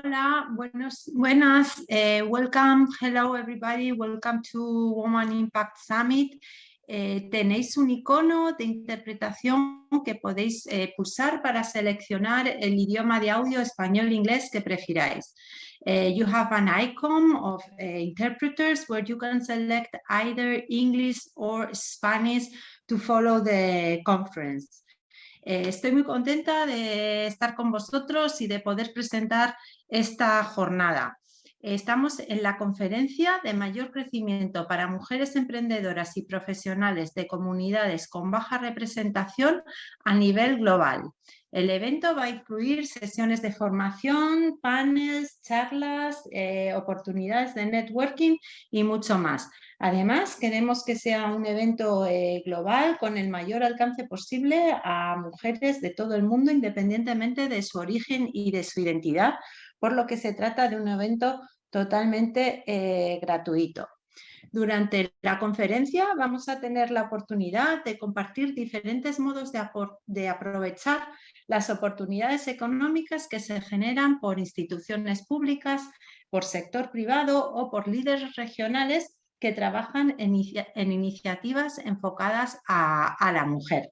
Hola, buenas. Welcome, hello everybody, welcome to Women Impact Summit. Tenéis un icono de interpretación que podéis pulsar para seleccionar el idioma de audio español-inglés que prefiráis. You have an icon of interpreters where you can select either English or Spanish to follow the conference. Estoy muy contenta de estar con vosotros y de poder presentar esta jornada. Estamos en la conferencia de mayor crecimiento para mujeres emprendedoras y profesionales de comunidades con baja representación a nivel global. El evento va a incluir sesiones de formación, paneles, charlas, oportunidades de networking y mucho más. Además, queremos que sea un evento global con el mayor alcance posible a mujeres de todo el mundo, independientemente de su origen y de su identidad, por lo que se trata de un evento totalmente gratuito. Durante la conferencia vamos a tener la oportunidad de compartir diferentes modos de aprovechar las oportunidades económicas que se generan por instituciones públicas, por sector privado o por líderes regionales que trabajan en iniciativas enfocadas a la mujer.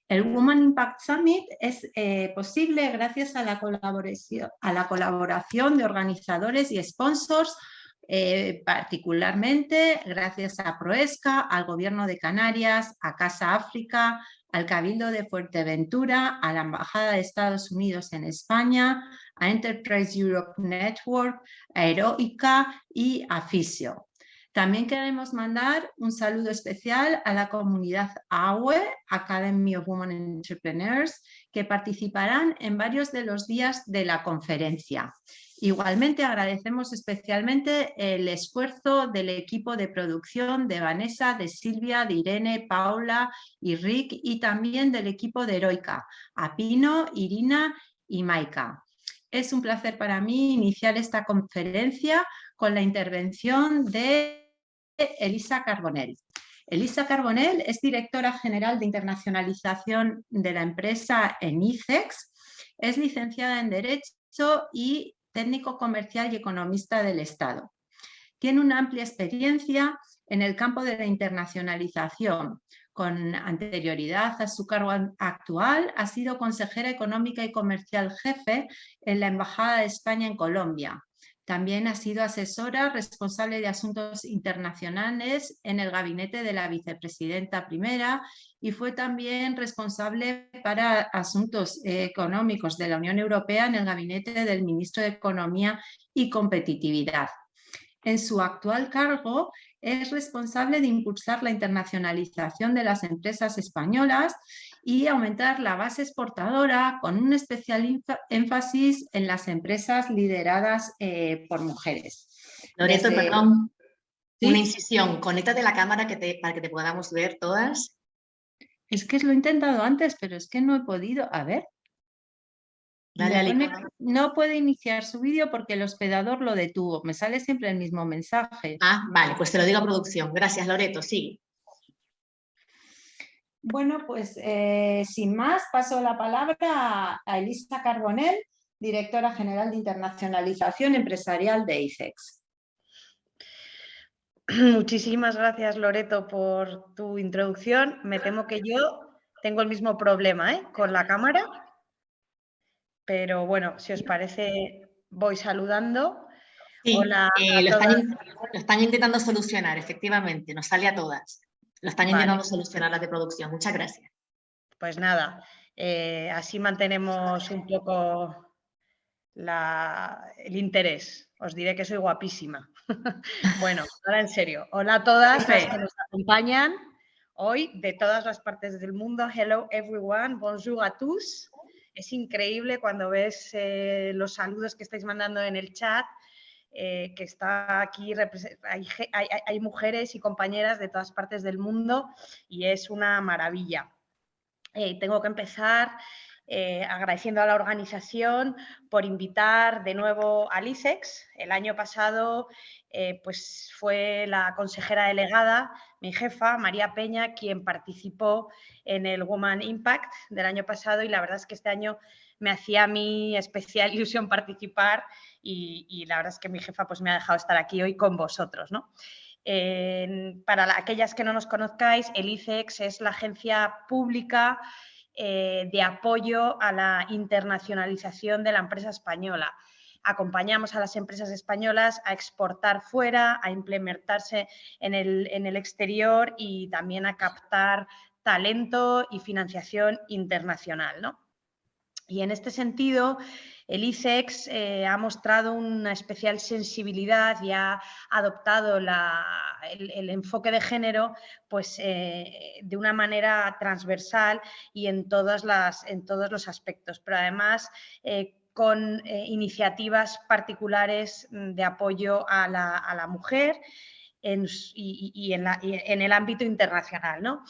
El Women Impact Summit es posible gracias a la colaboración de organizadores y sponsors, particularmente gracias a PROEXCA, al Gobierno de Canarias, a Casa África, al Cabildo de Fuerteventura, a la Embajada de Estados Unidos en España, a Enterprise Europe Network, a Heroikka y a Afissio. También queremos mandar un saludo especial a la comunidad AWE, Academy of Women Entrepreneurs, que participarán en varios de los días de la conferencia. Igualmente agradecemos especialmente el esfuerzo del equipo de producción de Vanessa, de Silvia, de Irene, Paula y Rick, y también del equipo de Heroikka, a Pino, Irina y Maika. Es un placer para mí iniciar esta conferencia con la intervención de Elisa Carbonell. Elisa Carbonell es directora general de internacionalización de la empresa en ICEX, es licenciada en Derecho y técnico comercial y economista del Estado. Tiene una amplia experiencia en el campo de la internacionalización. Con anterioridad a su cargo actual, ha sido consejera económica y comercial jefe en la Embajada de España en Colombia. También ha sido asesora responsable de asuntos internacionales en el gabinete de la vicepresidenta primera y fue también responsable para asuntos económicos de la Unión Europea en el gabinete del ministro de Economía y Competitividad. En su actual cargo es responsable de impulsar la internacionalización de las empresas españolas y aumentar la base exportadora con un especial énfasis en las empresas lideradas por mujeres. Loreto, perdón, ¿Sí? Una incisión. Conéctate la cámara para que te podamos ver todas. Es que lo he intentado antes, pero es que no he podido. A ver. Dale al icono. No puede iniciar su vídeo porque el hospedador lo detuvo. Me sale siempre el mismo mensaje. Ah, vale, pues te lo digo a producción. Gracias, Loreto, sigue. Bueno, pues sin más, paso la palabra a Elisa Carbonell, directora general de internacionalización empresarial de ICEX. Muchísimas gracias, Loreto, por tu introducción. Me temo que yo tengo el mismo problema con la cámara, pero bueno, si os parece, voy saludando. Sí, hola lo están intentando solucionar, efectivamente, nos sale a todas. Lo están intentando solucionar las de producción. Muchas gracias. Pues nada, así mantenemos un poco el interés. Os diré que soy guapísima. Bueno, ahora en serio. Hola a todas las que nos acompañan hoy de todas las partes del mundo. Hello everyone, bonjour a tous. Es increíble cuando ves los saludos que estáis mandando en el chat, que está aquí, hay mujeres y compañeras de todas partes del mundo y es una maravilla. Tengo que empezar agradeciendo a la organización por invitar de nuevo al ICEX. El año pasado pues fue la consejera delegada, mi jefa, María Peña, quien participó en el Woman Impact del año pasado, y la verdad es que este año me hacía a mí especial ilusión participar y la verdad es que mi jefa pues me ha dejado estar aquí hoy con vosotros, ¿no? Para aquellas que no nos conozcáis, el ICEX es la agencia pública de apoyo a la internacionalización de la empresa española. Acompañamos a las empresas españolas a exportar fuera, a implementarse en el exterior y también a captar talento y financiación internacional, ¿no? Y en este sentido, el ICEX ha mostrado una especial sensibilidad y ha adoptado el enfoque de género pues, de una manera transversal y en todos los aspectos, pero además con iniciativas particulares de apoyo a la mujer en el ámbito internacional, ¿no?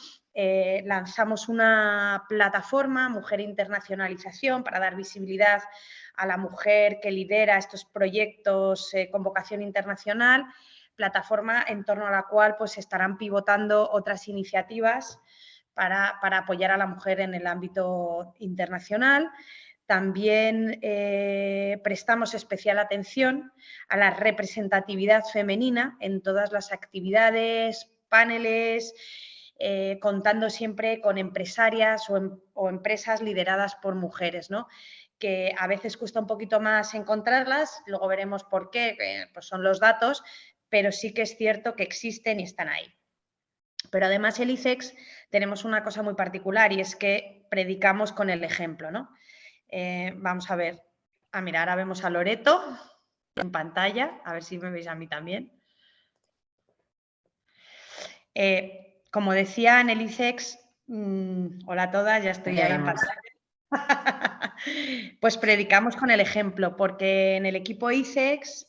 Lanzamos una plataforma, Mujer Internacionalización, para dar visibilidad a la mujer que lidera estos proyectos con vocación internacional, plataforma en torno a la cual pues, estarán pivotando otras iniciativas para apoyar a la mujer en el ámbito internacional. También prestamos especial atención a la representatividad femenina en todas las actividades, paneles, contando siempre con empresarias o empresas lideradas por mujeres, ¿no? Que a veces cuesta un poquito más encontrarlas, luego veremos por qué, pues son los datos, pero sí que es cierto que existen y están ahí. Pero además el ICEX tenemos una cosa muy particular y es que predicamos con el ejemplo, ¿no? Vamos a ver, mira, ahora vemos a Loreto en pantalla, a ver si me veis a mí también. Como decía en el ICEX, hola a todas, ya estoy ahí en pantalla. Pues predicamos con el ejemplo, porque en el equipo ICEX,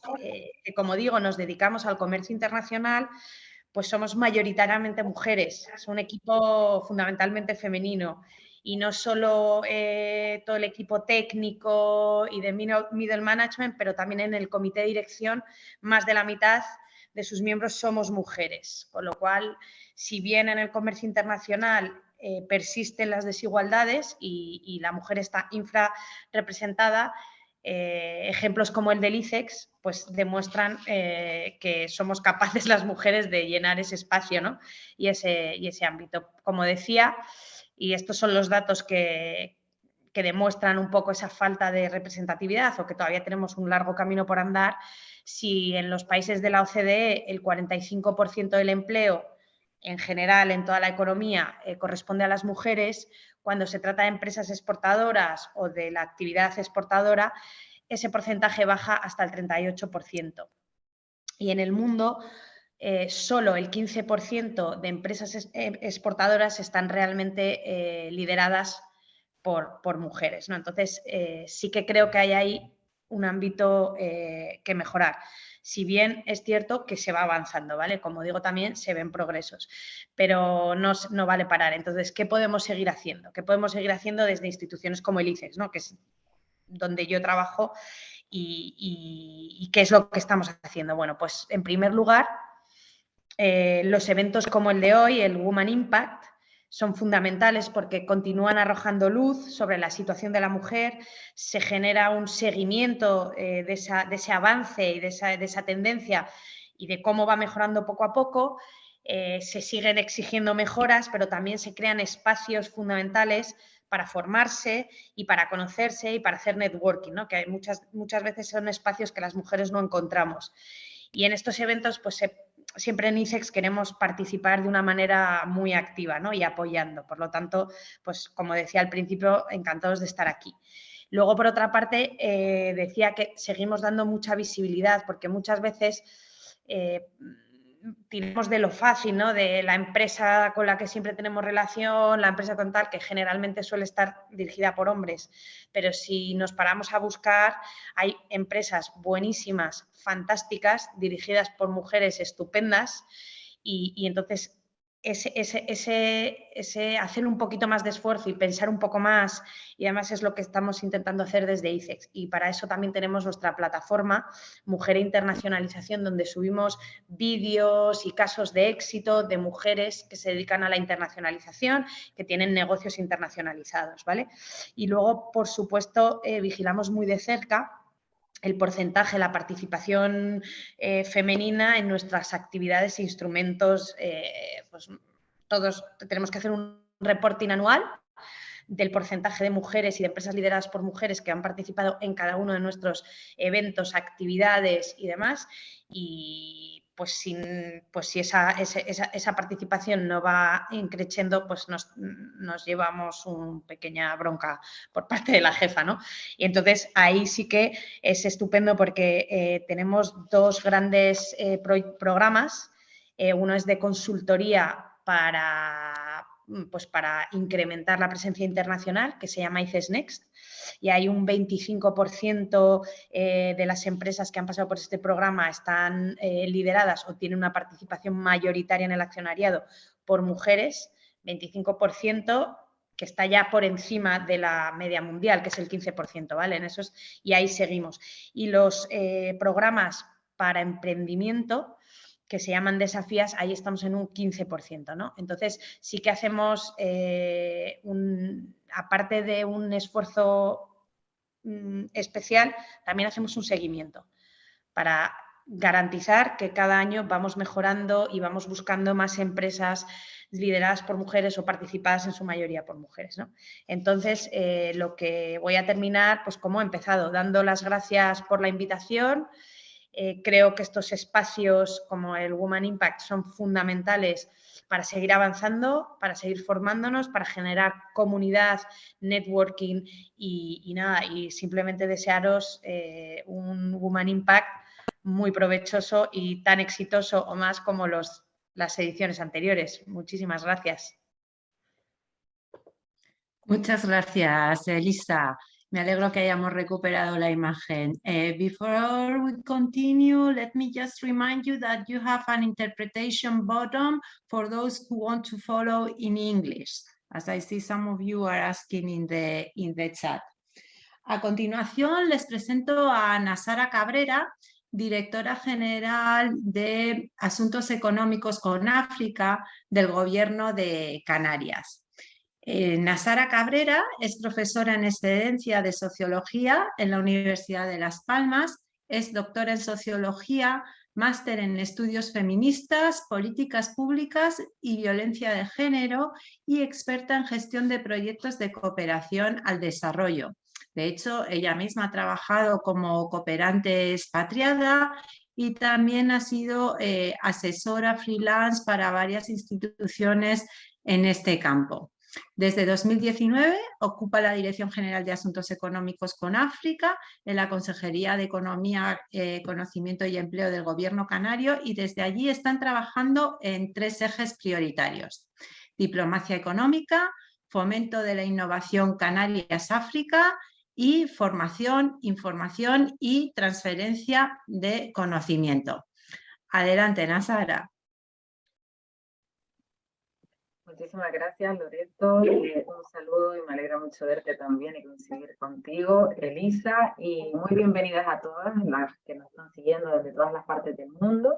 que como digo, nos dedicamos al comercio internacional, pues somos mayoritariamente mujeres, es un equipo fundamentalmente femenino. Y no solo todo el equipo técnico y de middle management, pero también en el comité de dirección, más de la mitad de sus miembros somos mujeres. Con lo cual, si bien en el comercio internacional persisten las desigualdades y la mujer está infrarrepresentada, ejemplos como el del ICEX pues demuestran que somos capaces las mujeres de llenar ese espacio, ¿no? y ese ámbito. Como decía, y estos son los datos que demuestran un poco esa falta de representatividad o que todavía tenemos un largo camino por andar, si en los países de la OCDE el 45% del empleo en general en toda la economía corresponde a las mujeres, cuando se trata de empresas exportadoras o de la actividad exportadora, ese porcentaje baja hasta el 38%. Y en el mundo, solo el 15% de empresas exportadoras están realmente lideradas por mujeres, ¿no? Entonces, sí que creo que hay ahí un ámbito que mejorar. Si bien es cierto que se va avanzando, ¿vale? Como digo, también se ven progresos, pero no vale parar. Entonces, ¿qué podemos seguir haciendo? ¿Qué podemos seguir haciendo desde instituciones como el ICEX, ¿no? Que es donde yo trabajo y qué es lo que estamos haciendo? Bueno, pues en primer lugar, los eventos como el de hoy, el Woman Impact, son fundamentales porque continúan arrojando luz sobre la situación de la mujer, se genera un seguimiento de ese avance y de esa tendencia y de cómo va mejorando poco a poco. Se siguen exigiendo mejoras, pero también se crean espacios fundamentales para formarse y para conocerse y para hacer networking, ¿no? Que muchas veces son espacios que las mujeres no encontramos. Y en estos eventos, pues siempre en ICEX queremos participar de una manera muy activa, ¿no? Y apoyando. Por lo tanto, pues como decía al principio, encantados de estar aquí. Luego, por otra parte, decía que seguimos dando mucha visibilidad porque muchas veces tiramos de lo fácil, ¿no? De la empresa con la que siempre tenemos relación, la empresa con tal, que generalmente suele estar dirigida por hombres. Pero si nos paramos a buscar, hay empresas buenísimas, fantásticas, dirigidas por mujeres estupendas y entonces ese hacer un poquito más de esfuerzo y pensar un poco más, y además es lo que estamos intentando hacer desde ICEX, y para eso también tenemos nuestra plataforma Mujer e Internacionalización, donde subimos vídeos y casos de éxito de mujeres que se dedican a la internacionalización, que tienen negocios internacionalizados, ¿vale? Y luego, por supuesto, vigilamos muy de cerca el porcentaje, la participación femenina en nuestras actividades e instrumentos. Pues todos tenemos que hacer un reporting anual del porcentaje de mujeres y de empresas lideradas por mujeres que han participado en cada uno de nuestros eventos, actividades y demás. Y pues si esa participación no va creciendo, pues nos llevamos una pequeña bronca por parte de la jefa, ¿no? Y entonces ahí sí que es estupendo porque tenemos dos grandes programas. Uno es de consultoría para incrementar la presencia internacional, que se llama ICEX Next, y hay un 25% de las empresas que han pasado por este programa están lideradas o tienen una participación mayoritaria en el accionariado por mujeres, 25%, que está ya por encima de la media mundial, que es el 15%, ¿vale? En esos, y ahí seguimos. Y los programas para emprendimiento, que se llaman desafías, ahí estamos en un 15%, ¿no? Entonces, sí que hacemos, aparte de un esfuerzo especial, también hacemos un seguimiento para garantizar que cada año vamos mejorando y vamos buscando más empresas lideradas por mujeres o participadas en su mayoría por mujeres, ¿no? Entonces, lo que voy a terminar, pues como he empezado, dando las gracias por la invitación. Creo que estos espacios como el Woman Impact son fundamentales para seguir avanzando, para seguir formándonos, para generar comunidad, networking y nada, y simplemente desearos un Woman Impact muy provechoso y tan exitoso o más como las ediciones anteriores. Muchísimas gracias. Muchas gracias, Elisa. Me alegro que hayamos recuperado la imagen. Before we continue, let me just remind you that you have an interpretation button for those who want to follow in English, as I see some of you are asking in the chat. A continuación, les presento a Ana Sara Cabrera, directora general de Asuntos Económicos con África del Gobierno de Canarias. Ana Sara Cabrera es profesora en excedencia de Sociología en la Universidad de Las Palmas, es doctora en Sociología, máster en Estudios Feministas, Políticas Públicas y Violencia de Género y experta en gestión de proyectos de cooperación al desarrollo. De hecho, ella misma ha trabajado como cooperante expatriada y también ha sido asesora freelance para varias instituciones en este campo. Desde 2019 ocupa la Dirección General de Asuntos Económicos con África en la Consejería de Economía, Conocimiento y Empleo del Gobierno canario y desde allí están trabajando en 3 ejes prioritarios: diplomacia económica, fomento de la innovación Canarias-África y formación, información y transferencia de conocimiento. Adelante, Ana. Muchísimas gracias, Loreto. Un saludo y me alegra mucho verte también y coincidir contigo, Elisa. Y muy bienvenidas a todas las que nos están siguiendo desde todas las partes del mundo.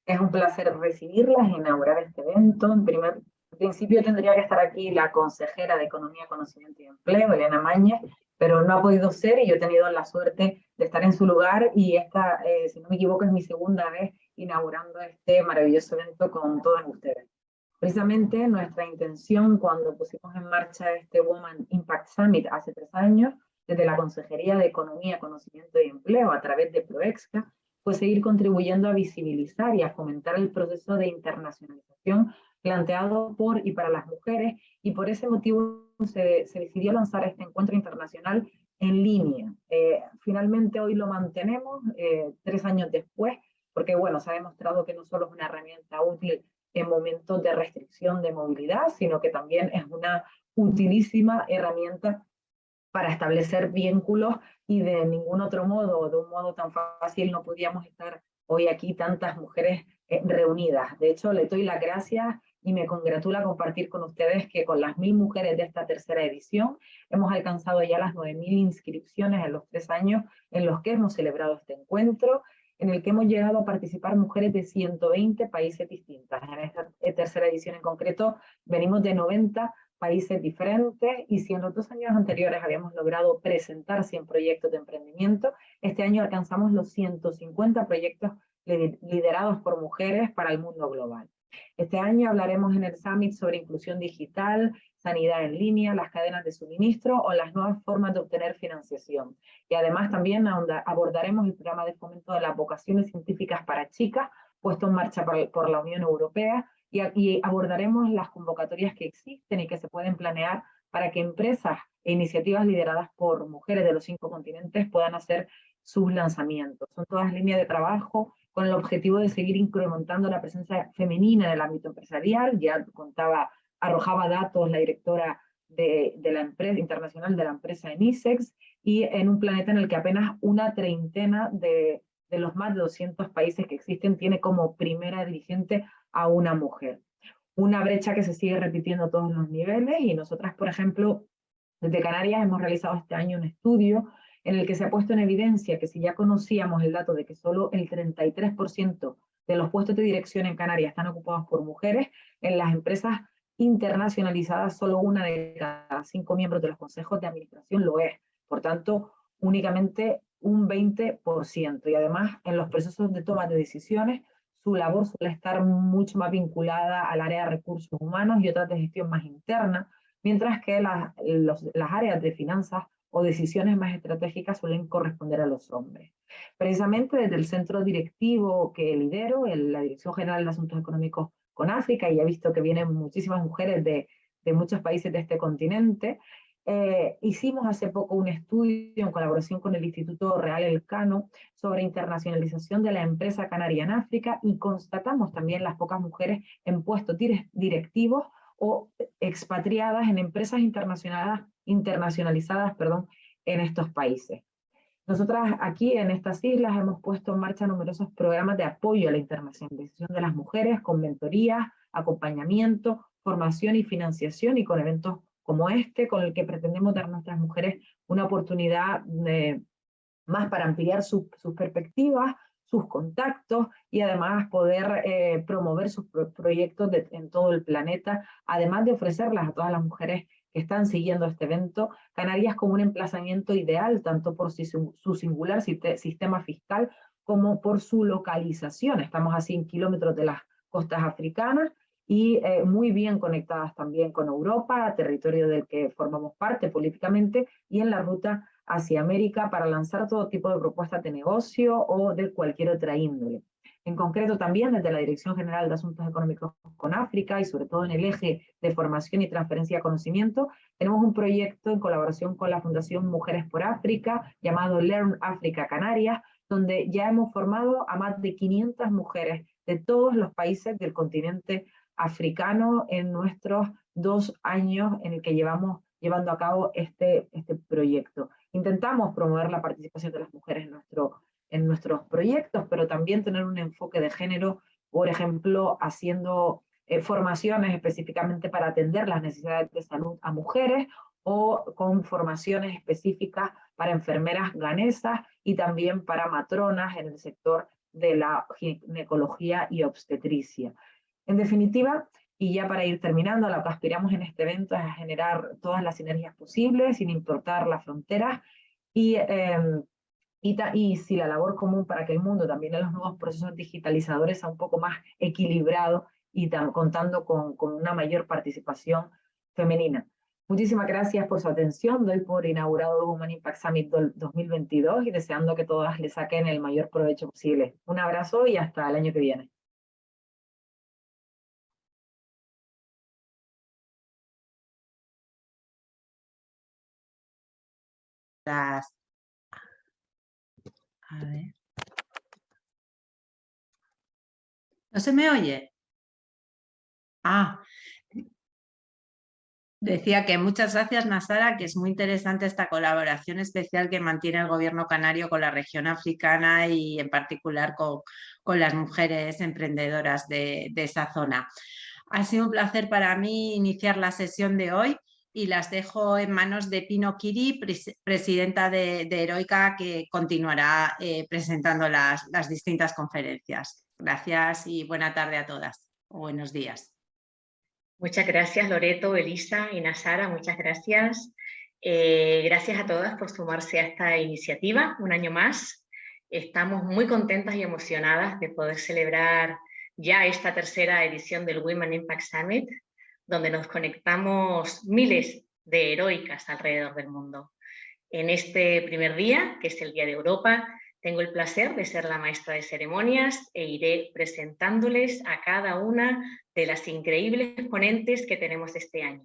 Es un placer recibirlas e inaugurar este evento. En principio tendría que estar aquí la consejera de Economía, Conocimiento y Empleo, Elena Mañez, pero no ha podido ser y yo he tenido la suerte de estar en su lugar y esta, si no me equivoco, es mi segunda vez inaugurando este maravilloso evento con todos ustedes. Precisamente nuestra intención cuando pusimos en marcha este Woman Impact Summit hace 3 años, desde la Consejería de Economía, Conocimiento y Empleo, a través de PROEXCA, fue seguir contribuyendo a visibilizar y a fomentar el proceso de internacionalización planteado por y para las mujeres, y por ese motivo se decidió lanzar este encuentro internacional en línea. Finalmente hoy lo mantenemos 3 años después, porque bueno, se ha demostrado que no solo es una herramienta útil en momentos de restricción de movilidad, sino que también es una utilísima herramienta para establecer vínculos y de ningún otro modo, de un modo tan fácil, no podíamos estar hoy aquí tantas mujeres reunidas. De hecho, le doy las gracias y me congratula compartir con ustedes que con las 1000 mujeres de esta tercera edición hemos alcanzado ya las 9000 inscripciones en los 3 años en los que hemos celebrado este encuentro, en el que hemos llegado a participar mujeres de 120 países distintos. En esta tercera edición en concreto venimos de 90 países diferentes, y si en los 2 años anteriores habíamos logrado presentar 100 proyectos de emprendimiento, este año alcanzamos los 150 proyectos liderados por mujeres para el mundo global. Este año hablaremos en el Summit sobre inclusión digital, sanidad en línea, las cadenas de suministro o las nuevas formas de obtener financiación. Y además también abordaremos el programa de fomento de las vocaciones científicas para chicas, puesto en marcha por la Unión Europea, y abordaremos las convocatorias que existen y que se pueden planear para que empresas e iniciativas lideradas por mujeres de los 5 continentes puedan hacer sus lanzamientos. Son todas líneas de trabajo con el objetivo de seguir incrementando la presencia femenina en el ámbito empresarial. Ya arrojaba datos la directora de la empresa internacional de la empresa en ISEX, y en un planeta en el que apenas una treintena de los más de 200 países que existen tiene como primera dirigente a una mujer. Una brecha que se sigue repitiendo a todos los niveles, y nosotras, por ejemplo, desde Canarias hemos realizado este año un estudio en el que se ha puesto en evidencia que si ya conocíamos el dato de que solo el 33% de los puestos de dirección en Canarias están ocupados por mujeres, en las empresas internacionalizadas solo 1 de cada 5 miembros de los consejos de administración lo es. Por tanto, únicamente un 20%. Y además, en los procesos de toma de decisiones, su labor suele estar mucho más vinculada al área de recursos humanos y otras de gestión más interna, mientras que las áreas de finanzas o decisiones más estratégicas suelen corresponder a los hombres. Precisamente desde el centro directivo que lidero, la Dirección General de Asuntos Económicos con África, y he visto que vienen muchísimas mujeres de muchos países de este continente, hicimos hace poco un estudio en colaboración con el Instituto Real Elcano sobre internacionalización de la empresa canaria en África, y constatamos también las pocas mujeres en puestos directivos o expatriadas en empresas internacionalizadas en estos países. Nosotras aquí en estas islas hemos puesto en marcha numerosos programas de apoyo a la internacionalización de las mujeres, con mentorías, acompañamiento, formación y financiación, y con eventos como este, con el que pretendemos dar a nuestras mujeres una oportunidad más para ampliar sus perspectivas, sus contactos, y además poder promover sus proyectos en todo el planeta, además de ofrecerlas a todas las mujeres que están siguiendo este evento, Canarias como un emplazamiento ideal, tanto por su singular sistema fiscal como por su localización. Estamos a 100 kilómetros de las costas africanas y muy bien conectadas también con Europa, territorio del que formamos parte políticamente, y en la ruta hacia América para lanzar todo tipo de propuestas de negocio o de cualquier otra índole. En concreto también desde la Dirección General de Asuntos Económicos con África, y sobre todo en el eje de formación y transferencia de conocimiento, tenemos un proyecto en colaboración con la Fundación Mujeres por África llamado Learn África Canarias, donde ya hemos formado a más de 500 mujeres de todos los países del continente africano en nuestros 2 años en el que llevamos llevando a cabo este proyecto. Intentamos promover la participación de las mujeres en nuestros proyectos, pero también tener un enfoque de género, por ejemplo, haciendo formaciones específicamente para atender las necesidades de salud a mujeres, o con formaciones específicas para enfermeras ganesas y también para matronas en el sector de la ginecología y obstetricia. En definitiva, y ya para ir terminando, a lo que aspiramos en este evento es a generar todas las sinergias posibles, sin importar las fronteras, y si la labor común para que el mundo, también en los nuevos procesos digitalizadores, sea un poco más equilibrado y contando con una mayor participación femenina. Muchísimas gracias por su atención. Doy por inaugurado el Women Impact Summit 2022 y deseando que todas le saquen el mayor provecho posible. Un abrazo y hasta el año que viene. A ver. ¿No se me oye? Decía que muchas gracias, Nasara, que es muy interesante esta colaboración especial que mantiene el gobierno canario con la región africana y en particular con las mujeres emprendedoras de esa zona. Ha sido un placer para mí iniciar la sesión de hoy y las dejo en manos de Pino Kiri, presidenta de Heroikka, que continuará presentando las distintas conferencias. Gracias y buena tarde a todas, o buenos días. Muchas gracias, Loreto, Elisa y Nasara, muchas gracias. Gracias a todas por sumarse a esta iniciativa, un año más. Estamos muy contentas y emocionadas de poder celebrar ya esta tercera edición del Women Impact Summit, donde nos conectamos miles de heroicas alrededor del mundo. En este primer día, que es el Día de Europa, tengo el placer de ser la maestra de ceremonias e iré presentándoles a cada una de las increíbles ponentes que tenemos este año.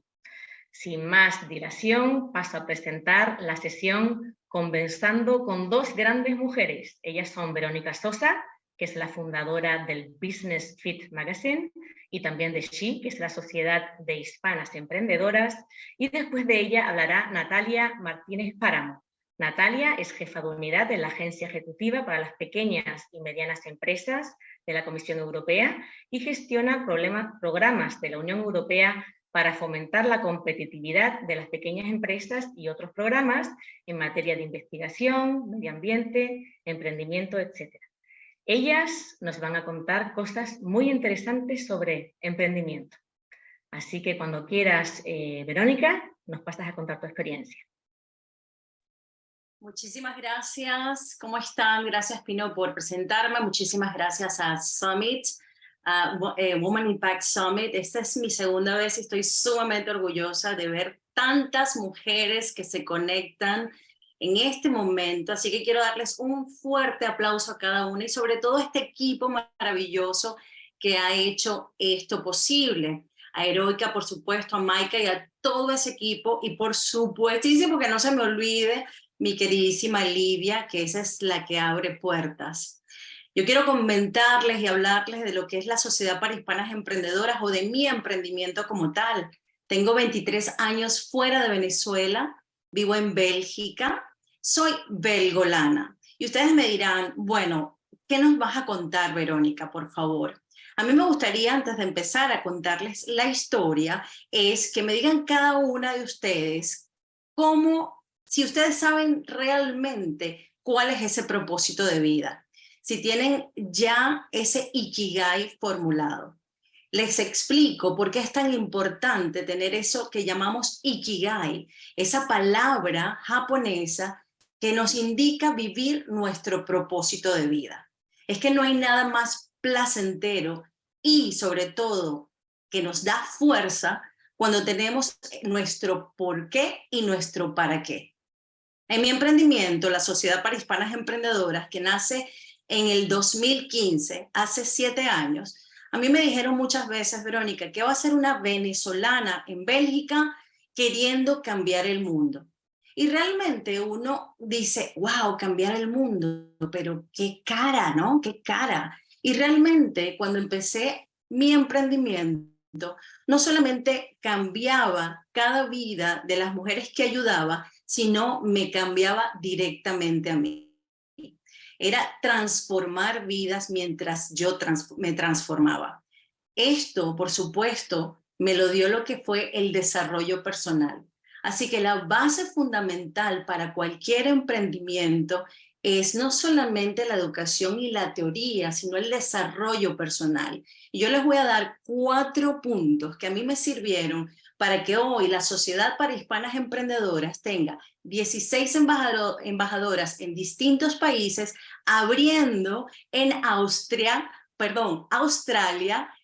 Sin más dilación, paso a presentar la sesión conversando con dos grandes mujeres. Ellas son Verónica Sosa, que es la fundadora del Business Fit Magazine, y también de She, que es la Sociedad de Hispanas Emprendedoras, y después de ella hablará Natalia Martínez Páramo. Natalia es jefa de unidad de la Agencia Ejecutiva para las Pequeñas y Medianas Empresas de la Comisión Europea y gestiona programas de la Unión Europea para fomentar la competitividad de las pequeñas empresas y otros programas en materia de investigación, medio ambiente, emprendimiento, etc. Ellas nos van a contar cosas muy interesantes sobre emprendimiento. Así que cuando quieras, Verónica, nos pasas a contar tu experiencia. Muchísimas gracias. ¿Cómo están? Gracias, Pino, por presentarme. Muchísimas gracias a Summit, Women Impact Summit. Esta es mi segunda vez y estoy sumamente orgullosa de ver tantas mujeres que se conectan en este momento, así que quiero darles un fuerte aplauso a cada una y sobre todo a este equipo maravilloso que ha hecho esto posible. A Heroikka, por supuesto, a Maika y a todo ese equipo, y por supuestísimo que no se me olvide mi queridísima Livia, que esa es la que abre puertas. Yo quiero comentarles y hablarles de lo que es la Sociedad para Hispanas Emprendedoras o de mi emprendimiento como tal. Tengo 23 años fuera de Venezuela, vivo en Bélgica, soy belgolana. Y ustedes me dirán, bueno, ¿qué nos vas a contar, Verónica, por favor? A mí me gustaría, antes de empezar a contarles la historia, es que me digan cada una de ustedes cómo, si ustedes saben realmente cuál es ese propósito de vida, si tienen ya ese Ikigai formulado. Les explico por qué es tan importante tener eso que llamamos Ikigai, esa palabra japonesa que nos indica vivir nuestro propósito de vida. Es que no hay nada más placentero y sobre todo que nos da fuerza cuando tenemos nuestro por qué y nuestro para qué. En mi emprendimiento, la Sociedad para Hispanas Emprendedoras, que nace en el 2015, hace 7 años, a mí me dijeron muchas veces, Verónica, ¿qué va a hacer una venezolana en Bélgica queriendo cambiar el mundo? Y realmente uno dice, wow, cambiar el mundo, pero qué cara, ¿no? Qué cara. Y realmente cuando empecé mi emprendimiento, no solamente cambiaba cada vida de las mujeres que ayudaba, sino me cambiaba directamente a mí. Era transformar vidas mientras yo me transformaba. Esto, por supuesto, me lo dio lo que fue el desarrollo personal. Así que la base fundamental para cualquier emprendimiento es no solamente la educación y la teoría, sino el desarrollo personal. Y yo les voy a dar 4 puntos que a mí me sirvieron para que hoy la Sociedad para Hispanas Emprendedoras tenga 16 embajadoras en distintos países, abriendo en Australia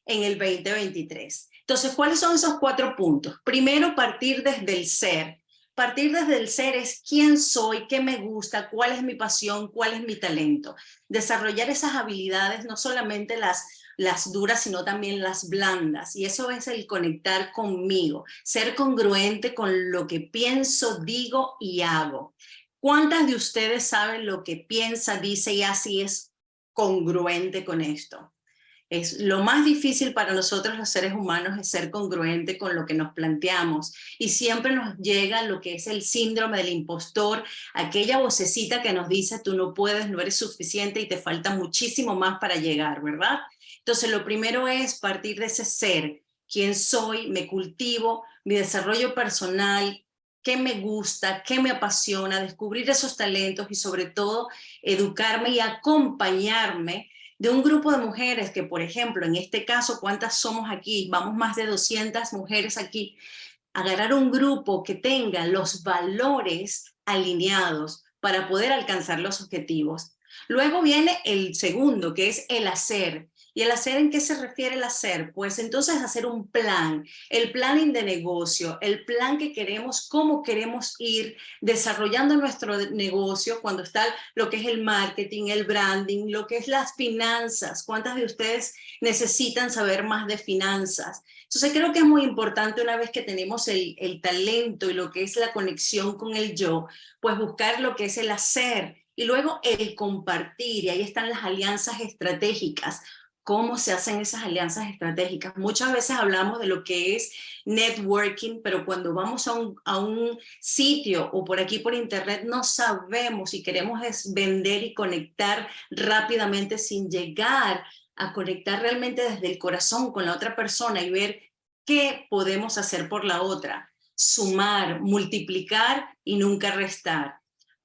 en el 2023. Entonces, ¿cuáles son esos 4 puntos? Primero, partir desde el ser. Partir desde el ser es quién soy, qué me gusta, cuál es mi pasión, cuál es mi talento. Desarrollar esas habilidades, no solamente las duras, sino también las blandas. Y eso es el conectar conmigo, ser congruente con lo que pienso, digo y hago. ¿Cuántas de ustedes saben lo que piensa, dice y hace y es congruente con esto? Es lo más difícil para nosotros los seres humanos, es ser congruente con lo que nos planteamos, y siempre nos llega lo que es el síndrome del impostor, aquella vocecita que nos dice tú no puedes, no eres suficiente y te falta muchísimo más para llegar, ¿verdad? Entonces lo primero es partir de ese ser, quién soy, me cultivo, mi desarrollo personal, qué me gusta, qué me apasiona, descubrir esos talentos y sobre todo educarme y acompañarme de un grupo de mujeres que, por ejemplo, en este caso, ¿cuántas somos aquí? Vamos más de 200 mujeres aquí. Agarrar un grupo que tenga los valores alineados para poder alcanzar los objetivos. Luego viene el segundo, que es el hacer. ¿Y el hacer en qué se refiere el hacer? Pues entonces hacer un plan, el planning de negocio, el plan que queremos, cómo queremos ir desarrollando nuestro negocio cuando está lo que es el marketing, el branding, lo que es las finanzas. ¿Cuántas de ustedes necesitan saber más de finanzas? Entonces creo que es muy importante una vez que tenemos el talento y lo que es la conexión con el yo, pues buscar lo que es el hacer y luego el compartir. Y ahí están las alianzas estratégicas. ¿Cómo se hacen esas alianzas estratégicas? Muchas veces hablamos de lo que es networking, pero cuando vamos a un sitio o por aquí por internet no sabemos si queremos vender y conectar rápidamente sin llegar a conectar realmente desde el corazón con la otra persona y ver qué podemos hacer por la otra. Sumar, multiplicar y nunca restar.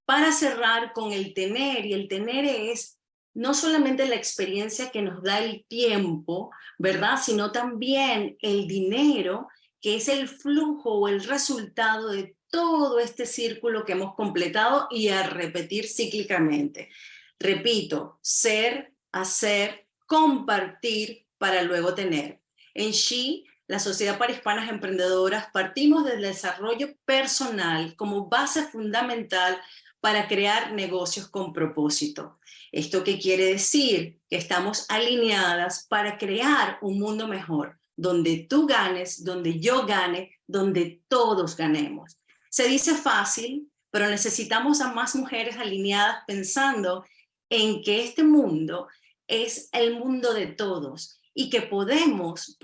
Para cerrar con el tener, y el tener es no solamente la experiencia que nos da el tiempo, ¿verdad? Sino también el dinero, que es el flujo o el resultado de todo este círculo que hemos completado y a repetir cíclicamente. Repito, ser, hacer, compartir para luego tener. En She, la Sociedad para Hispanas Emprendedoras, partimos del desarrollo personal como base fundamental para crear negocios con propósito. ¿Esto qué quiere decir? Que estamos alineadas para crear un mundo mejor, donde tú ganes, donde yo gane, donde todos ganemos. Se dice fácil, pero necesitamos a más mujeres alineadas pensando en que este mundo es el mundo de todos y que podemos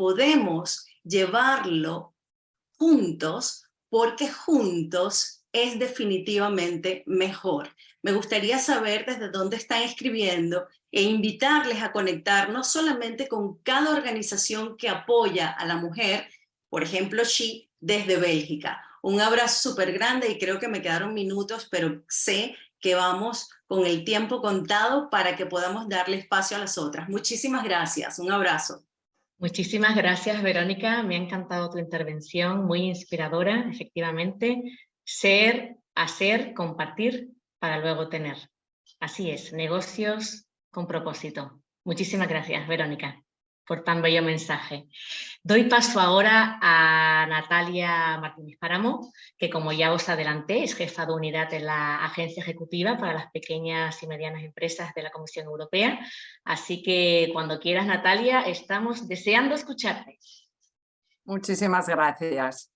llevarlo juntos, porque juntos es definitivamente mejor. Me gustaría saber desde dónde están escribiendo e invitarles a conectar no solamente con cada organización que apoya a la mujer, por ejemplo, She, desde Bélgica. Un abrazo súper grande y creo que me quedaron minutos, pero sé que vamos con el tiempo contado para que podamos darle espacio a las otras. Muchísimas gracias. Un abrazo. Muchísimas gracias, Verónica. Me ha encantado tu intervención, muy inspiradora, efectivamente. Ser, hacer, compartir para luego tener. Así es, negocios con propósito. Muchísimas gracias, Verónica, por tan bello mensaje. Doy paso ahora a Natalia Martínez Páramo, que como ya os adelanté, es jefa de unidad de la Agencia Ejecutiva para las Pequeñas y Medianas Empresas de la Comisión Europea. Así que cuando quieras, Natalia, estamos deseando escucharte. Muchísimas gracias.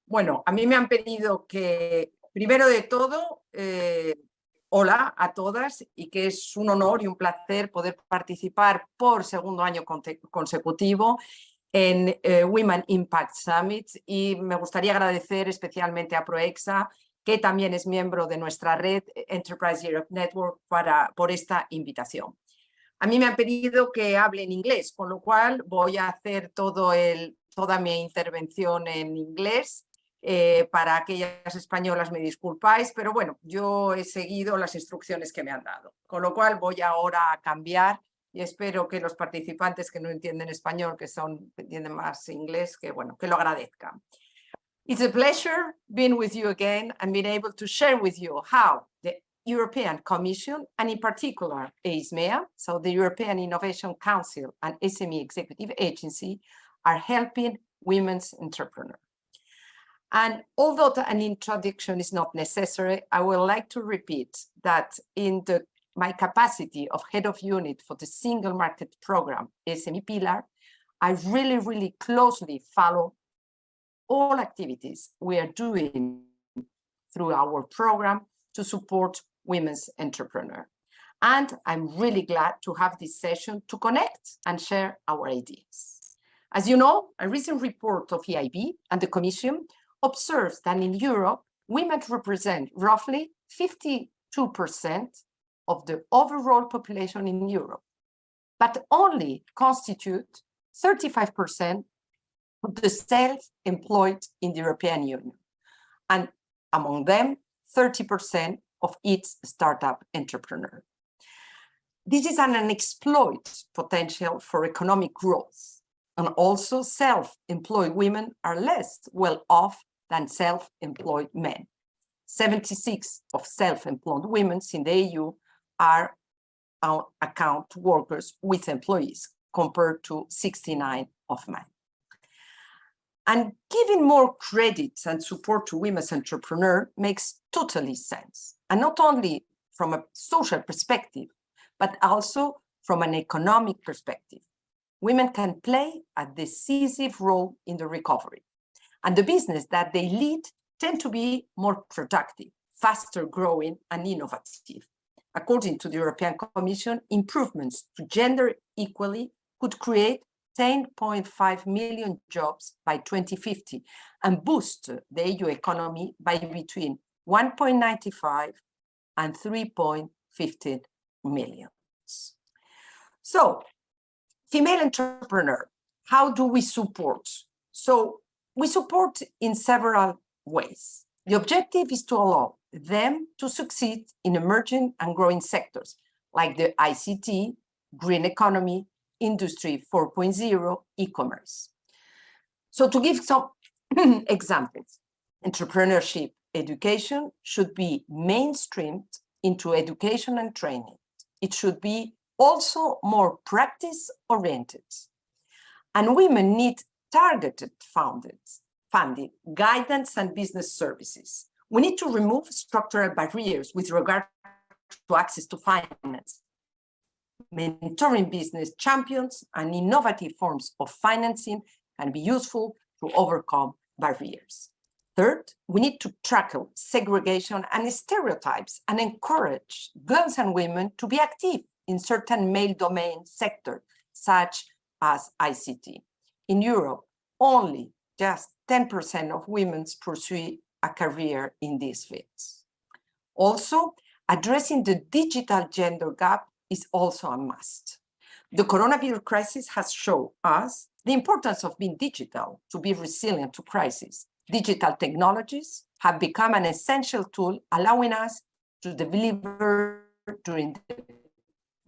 Bueno, a mí me han pedido que, primero de todo, hola a todas y que es un honor y un placer poder participar por segundo año consecutivo en Women Impact Summit, y me gustaría agradecer especialmente a PROEXCA, que también es miembro de nuestra red Enterprise Europe Network, por esta invitación. A mí me han pedido que hable en inglés, con lo cual voy a hacer toda mi intervención en inglés. Para aquellas españolas me disculpáis, pero bueno, yo he seguido las instrucciones que me han dado, con lo cual voy ahora a cambiar y espero que los participantes que no entienden español, que entienden más inglés, que bueno, que lo agradezcan. It's a pleasure being with you again and being able to share with you how the European Commission, and in particular EISMEA, so the European Innovation Council and SME Executive Agency, are helping women's entrepreneurs. And although an introduction is not necessary, I would like to repeat that in my capacity of head of unit for the Single Market Program, SME Pillar, I really closely follow all activities we are doing through our program to support women's entrepreneurs. And I'm really glad to have this session to connect and share our ideas. As you know, a recent report of EIB and the Commission observes that in Europe, women represent roughly 52% of the overall population in Europe, but only constitute 35% of the self-employed in the European Union, and among them, 30% of its startup entrepreneur. This is an unexploited potential for economic growth, and also self-employed women are less well off than self-employed men. 76 of self-employed women in the EU are account workers with employees, compared to 69 of men. And giving more credit and support to women's entrepreneurs makes totally sense, and not only from a social perspective, but also from an economic perspective. Women can play a decisive role in the recovery, and the business that they lead tend to be more productive, faster growing, and innovative. According to the European Commission, improvements to gender equality could create 10.5 million jobs by 2050 and boost the EU economy by between 1.95 and 3.15 million. So, female entrepreneur, how do we support? So, we support in several ways. The objective is to allow them to succeed in emerging and growing sectors like the ICT, green economy, Industry 4.0, e-commerce. So to give some examples, entrepreneurship education should be mainstreamed into education and training. It should be also more practice-oriented. And women need targeted funding, guidance, and business services. We need to remove structural barriers with regard to access to finance, mentoring business champions, and innovative forms of financing can be useful to overcome barriers. Third, we need to tackle segregation and stereotypes and encourage girls and women to be active in certain male domain sectors, such as ICT. In Europe, only just 10% of women pursue a career in these fields. Also, addressing the digital gender gap is also a must. The coronavirus crisis has shown us the importance of being digital to be resilient to crises. Digital technologies have become an essential tool, allowing us to deliver during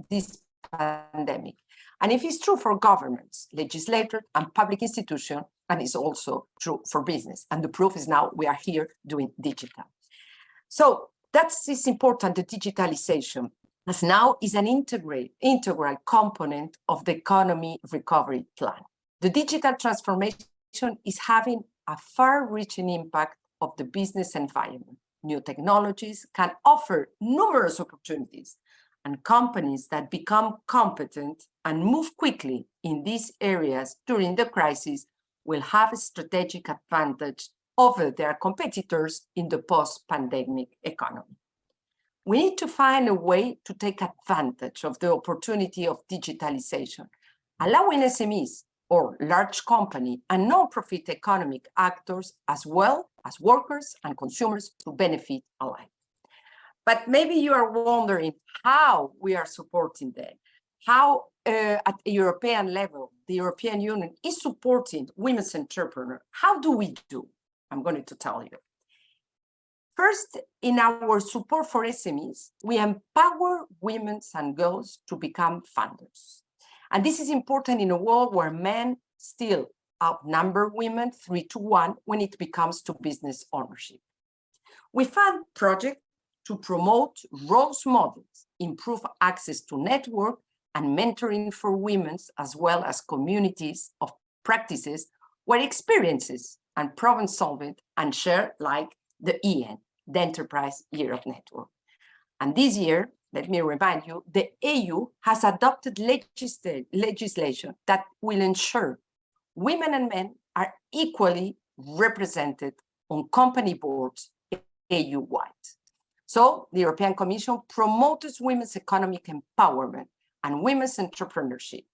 this pandemic. And if it's true for governments, legislators, and public institutions, and it's also true for business. And the proof is now we are here doing digital. So that's important, the digitalization, as now is an integral component of the economy recovery plan. The digital transformation is having a far-reaching impact of the business environment. New technologies can offer numerous opportunities, and companies that become competent and move quickly in these areas during the crisis will have a strategic advantage over their competitors in the post-pandemic economy. We need to find a way to take advantage of the opportunity of digitalization, allowing SMEs or large company and non-profit economic actors, as well as workers and consumers, to benefit alike. But maybe you are wondering how we are supporting them, how at the European level, the European Union is supporting women's entrepreneurs. How do we do? I'm going to tell you. First, in our support for SMEs, we empower women and girls to become funders. And this is important in a world where men still outnumber women 3-1 when it comes to business ownership. We fund projects to promote role models, improve access to network and mentoring for women, as well as communities of practices where experiences and problem solving and share, like the EN, the Enterprise Europe Network. And this year, let me remind you, the EU has adopted legislation that will ensure women and men are equally represented on company boards EU-wide. So the European Commission promotes women's economic empowerment and women's entrepreneurship.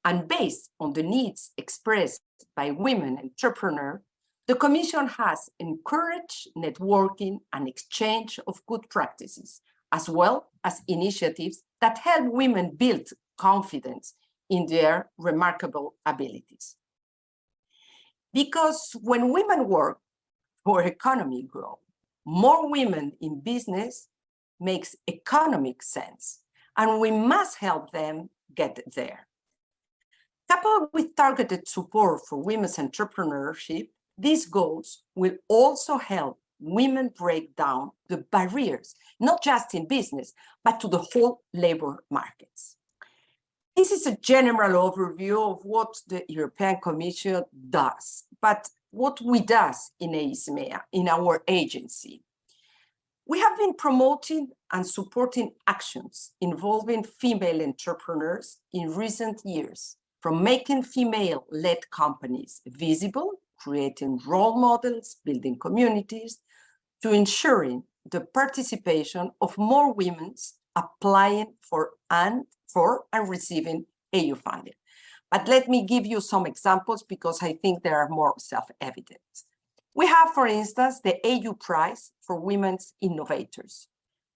And based on the needs expressed by women entrepreneurs, the Commission has encouraged networking and exchange of good practices, as well as initiatives that help women build confidence in their remarkable abilities. Because when women work, our economy grows. More women in business makes economic sense, and we must help them get there. Coupled with targeted support for women's entrepreneurship, these goals will also help women break down the barriers, not just in business, but to the whole labor markets. This is a general overview of what the European Commission does, but what we do in AISMEA, in our agency. We have been promoting and supporting actions involving female entrepreneurs in recent years, from making female-led companies visible, creating role models, building communities, to ensuring the participation of more women applying for and receiving EU funding. But let me give you some examples because I think they are more self-evident. We have, for instance, the EU Prize for Women's Innovators,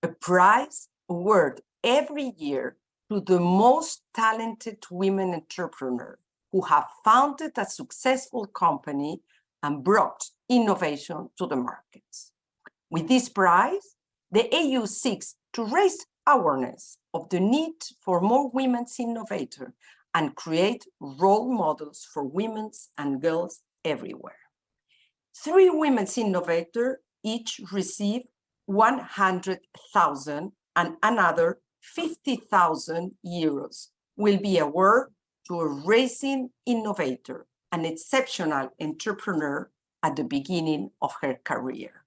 a prize awarded every year to the most talented women entrepreneurs who have founded a successful company and brought innovation to the markets. With this prize, the EU seeks to raise awareness of the need for more women's innovators and create role models for women and girls everywhere. 3 women's innovators each receive 100,000 and another 50,000 euros will be awarded to a rising innovator, an exceptional entrepreneur at the beginning of her career.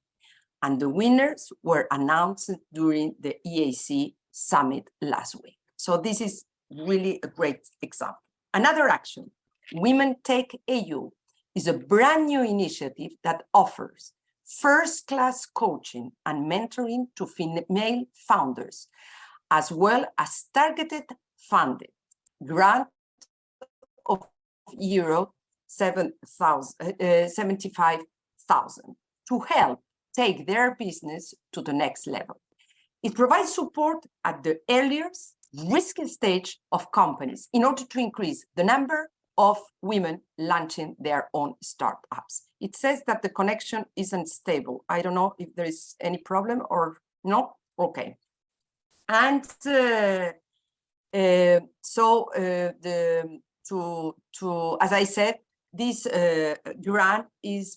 And the winners were announced during the EAC summit last week. So this is really a great example. Another action, Women Take EU, is a brand new initiative that offers first-class coaching and mentoring to female founders, as well as targeted funding, grant of euro 75,000 to help take their business to the next level. It provides support at the earliest risky stage of companies in order to increase the number of women launching their own startups. It says that the connection isn't stable. I don't know if there is any problem or not. Okay. And as I said, this grant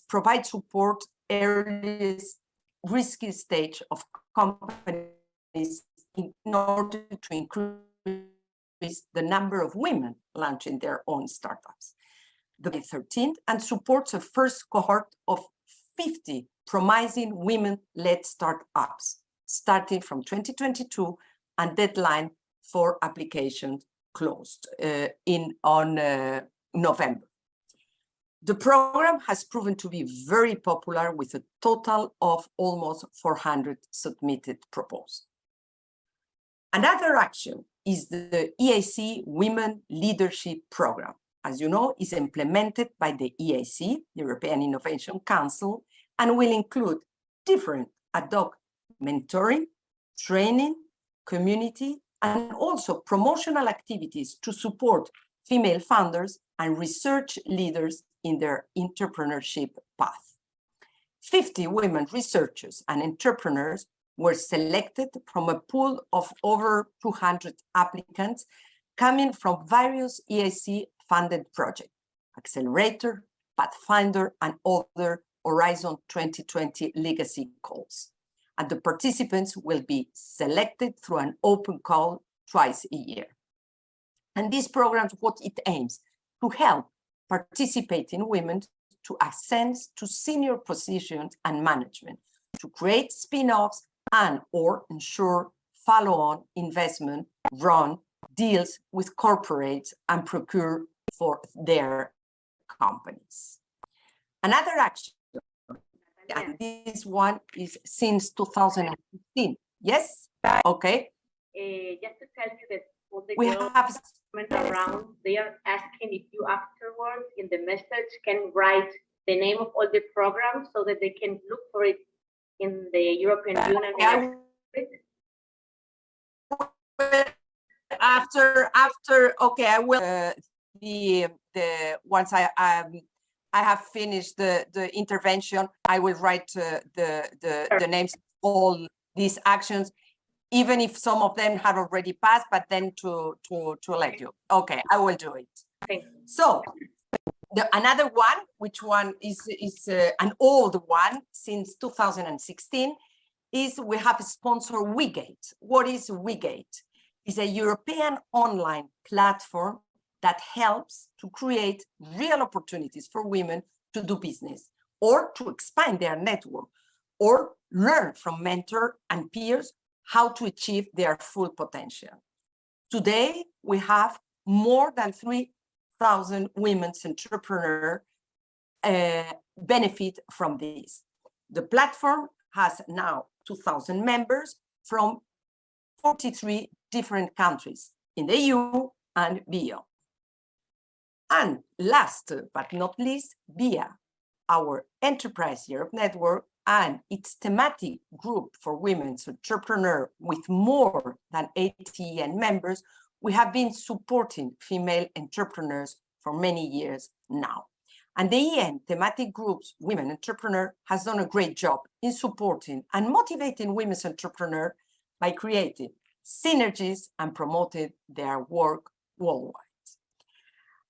provides support earliest risky stage of companies in order to increase the number of women launching their own startups. The 13th and supports a first cohort of 50 promising women-led startups starting from 2022, and deadline for applications closed on November. The program has proven to be very popular with a total of almost 400 submitted proposals. Another action is the EAC Women Leadership Program. As you know, is implemented by the EAC, European Innovation Council, and will include different ad hoc mentoring, training, community, and also promotional activities to support female founders and research leaders in their entrepreneurship path. 50 women researchers and entrepreneurs were selected from a pool of over 200 applicants coming from various EAC-funded projects, Accelerator, Pathfinder, and other Horizon 2020 legacy calls. And the participants will be selected through an open call twice a year. And this program, what it aims to help participating women to ascend to senior positions and management, to create spin-offs and or ensure follow-on investment, run deals with corporates and procure for their companies. Another action, and this one is since 2015. Yes? Okay. Just to tell you that all the we girls have went around, they are asking if you afterwards in the message can write the name of all the programs so that they can look for it in the European Union. After okay, I will once I I have finished the intervention, I will write the names of all these actions, even if some of them have already passed, but then to let you. Okay, I will do it. Thank you. So another one, which one is an old one since 2016, is we have sponsored WeGate. What is WeGate? It's a European online platform that helps to create real opportunities for women to do business or to expand their network or learn from mentors and peers how to achieve their full potential. Today, we have more than 3,000 women's entrepreneurs benefit from this. The platform has now 2,000 members from 43 different countries in the EU and beyond. And last but not least, via our Enterprise Europe Network and its thematic group for women's entrepreneurs with more than 80 members, we have been supporting female entrepreneurs for many years now. And the EN thematic groups, Women Entrepreneur, has done a great job in supporting and motivating women's entrepreneurs by creating synergies and promoting their work worldwide.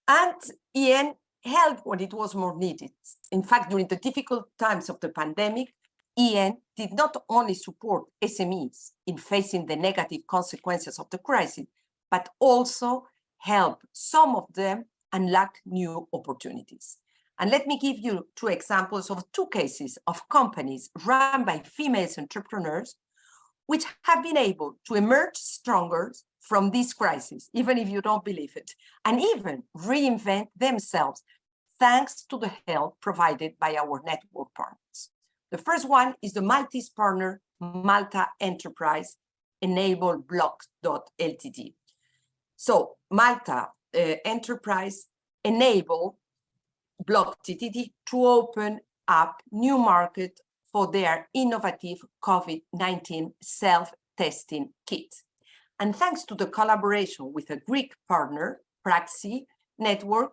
And EN helped when it was more needed. In fact, during the difficult times of the pandemic, EN did not only support SMEs in facing the negative consequences of the crisis, but also help some of them unlock new opportunities. And let me give you two examples of two cases of companies run by female entrepreneurs which have been able to emerge stronger from this crisis, even if you don't believe it, and even reinvent themselves thanks to the help provided by our network partners. The first one is the Maltese partner, Malta Enterprise, Enable Block.ltd. So Malta Enterprise enable Block.ltd to open up new market for their innovative COVID-19 self-testing kit. And thanks to the collaboration with a Greek partner, PROEXCA network,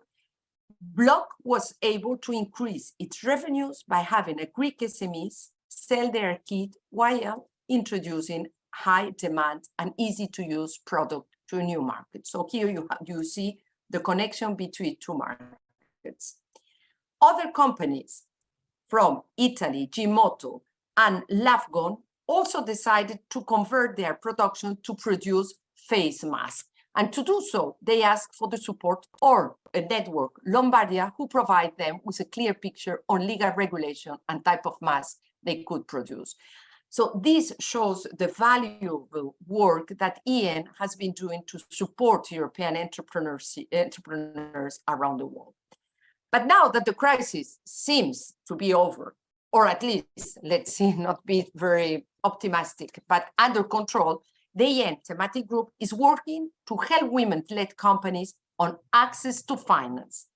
Block was able to increase its revenues by having a Greek SMEs sell their kit while introducing high demand and easy to use product to a new market. So here you see the connection between two markets. Other companies from Italy, Gimoto and Lafgon also decided to convert their production to produce face masks. And to do so, they asked for the support of a network, Lombardia, who provide them with a clear picture on legal regulation and type of mask they could produce. So this shows the valuable work that EN has been doing to support European entrepreneurs around the world. But now that the crisis seems to be over, or at least, let's see, not be very optimistic, but under control, the EN thematic group is working to help women-led companies on access to finance.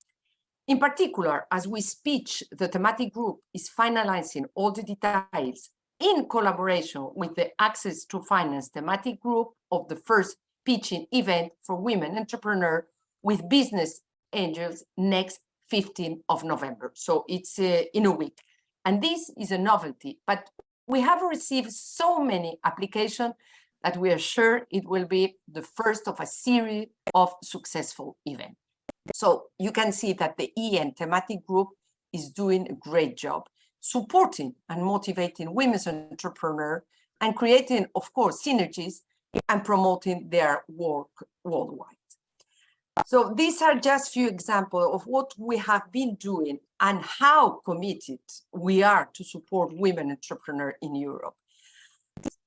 In particular, as we speak, the thematic group is finalizing all the details in collaboration with the Access to Finance thematic group of the first pitching event for women entrepreneurs with business angels next 15th of November. So it's in a week. And this is a novelty, but we have received so many applications that we are sure it will be the first of a series of successful events. So you can see that the EN thematic group is doing a great job supporting and motivating women's entrepreneurs and creating, of course, synergies and promoting their work worldwide. So these are just few examples of what we have been doing and how committed we are to support women entrepreneurs in Europe.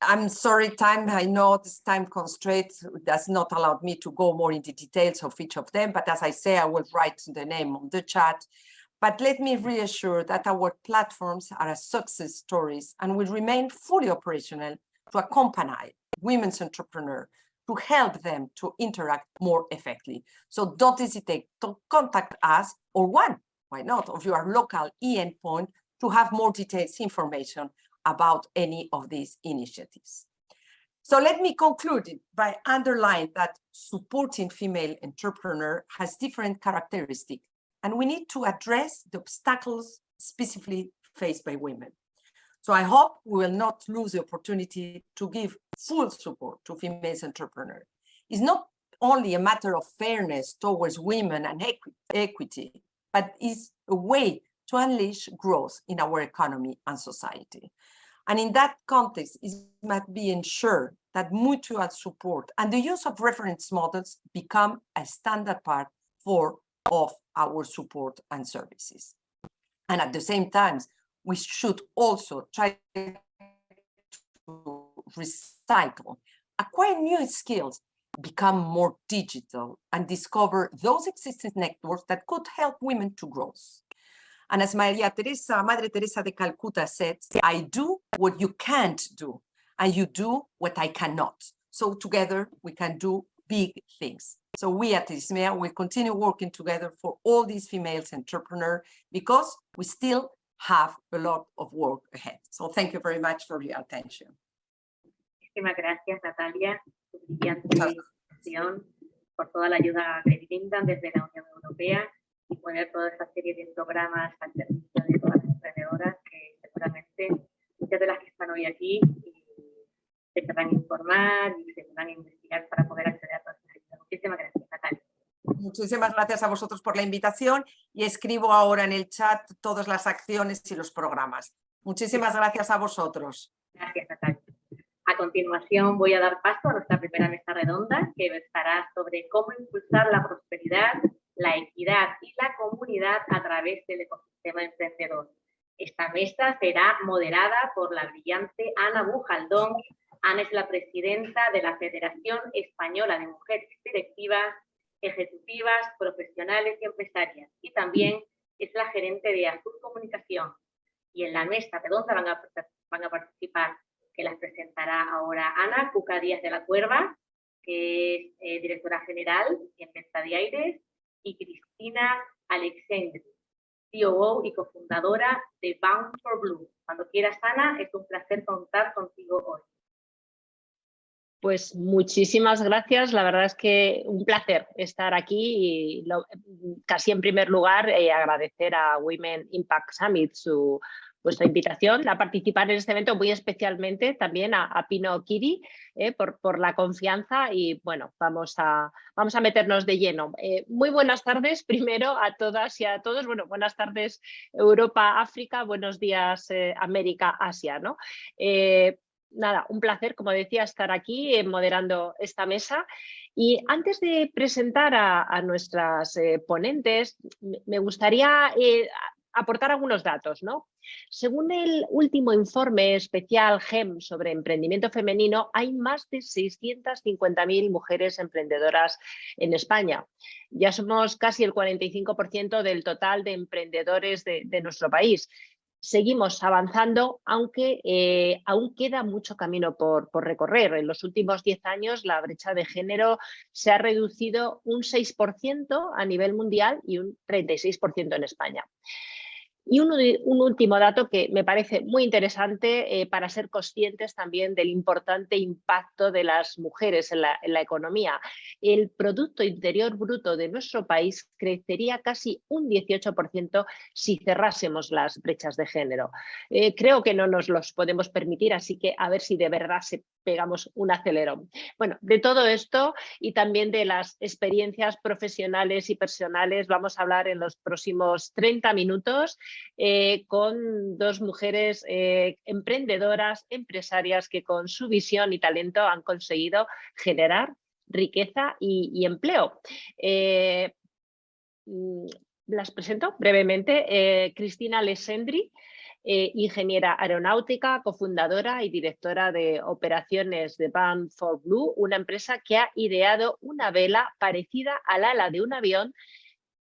I'm sorry, I know this time constraint does not allow me to go more into details of each of them, but as I say, I will write the name on the chat. But let me reassure that our platforms are success stories and will remain fully operational to accompany women's entrepreneurs, to help them to interact more effectively. So don't hesitate to contact us or one, why not, of your local EN point to have more detailed information about any of these initiatives. So let me conclude by underlining that supporting female entrepreneurs has different characteristics and we need to address the obstacles specifically faced by women. So I hope we will not lose the opportunity to give full support to female entrepreneurs. It's not only a matter of fairness towards women and equity, but it's a way to unleash growth in our economy and society. And in that context, it must be ensured that mutual support and the use of reference models become a standard part of our support and services. And at the same time, we should also try to recycle, acquire new skills, become more digital, and discover those existing networks that could help women to grow. And as Madre Teresa de Calcutta said, I do what you can't do, and you do what I cannot. So together we can do big things. So we at ISMEA will continue working together for all these female entrepreneurs because we still have a lot of work ahead. So thank you very much for your attention. Muchísimas gracias, Natalia, por tu brillante presentación, por toda la ayuda que brindan desde la Unión Europea y poner toda esa serie de programas al servicio de todas las emprendedoras que seguramente muchas de las que están hoy aquí se querrán informar y se querrán investigar para poder acceder a todas las ayudas. Muchísimas gracias, Natalia. Muchísimas gracias a vosotros por la invitación y escribo ahora en el chat todas las acciones y los programas. Muchísimas gracias a vosotros. Gracias, Natalia. A continuación voy a dar paso a nuestra primera mesa redonda que versará sobre cómo impulsar la prosperidad, la equidad y la comunidad a través del ecosistema emprendedor. Esta mesa será moderada por la brillante Ana Bujaldón. Ana es la presidenta de la Federación Española de Mujeres Directivas, Ejecutivas, Profesionales y Empresarias, y también es la gerente de Azul Comunicación. Y en la mesa redonda van a participar, que las presentará ahora Ana Cuca Díaz de la Cuerva, que es directora general en Venta de Aires, y Cristina Alexandri, COO y cofundadora de Bound for Blue. Cuando quieras, Ana, es un placer contar contigo hoy. Pues muchísimas gracias, la verdad es que un placer estar aquí y casi en primer lugar agradecer a Women Impact Summit vuestra invitación a participar en este evento, muy especialmente también a Pino Kiri por la confianza y bueno, vamos a meternos de lleno. Muy buenas tardes primero a todas y a todos, bueno, buenas tardes Europa, África, buenos días América, Asia, ¿no? Nada, un placer, como decía, estar aquí moderando esta mesa. Y antes de presentar a nuestras ponentes, me gustaría aportar algunos datos, ¿no? Según el último informe especial GEM sobre emprendimiento femenino, hay más de 650.000 mujeres emprendedoras en España. Ya somos casi el 45% del total de emprendedores de nuestro país. Seguimos avanzando, aunque aún queda mucho camino por recorrer. En los últimos 10 años la brecha de género se ha reducido un 6% a nivel mundial y un 36% en España. Y un último dato que me parece muy interesante para ser conscientes también del importante impacto de las mujeres en la economía. El Producto Interior Bruto de nuestro país crecería casi un 18% si cerrásemos las brechas de género. Creo que no nos los podemos permitir, así que a ver si de verdad pegamos un acelerón. Bueno, de todo esto y también de las experiencias profesionales y personales vamos a hablar en los próximos 30 minutos con dos mujeres emprendedoras, empresarias que con su visión y talento han conseguido generar riqueza y empleo. Las presento brevemente. Cristina Alessandri, ingeniera aeronáutica, cofundadora y directora de operaciones de Bound for Blue, una empresa que ha ideado una vela parecida al ala de un avión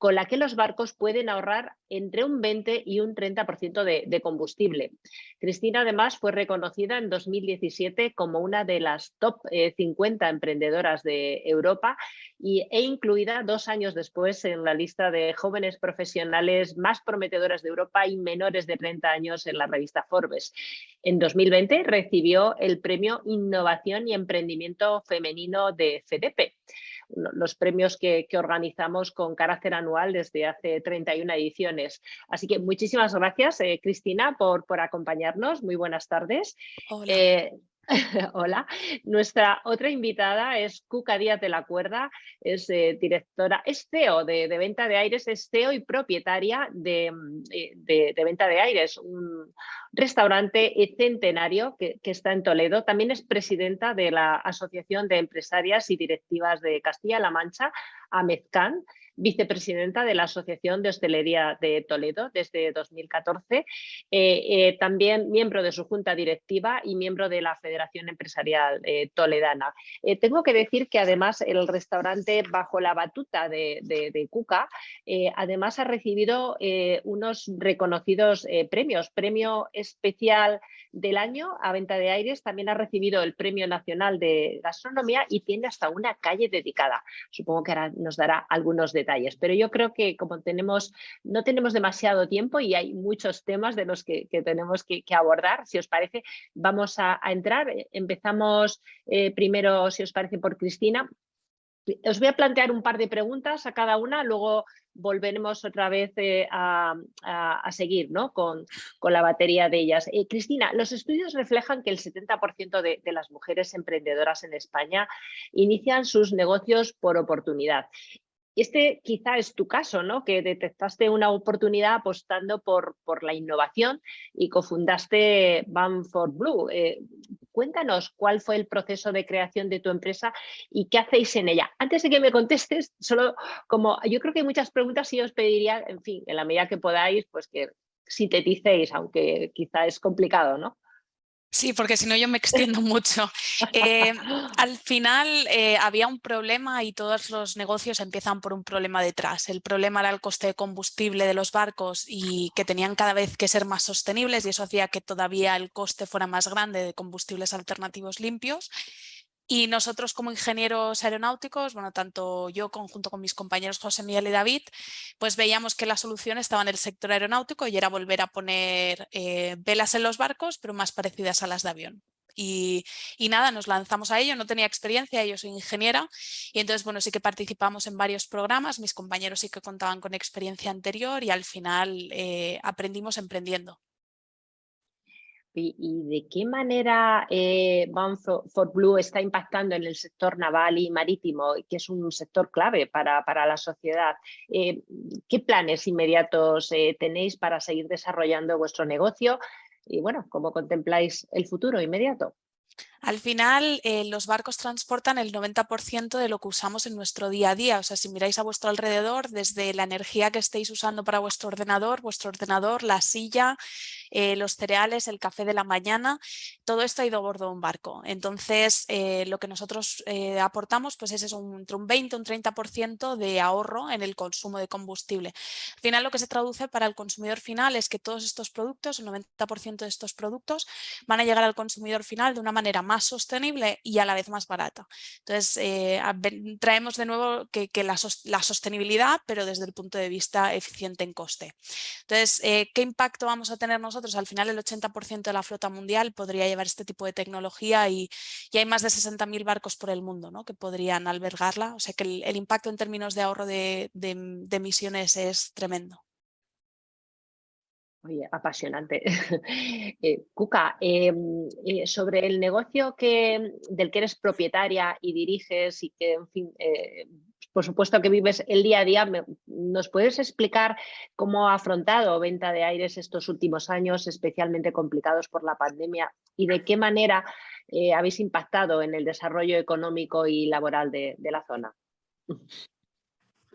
con la que los barcos pueden ahorrar entre un 20 y un 30% de combustible. Cristina además fue reconocida en 2017 como una de las top 50 emprendedoras de Europa e incluida 2 años después en la lista de jóvenes profesionales más prometedoras de Europa y menores de 30 años en la revista Forbes. En 2020 recibió el premio Innovación y Emprendimiento Femenino de FEDEPE. los premios que organizamos con carácter anual desde hace 31 ediciones. Así que muchísimas gracias, Cristina, por acompañarnos. Muy buenas tardes. Hola. Hola. Nuestra otra invitada es Cuca Díaz de la Cuerda, es directora, es CEO de Venta de Aires, es CEO y propietaria de Venta de Aires, un restaurante centenario que está en Toledo. También es presidenta de la Asociación de Empresarias y Directivas de Castilla-La Mancha, AMEZCAN, vicepresidenta de la Asociación de Hostelería de Toledo desde 2014, también miembro de su junta directiva y miembro de la Federación Empresarial Toledana. Tengo que decir que además el restaurante bajo la batuta de Cuca además ha recibido unos reconocidos premios, premio especial del año a Venta de Aires, también ha recibido el Premio Nacional de Gastronomía y tiene hasta una calle dedicada. Supongo que ahora nos dará algunos detalles, pero yo creo que como no tenemos demasiado tiempo y hay muchos temas de los que tenemos que abordar, si os parece, vamos a entrar. Empezamos primero, si os parece, por Cristina. Os voy a plantear un par de preguntas a cada una, luego volveremos otra vez a seguir, ¿no?, con la batería de ellas. Cristina, los estudios reflejan que el 70% de las mujeres emprendedoras en España inician sus negocios por oportunidad. Este quizá es tu caso, ¿no?, que detectaste una oportunidad apostando por la innovación y cofundaste Ban for Blue. Cuéntanos cuál fue el proceso de creación de tu empresa y qué hacéis en ella. Antes de que me contestes, solo como yo creo que hay muchas preguntas y os pediría, en fin, en la medida que podáis, pues que sinteticéis, aunque quizá es complicado, ¿no? Sí, porque si no yo me extiendo mucho. Al final había un problema y todos los negocios empiezan por un problema detrás. El problema era el coste de combustible de los barcos y que tenían cada vez que ser más sostenibles y eso hacía que todavía el coste fuera más grande de combustibles alternativos limpios. Y nosotros como ingenieros aeronáuticos, bueno, tanto yo junto con mis compañeros José Miguel y David, pues veíamos que la solución estaba en el sector aeronáutico y era volver a poner velas en los barcos, pero más parecidas a las de avión. Y nada, nos lanzamos a ello, no tenía experiencia, yo soy ingeniera y entonces, bueno, sí que participamos en varios programas, mis compañeros sí que contaban con experiencia anterior y al final aprendimos emprendiendo. ¿Y de qué manera Ban for Blue está impactando en el sector naval y marítimo, que es un sector clave para la sociedad? ¿Qué planes inmediatos tenéis para seguir desarrollando vuestro negocio? Y bueno, ¿cómo contempláis el futuro inmediato? Al final, los barcos transportan el 90% de lo que usamos en nuestro día a día. O sea, si miráis a vuestro alrededor, desde la energía que estéis usando para vuestro ordenador, la silla, los cereales, el café de la mañana, todo esto ha ido a bordo de un barco. Entonces, lo que nosotros aportamos pues es eso, entre un 20 y un 30% de ahorro en el consumo de combustible. Al final, lo que se traduce para el consumidor final es que todos estos productos, el 90% de estos productos, van a llegar al consumidor final de una manera más sostenible y a la vez más barata. Entonces, traemos de nuevo que la sostenibilidad, pero desde el punto de vista eficiente en coste. Entonces, ¿qué impacto vamos a tener nosotros? Al final, el 80% de la flota mundial podría llevar este tipo de tecnología y hay más de 60.000 barcos por el mundo, ¿no?, que podrían albergarla. O sea que el impacto en términos de ahorro de emisiones es tremendo. Oye, apasionante. Cuca, sobre el negocio del que eres propietaria y diriges y que, en fin, por supuesto que vives el día a día, ¿nos puedes explicar cómo ha afrontado Venta de Aires estos últimos años, especialmente complicados por la pandemia, y de qué manera habéis impactado en el desarrollo económico y laboral de la zona?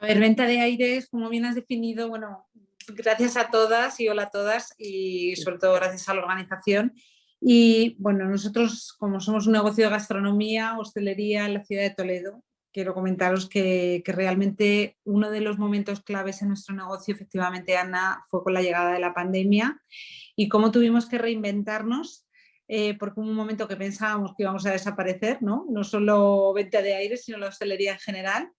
A ver, Venta de Aires, como bien has definido, bueno, gracias a todas y hola a todas y sobre todo gracias a la organización. Y bueno, nosotros como somos un negocio de gastronomía, hostelería en la ciudad de Toledo, quiero comentaros que realmente uno de los momentos claves en nuestro negocio, efectivamente, Ana, fue con la llegada de la pandemia y cómo tuvimos que reinventarnos, porque hubo un momento que pensábamos que íbamos a desaparecer, ¿no? No solo Venta de Aires, sino la hostelería en general.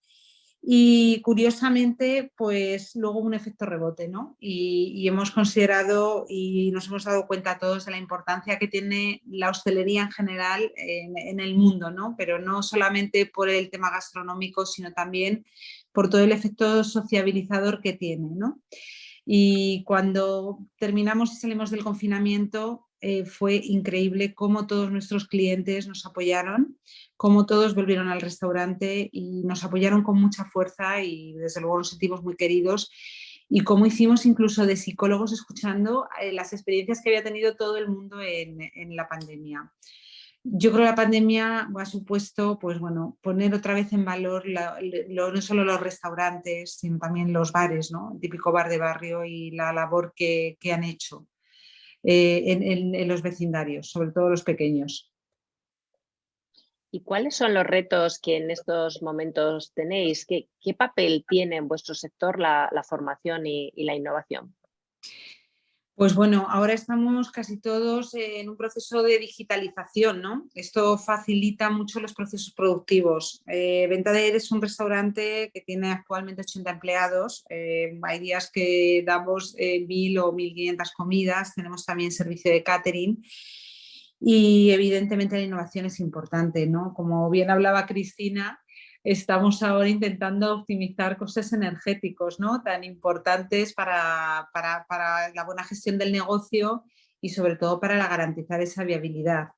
Y curiosamente, pues luego hubo un efecto rebote, ¿no? Y hemos considerado y nos hemos dado cuenta todos de la importancia que tiene la hostelería en general en el mundo, ¿no? Pero no solamente por el tema gastronómico, sino también por todo el efecto sociabilizador que tiene, ¿no? Y cuando terminamos y salimos del confinamiento, fue increíble cómo todos nuestros clientes nos apoyaron, cómo todos volvieron al restaurante y nos apoyaron con mucha fuerza y desde luego nos sentimos muy queridos, y cómo hicimos incluso de psicólogos escuchando las experiencias que había tenido todo el mundo en la pandemia. Yo creo que la pandemia ha supuesto, pues bueno, poner otra vez en valor no solo los restaurantes, sino también los bares, ¿no? El típico bar de barrio y la labor que han hecho en los vecindarios, sobre todo los pequeños. ¿Y cuáles son los retos que en estos momentos tenéis? ¿Qué papel tiene en vuestro sector la formación y la innovación? Pues bueno, ahora estamos casi todos en un proceso de digitalización, ¿no? Esto facilita mucho los procesos productivos. Venta de Aire es un restaurante que tiene actualmente 80 empleados. Hay días que damos 1.000 o 1.500 comidas. Tenemos también servicio de catering. Y evidentemente la innovación es importante, ¿no? Como bien hablaba Cristina, estamos ahora intentando optimizar costes energéticos, ¿no? Tan importantes para la buena gestión del negocio y sobre todo para garantizar esa viabilidad.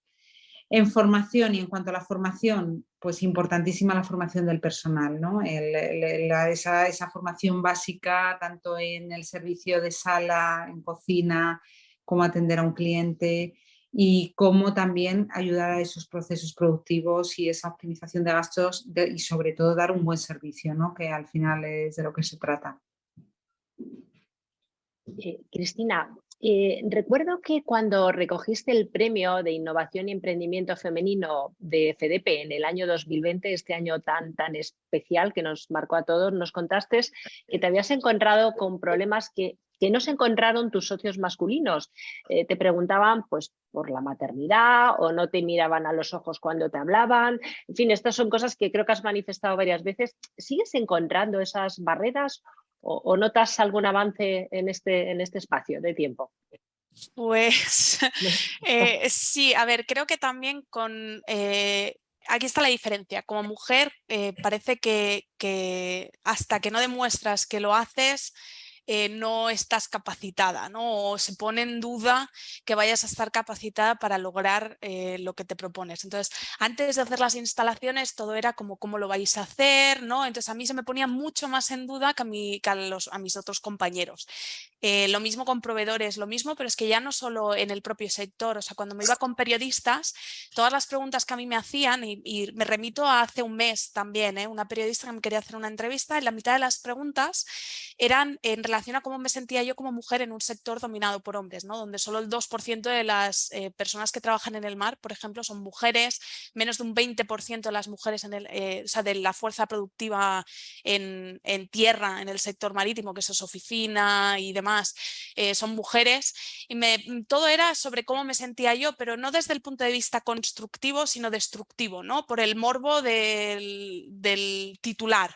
En formación y en cuanto a la formación, pues importantísima la formación del personal, ¿no? Esa formación básica tanto en el servicio de sala, en cocina, cómo atender a un cliente y cómo también ayudar a esos procesos productivos y esa optimización de gastos y sobre todo dar un buen servicio, ¿no? Que al final es de lo que se trata. Cristina, recuerdo que cuando recogiste el premio de Innovación y Emprendimiento Femenino de FEDEPE en el año 2020, este año tan especial que nos marcó a todos, nos contaste que te habías encontrado con problemas que no se encontraron tus socios masculinos. Te preguntaban pues, por la maternidad o no te miraban a los ojos cuando te hablaban. En fin, estas son cosas que creo que has manifestado varias veces. ¿Sigues encontrando esas barreras o notas algún avance en este espacio de tiempo? Pues sí, a ver, creo que también con... aquí está la diferencia. Como mujer parece que hasta que no demuestras que lo haces, no estás capacitada, ¿no? O se pone en duda que vayas a estar capacitada para lograr lo que te propones. Entonces, antes de hacer las instalaciones, todo era como cómo lo vais a hacer, ¿no? Entonces, a mí se me ponía mucho más en duda que a mis otros compañeros. Lo mismo con proveedores, lo mismo, pero es que ya no solo en el propio sector, o sea, cuando me iba con periodistas, todas las preguntas que a mí me hacían, y me remito a hace un mes también, una periodista que me quería hacer una entrevista, y la mitad de las preguntas eran en relación a cómo me sentía yo como mujer en un sector dominado por hombres, ¿no? Donde solo el 2% de las personas que trabajan en el mar, por ejemplo, son mujeres, menos de un 20% de las mujeres o sea, de la fuerza productiva en tierra, en el sector marítimo, que eso es oficina y demás, son mujeres, y todo era sobre cómo me sentía yo, pero no desde el punto de vista constructivo, sino destructivo, ¿no? Por el morbo del titular.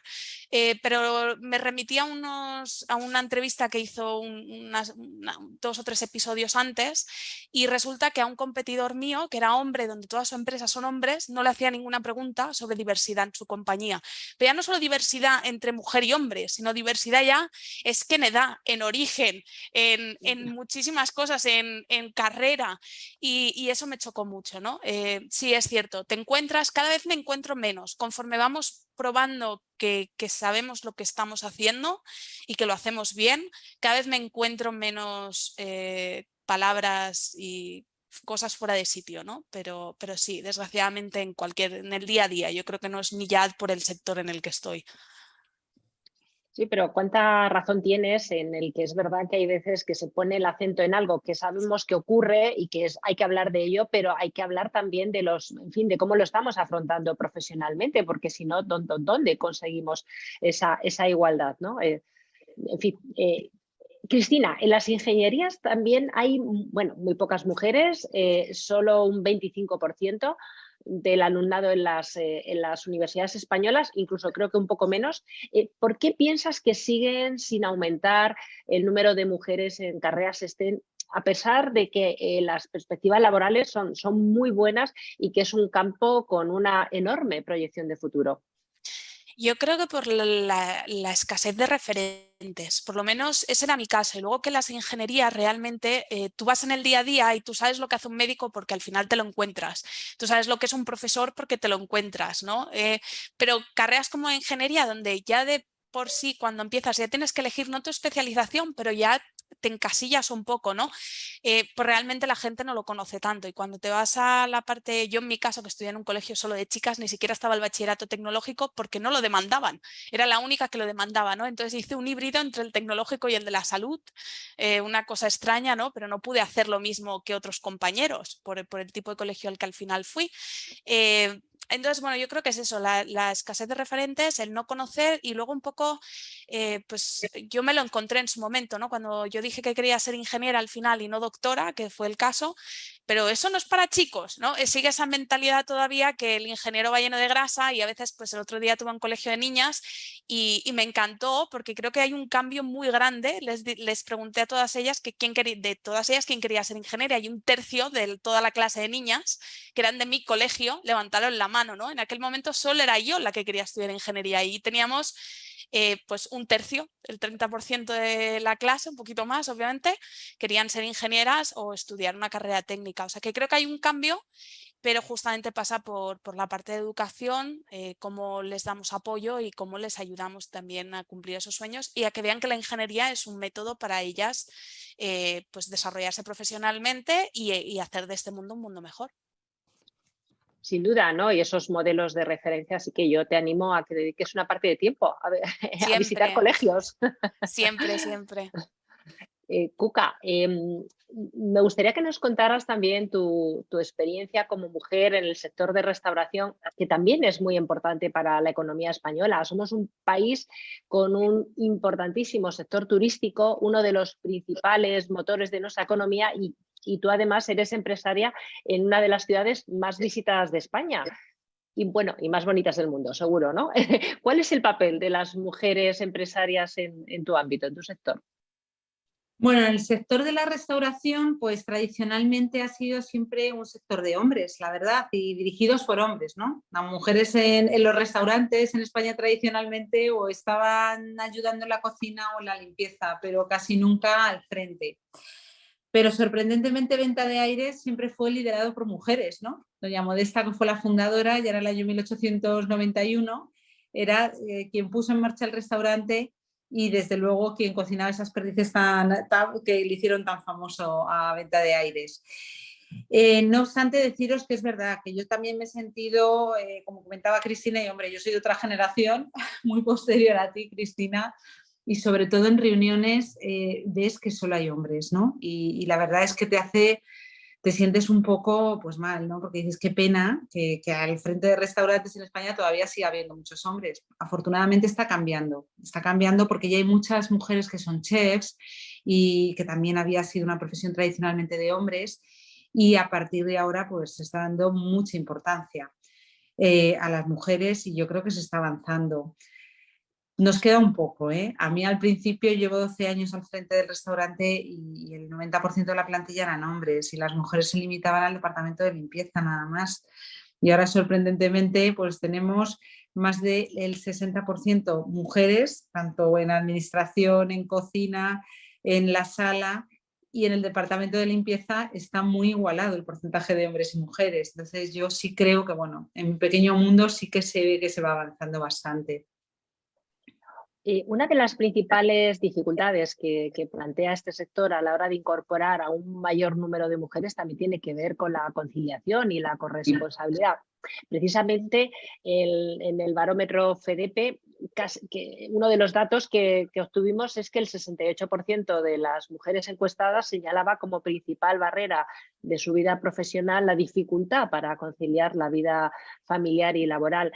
Pero me remitía a una entrevista que hizo 2 o 3 episodios antes, y resulta que a un competidor mío, que era hombre, donde toda su empresa son hombres, no le hacía ninguna pregunta sobre diversidad en su compañía. Pero ya no solo diversidad entre mujer y hombre, sino diversidad ya es que en edad, en origen, en muchísimas cosas, en carrera, y eso me chocó mucho, ¿no? Sí, es cierto, cada vez me encuentro menos, conforme vamos probando que sabemos lo que estamos haciendo y que lo hacemos bien, cada vez me encuentro menos palabras y cosas fuera de sitio, ¿no? Pero sí, desgraciadamente en el día a día, yo creo que no es ni ya por el sector en el que estoy. Sí, pero cuánta razón tienes en el que es verdad que hay veces que se pone el acento en algo que sabemos que ocurre y que hay que hablar de ello, pero hay que hablar también de de cómo lo estamos afrontando profesionalmente, porque si no, ¿dónde conseguimos esa igualdad, ¿no? En fin, Cristina, en las ingenierías también hay, bueno, muy pocas mujeres, solo un 25%. del alumnado en las universidades españolas, incluso creo que un poco menos. ¿Por qué piensas que siguen sin aumentar el número de mujeres en carreras STEM, a pesar de que las perspectivas laborales son muy buenas y que es un campo con una enorme proyección de futuro? Yo creo que por la escasez de referentes, por lo menos ese era mi caso. Y luego que las ingenierías realmente, tú vas en el día a día y tú sabes lo que hace un médico porque al final te lo encuentras. Tú sabes lo que es un profesor porque te lo encuentras, ¿no? Pero carreras como ingeniería, donde ya de por sí, cuando empiezas, ya tienes que elegir no tu especialización, pero ya te encasillas un poco, ¿no? Pues realmente la gente no lo conoce tanto, y cuando te vas a la parte, yo en mi caso que estudié en un colegio solo de chicas, ni siquiera estaba el bachillerato tecnológico porque no lo demandaban, era la única que lo demandaba, ¿no? Entonces hice un híbrido entre el tecnológico y el de la salud, una cosa extraña, ¿no? Pero no pude hacer lo mismo que otros compañeros por el tipo de colegio al que al final fui. Entonces, bueno, yo creo que es eso, la escasez de referentes, el no conocer, y luego un poco, pues yo me lo encontré en su momento, ¿no? Cuando yo dije que quería ser ingeniera al final y no doctora, que fue el caso, pero eso no es para chicos, ¿no? Sigue esa mentalidad todavía que el ingeniero va lleno de grasa, y a veces, pues el otro día tuve un colegio de niñas y me encantó porque creo que hay un cambio muy grande. Les pregunté a todas ellas que quién quería ser ingeniera, y un tercio de toda la clase de niñas que eran de mi colegio levantaron la mano, ¿no? En aquel momento solo era yo la que quería estudiar ingeniería, y teníamos pues un tercio, el 30% de la clase, un poquito más obviamente, querían ser ingenieras o estudiar una carrera técnica. O sea que creo que hay un cambio, pero justamente pasa por la parte de educación, cómo les damos apoyo y cómo les ayudamos también a cumplir esos sueños y a que vean que la ingeniería es un método para ellas, pues desarrollarse profesionalmente y hacer de este mundo un mundo mejor. Sin duda, ¿no? Y esos modelos de referencia, así que yo te animo a que dediques una parte de tiempo a visitar colegios. Siempre, siempre. Cuca, me gustaría que nos contaras también tu experiencia como mujer en el sector de restauración, que también es muy importante para la economía española. Somos un país con un importantísimo sector turístico, uno de los principales motores de nuestra economía, y tú además eres empresaria en una de las ciudades más visitadas de España. Y bueno, y más bonitas del mundo, seguro, ¿no? ¿Cuál es el papel de las mujeres empresarias en tu ámbito, en tu sector? Bueno, el sector de la restauración, pues tradicionalmente ha sido siempre un sector de hombres, la verdad, y dirigidos por hombres, ¿no? Las mujeres en los restaurantes en España tradicionalmente o estaban ayudando en la cocina o en la limpieza, pero casi nunca al frente. Pero sorprendentemente Venta de Aires siempre fue liderado por mujeres, ¿no? Doña Modesta, que fue la fundadora, ya era el año 1891, era quien puso en marcha el restaurante y desde luego quien cocinaba esas perdices que le hicieron tan famoso a Venta de Aires. No obstante, deciros que es verdad que yo también me he sentido, como comentaba Cristina, y hombre, yo soy de otra generación, muy posterior a ti, Cristina, y sobre todo en reuniones ves que solo hay hombres, ¿no? Y la verdad es que te sientes un poco pues mal, ¿no? Porque dices, qué pena que al frente de restaurantes en España todavía siga habiendo muchos hombres. Afortunadamente está cambiando porque ya hay muchas mujeres que son chefs y que también había sido una profesión tradicionalmente de hombres, y a partir de ahora pues se está dando mucha importancia a las mujeres, y yo creo que se está avanzando. Nos queda un poco, ¿eh? A mí al principio llevo 12 años al frente del restaurante y el 90% de la plantilla eran hombres y las mujeres se limitaban al departamento de limpieza nada más. Y ahora sorprendentemente pues tenemos más del 60% mujeres, tanto en administración, en cocina, en la sala, y en el departamento de limpieza está muy igualado el porcentaje de hombres y mujeres. Entonces yo sí creo que, bueno, en mi pequeño mundo sí que se ve que se va avanzando bastante. Una de las principales dificultades que plantea este sector a la hora de incorporar a un mayor número de mujeres también tiene que ver con la conciliación y la corresponsabilidad. Precisamente en el barómetro FEDEPE, uno de los datos que obtuvimos es que el 68% de las mujeres encuestadas señalaba como principal barrera de su vida profesional la dificultad para conciliar la vida familiar y laboral.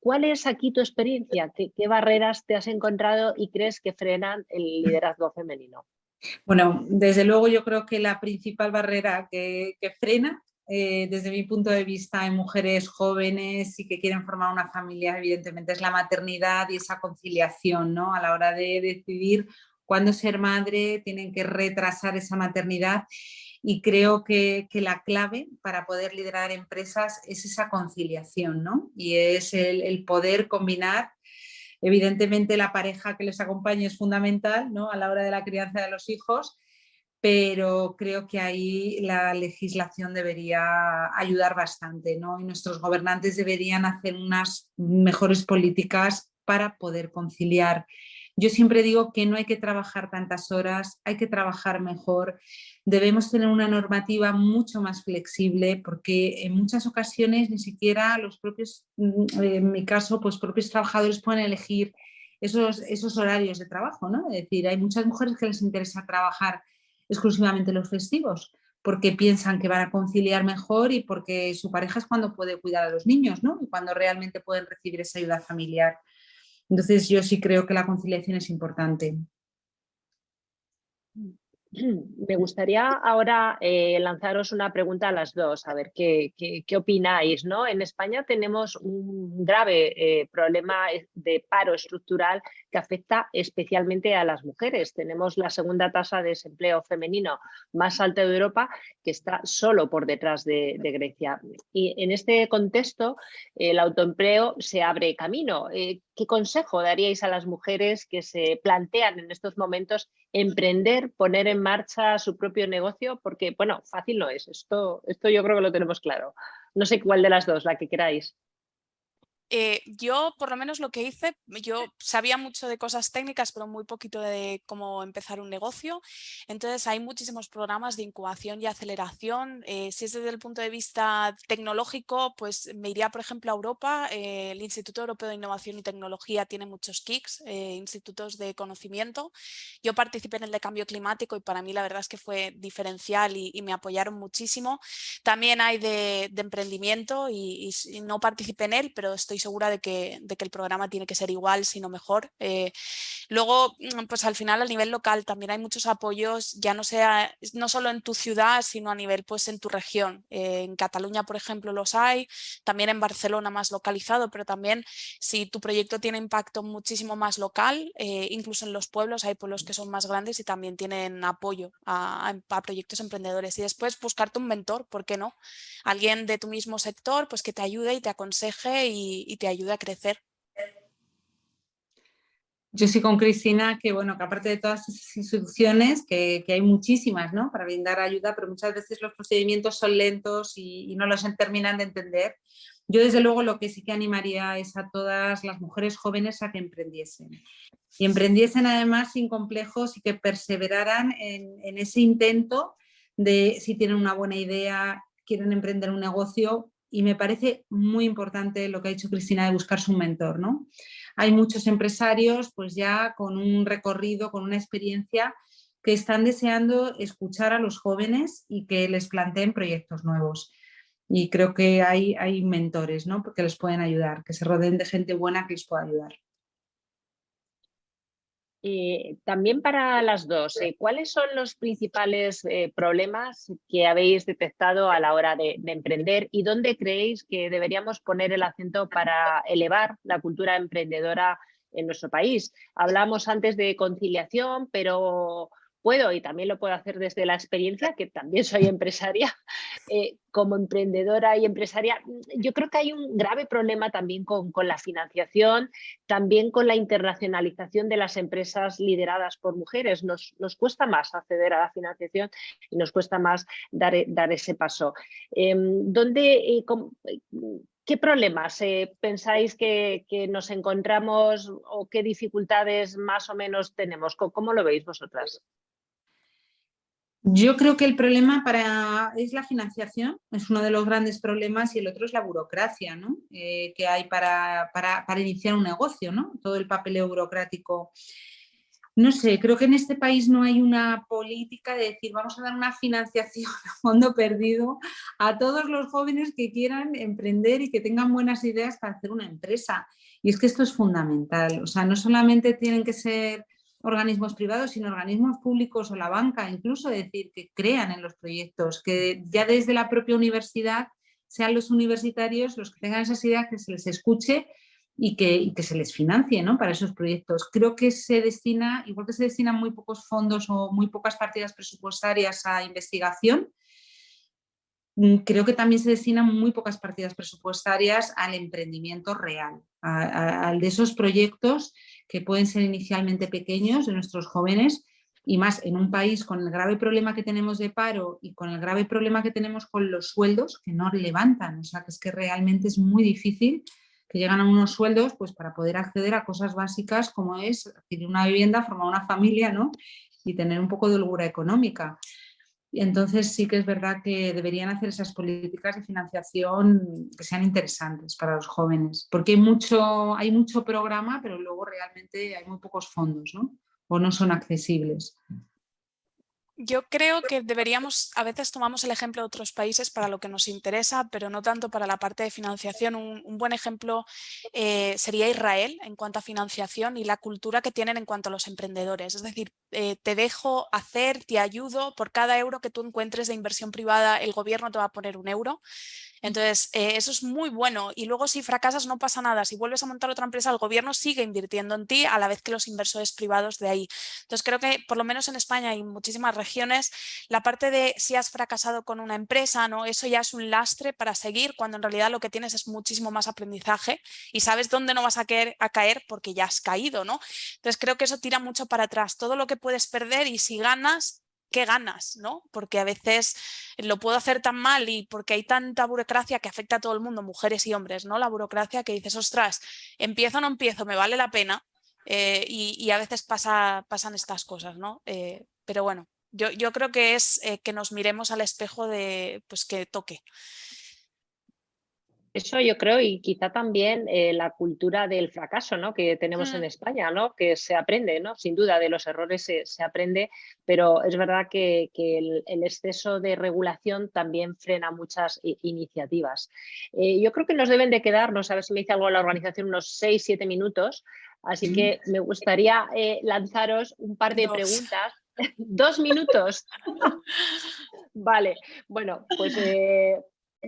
¿Cuál es aquí tu experiencia? ¿Qué barreras te has encontrado y crees que frenan el liderazgo femenino? Bueno, desde luego yo creo que la principal barrera que frena desde mi punto de vista, en mujeres jóvenes y que quieren formar una familia, evidentemente, es la maternidad y esa conciliación, ¿no? A la hora de decidir cuándo ser madre, tienen que retrasar esa maternidad. Y creo que la clave para poder liderar empresas es esa conciliación, ¿no? Y es el poder combinar. Evidentemente la pareja que les acompañe es fundamental, ¿no? A la hora de la crianza de los hijos, pero creo que ahí la legislación debería ayudar bastante, ¿no? Y nuestros gobernantes deberían hacer unas mejores políticas para poder conciliar. Yo siempre digo que no hay que trabajar tantas horas, hay que trabajar mejor. Debemos tener una normativa mucho más flexible porque en muchas ocasiones ni siquiera los propios, en mi caso, pues propios trabajadores pueden elegir esos horarios de trabajo, ¿no? Es decir, hay muchas mujeres que les interesa trabajar exclusivamente los festivos porque piensan que van a conciliar mejor y porque su pareja es cuando puede cuidar a los niños, ¿no? Y cuando realmente pueden recibir esa ayuda familiar. Entonces yo sí creo que la conciliación es importante. Me gustaría ahora lanzaros una pregunta a las dos, a ver qué opináis, ¿no? En España tenemos un grave problema de paro estructural que afecta especialmente a las mujeres. Tenemos la segunda tasa de desempleo femenino más alta de Europa, que está solo por detrás de Grecia. Y en este contexto, el autoempleo se abre camino. ¿Qué consejo daríais a las mujeres que se plantean en estos momentos emprender, poner en marcha su propio negocio? Porque, bueno, fácil no es. Esto yo creo que lo tenemos claro. No sé cuál de las dos, la que queráis. Yo, por lo menos lo que hice, yo sabía mucho de cosas técnicas, pero muy poquito de cómo empezar un negocio. Entonces hay muchísimos programas de incubación y aceleración. Si es desde el punto de vista tecnológico, pues me iría, por ejemplo, a Europa. El Instituto Europeo de Innovación y Tecnología tiene muchos KICs, institutos de conocimiento. Yo participé en el de cambio climático y para mí la verdad es que fue diferencial y me apoyaron muchísimo. También hay de emprendimiento y no participé en él, pero estoy segura de que el programa tiene que ser igual, si no mejor. Luego, pues al final a nivel local también hay muchos apoyos, ya no solo en tu ciudad, sino a nivel pues en tu región. En Cataluña, por ejemplo, los hay, también en Barcelona más localizado, pero también si tu proyecto tiene impacto muchísimo más local, incluso en los pueblos hay pueblos que son más grandes y también tienen apoyo a proyectos emprendedores. Y después buscarte un mentor, ¿por qué no? Alguien de tu mismo sector pues que te ayude y te aconseje y te ayude a crecer. Yo sí con Cristina que, bueno, que aparte de todas esas instituciones, que hay muchísimas, ¿no? Para brindar ayuda, pero muchas veces los procedimientos son lentos y no los terminan de entender. Yo desde luego lo que sí que animaría es a todas las mujeres jóvenes a que emprendiesen. Y emprendiesen además sin complejos y que perseveraran en ese intento de si tienen una buena idea, quieren emprender un negocio. Y me parece muy importante lo que ha dicho Cristina de buscarse un mentor, ¿no? Hay muchos empresarios pues ya con un recorrido, con una experiencia que están deseando escuchar a los jóvenes y que les planteen proyectos nuevos. Y creo que hay mentores, ¿no? Porque les pueden ayudar, que se rodeen de gente buena que les pueda ayudar. También para las dos, ¿cuáles son los principales problemas que habéis detectado a la hora de emprender y dónde creéis que deberíamos poner el acento para elevar la cultura emprendedora en nuestro país? Hablamos antes de conciliación, pero puedo, y también lo puedo hacer desde la experiencia, que también soy empresaria, como emprendedora y empresaria, yo creo que hay un grave problema también con la financiación, también con la internacionalización de las empresas lideradas por mujeres. Nos cuesta más acceder a la financiación y nos cuesta más dar ese paso. ¿Qué problemas pensáis que nos encontramos o qué dificultades más o menos tenemos? ¿Cómo lo veis vosotras? Yo creo que el problema es la financiación, es uno de los grandes problemas, y el otro es la burocracia, ¿no? Que hay para iniciar un negocio, ¿no? Todo el papeleo burocrático. No sé, creo que en este país no hay una política de decir vamos a dar una financiación a fondo perdido a todos los jóvenes que quieran emprender y que tengan buenas ideas para hacer una empresa. Y es que esto es fundamental, o sea, no solamente tienen que ser organismos privados, sino organismos públicos o la banca, incluso decir que crean en los proyectos, que ya desde la propia universidad sean los universitarios los que tengan esas ideas, que se les escuche y que se les financie, ¿no?, para esos proyectos. Creo que se destina, igual que se destinan muy pocos fondos o muy pocas partidas presupuestarias a investigación, creo que también se destinan muy pocas partidas presupuestarias al emprendimiento real, al de esos proyectos que pueden ser inicialmente pequeños de nuestros jóvenes, y más en un país con el grave problema que tenemos de paro y con el grave problema que tenemos con los sueldos que no levantan. O sea, que es que realmente es muy difícil que llegan a unos sueldos pues para poder acceder a cosas básicas como es adquirir una vivienda, formar una familia, ¿no?, y tener un poco de holgura económica. Entonces sí que es verdad que deberían hacer esas políticas de financiación que sean interesantes para los jóvenes, porque hay mucho programa, pero luego realmente hay muy pocos fondos, ¿no?, o no son accesibles. Yo creo que deberíamos, a veces tomamos el ejemplo de otros países para lo que nos interesa, pero no tanto para la parte de financiación. Un buen ejemplo sería Israel en cuanto a financiación y la cultura que tienen en cuanto a los emprendedores. Es decir, te dejo hacer, te ayudo, por cada euro que tú encuentres de inversión privada, el gobierno te va a poner un euro. Entonces, eso es muy bueno. Y luego, si fracasas, no pasa nada. Si vuelves a montar otra empresa, el gobierno sigue invirtiendo en ti a la vez que los inversores privados de ahí. Entonces, creo que por lo menos en España y en muchísimas regiones, la parte de si has fracasado con una empresa, ¿no?, eso ya es un lastre para seguir, cuando en realidad lo que tienes es muchísimo más aprendizaje y sabes dónde no vas a caer porque ya has caído, ¿no? Entonces, creo que eso tira mucho para atrás. Todo lo que puedes perder, y si ganas, ¿qué ganas?, ¿no? Porque a veces lo puedo hacer tan mal y porque hay tanta burocracia que afecta a todo el mundo, mujeres y hombres, ¿no? La burocracia que dices, ostras, empiezo o no empiezo, me vale la pena, y a veces pasan estas cosas, ¿no? Pero bueno, yo creo que es que nos miremos al espejo de, pues, que toque. Eso yo creo, y quizá también la cultura del fracaso, ¿no?, que tenemos en España, ¿no?, que se aprende, ¿no?, sin duda de los errores se aprende, pero es verdad que el exceso de regulación también frena muchas iniciativas. Yo creo que nos deben de quedarnos, a ver si me dice algo la organización, unos 6-7 minutos, así que me gustaría lanzaros un par de preguntas. 2 minutos. Vale, bueno, pues...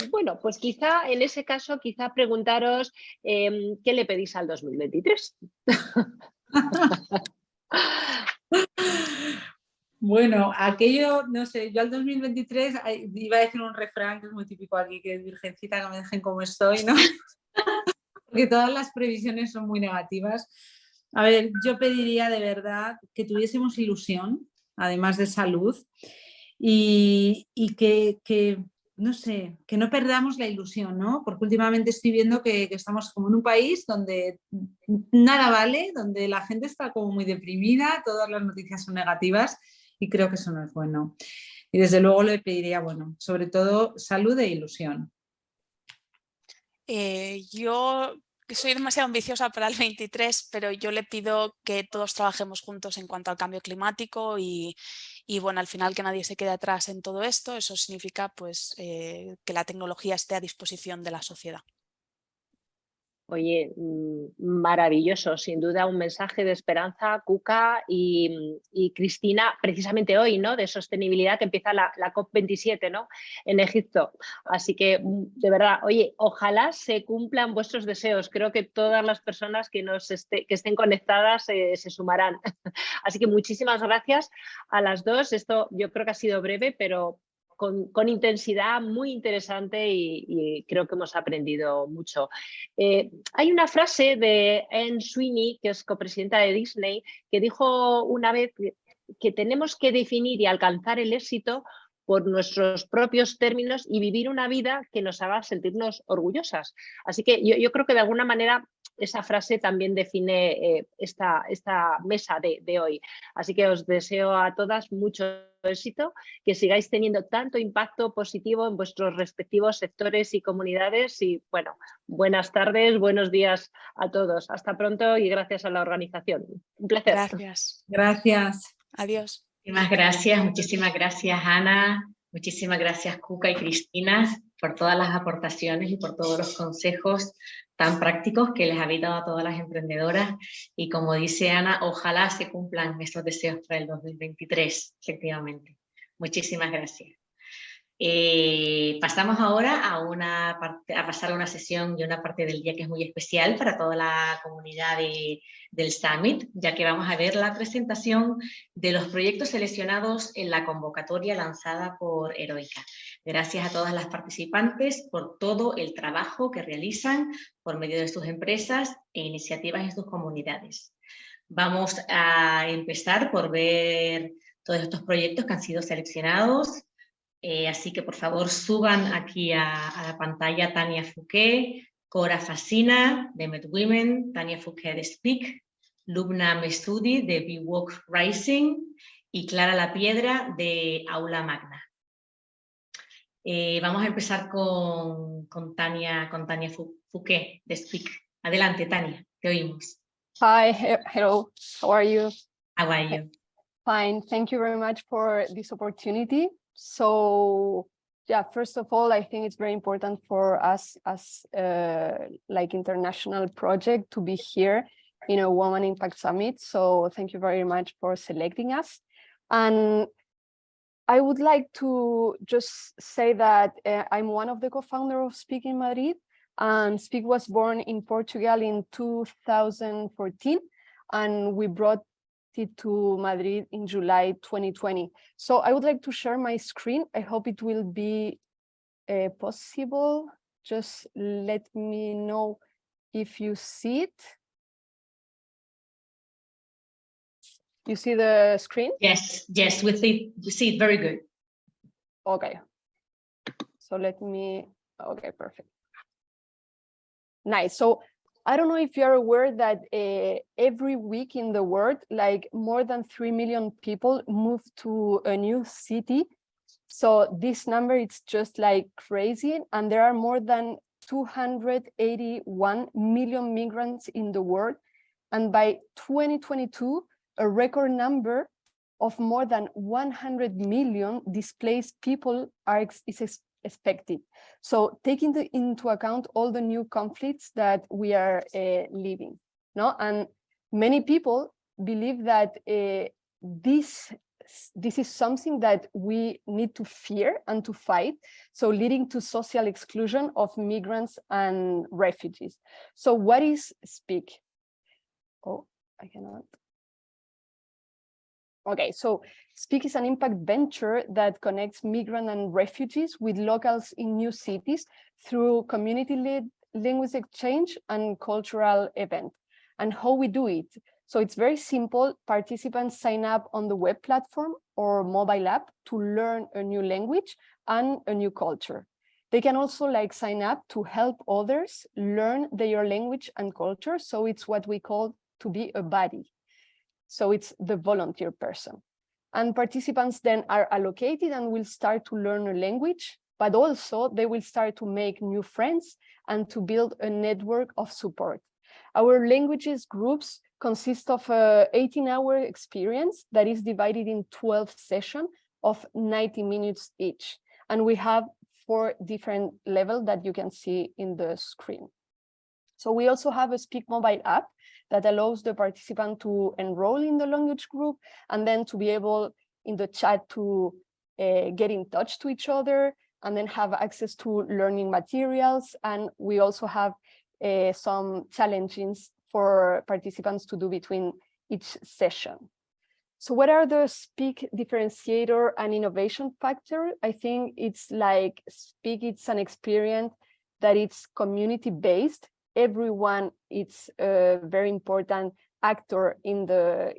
Bueno, pues quizá en ese caso, quizá preguntaros ¿qué le pedís al 2023? Bueno, aquello, no sé, yo al 2023 iba a decir un refrán que es muy típico aquí, que es virgencita, que me dejen como estoy, ¿no? Porque todas las previsiones son muy negativas. A ver, yo pediría de verdad que tuviésemos ilusión, además de salud, y que no sé, que no perdamos la ilusión, ¿no? Porque últimamente estoy viendo que estamos como en un país donde nada vale, donde la gente está como muy deprimida, todas las noticias son negativas y creo que eso no es bueno. Y desde luego le pediría, bueno, sobre todo salud e ilusión. Yo soy demasiado ambiciosa para el 23, pero yo le pido que todos trabajemos juntos en cuanto al cambio climático y bueno, al final que nadie se quede atrás en todo esto. Eso significa pues que la tecnología esté a disposición de la sociedad. Oye, maravilloso, sin duda un mensaje de esperanza, Cuca y Cristina, precisamente hoy, ¿no?, de sostenibilidad, que empieza la COP27, ¿no?, en Egipto. Así que, de verdad, oye, ojalá se cumplan vuestros deseos. Creo que todas las personas que estén conectadas se sumarán. Así que muchísimas gracias a las dos. Esto yo creo que ha sido breve, pero con intensidad, muy interesante, y creo que hemos aprendido mucho. Hay una frase de Anne Sweeney, que es copresidenta de Disney, que dijo una vez que tenemos que definir y alcanzar el éxito por nuestros propios términos y vivir una vida que nos haga sentirnos orgullosas. Así que yo creo que de alguna manera esa frase también define esta mesa de hoy. Así que os deseo a todas mucho éxito, que sigáis teniendo tanto impacto positivo en vuestros respectivos sectores y comunidades. Y bueno, buenas tardes, buenos días a todos. Hasta pronto y gracias a la organización. Un placer. Gracias. Gracias. Adiós. Muchísimas gracias Ana, muchísimas gracias Cuca y Cristina por todas las aportaciones y por todos los consejos tan prácticos que les habéis dado a todas las emprendedoras y como dice Ana, ojalá se cumplan estos deseos para el 2023, efectivamente. Muchísimas gracias. Pasamos ahora a pasar a una sesión y una parte del día que es muy especial para toda la comunidad del Summit, ya que vamos a ver la presentación de los proyectos seleccionados en la convocatoria lanzada por Heroikka. Gracias a todas las participantes por todo el trabajo que realizan por medio de sus empresas e iniciativas en sus comunidades. Vamos a empezar por ver todos estos proyectos que han sido seleccionados. Así que por favor suban aquí a la pantalla Tania Fouquet, Cora Fascina de MedWomen, Tania Fouquet de Speak, Lubna Mesudi de Be Walk Rising y Clara La Piedra de Aula Magna. Vamos a empezar con Tania Fouquet de Speak. Adelante, Tania, te oímos. Hi, hello, how are you? How are you? Fine, thank you very much for this opportunity. So, yeah, first of all, I think it's very important for us as like international project to be here in a Women Impact Summit. So thank you very much for selecting us. And I would like to just say that I'm one of the co-founders of Speak in Madrid, and Speak was born in Portugal in 2014, and we brought it to Madrid in July 2020. So I would like to share my screen. I hope it will be possible. Just let me know if you see it. You see the screen? Yes, we see it very good. Okay. So let me, okay, perfect. Nice. So I don't know if you're aware that every week in the world, like more than 3 million people move to a new city. So this number is just like crazy. And there are more than 281 million migrants in the world. And by 2022, a record number of more than 100 million displaced people is expected. So taking into account all the new conflicts that we are living, no? And many people believe that this is something that we need to fear and to fight, so leading to social exclusion of migrants and refugees. So what is Speak? Oh, I cannot. Okay, so Speak is an impact venture that connects migrants and refugees with locals in new cities through community-led language exchange and cultural events. And how we do it? So it's very simple. Participants sign up on the web platform or mobile app to learn a new language and a new culture. They can also like sign up to help others learn their language and culture. So it's what we call to be a buddy. So it's the volunteer person. And participants then are allocated and will start to learn a language, but also they will start to make new friends and to build a network of support. Our languages groups consist of an 18-hour experience that is divided in 12 sessions of 90 minutes each. And we have 4 different levels that you can see in the screen. So we also have a Speak mobile app that allows the participant to enroll in the language group and then to be able in the chat to get in touch to each other and then have access to learning materials. And we also have some challenges for participants to do between each session. So what are the Speak differentiator and innovation factor? I think it's like Speak, it's an experience that it's community-based. Everyone is a very important actor in the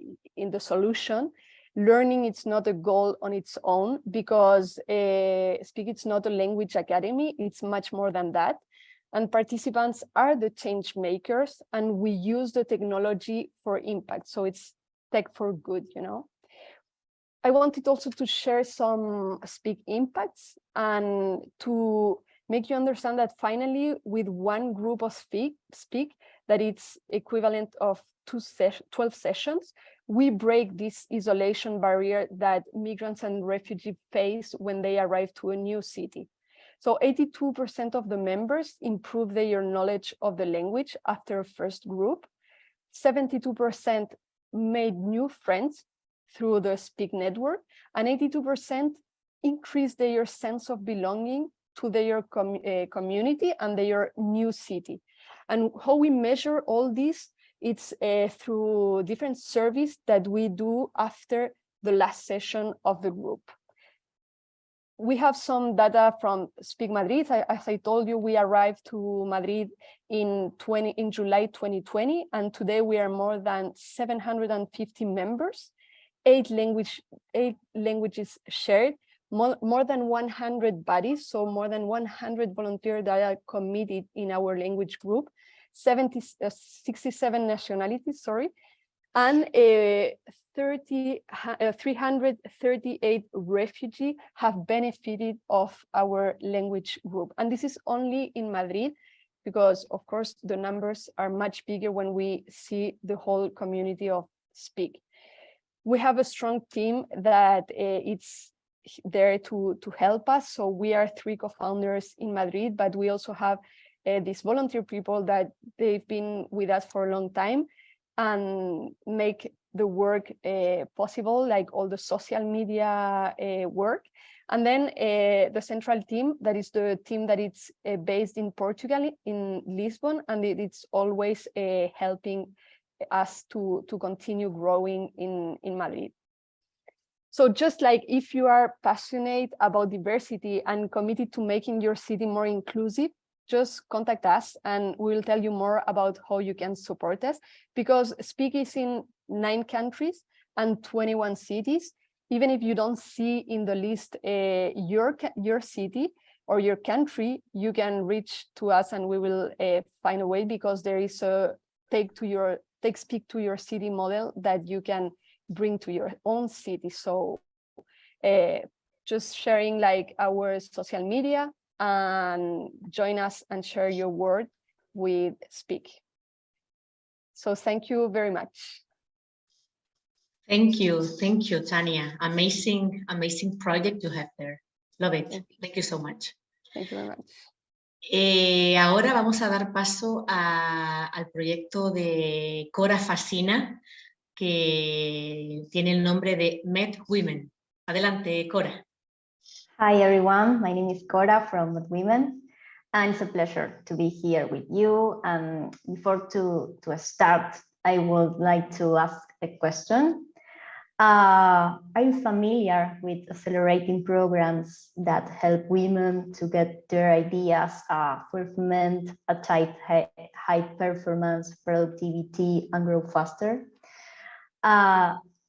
solution. Learning, it's not a goal on its own because Speak, it's not a language academy, it's much more than that. And participants are the change makers and we use the technology for impact. So it's tech for good, you know. I wanted also to share some Speak impacts and to make you understand that finally with one group of Speak that it's equivalent of 12 sessions, we break this isolation barrier that migrants and refugees face when they arrive to a new city. So 82% of the members improved their knowledge of the language after a first group. 72% made new friends through the Speak network, and 82% increased their sense of belonging to their community and their new city. And how we measure all this, it's through different surveys that we do after the last session of the group. We have some data from Speak Madrid. As I told you, we arrived to Madrid in July 2020, and today we are more than 750 members, 8 languages shared, more than 100 bodies, so more than 100 volunteers that are committed in our language group, 67 nationalities, sorry, and 338 refugees have benefited of our language group. And this is only in Madrid, because of course the numbers are much bigger when we see the whole community of Speak. We have a strong team that it's there to help us. So we are 3 co-founders in Madrid, but we also have these volunteer people that they've been with us for a long time and make the work possible, like all the social media work. And then the central team, that is the team that is based in Portugal, in Lisbon, and it's always helping us to continue growing in Madrid. So just like if you are passionate about diversity and committed to making your city more inclusive, just contact us and we'll tell you more about how you can support us, because Speak is in 9 countries and 21 cities. Even if you don't see in the list your city or your country, you can reach to us and we will find a way, because there is a take Speak to your city model that you can bring to your own city. So just sharing like our social media and join us and share your word with Speak. So thank you very much. Thank you, Tania. Amazing project you have there. Love it. Thank you so much. Thank you very much. Ahora vamos a dar paso al proyecto de Cora Fascina, que tiene el nombre de Med Women. Adelante, Cora. Hi everyone, my name is Cora from Med Women, and it's a pleasure to be here with you. And before to start, I would like to ask a question. Are you familiar with accelerating programs that help women to get their ideas fulfillment, achieve high performance, productivity, and grow faster?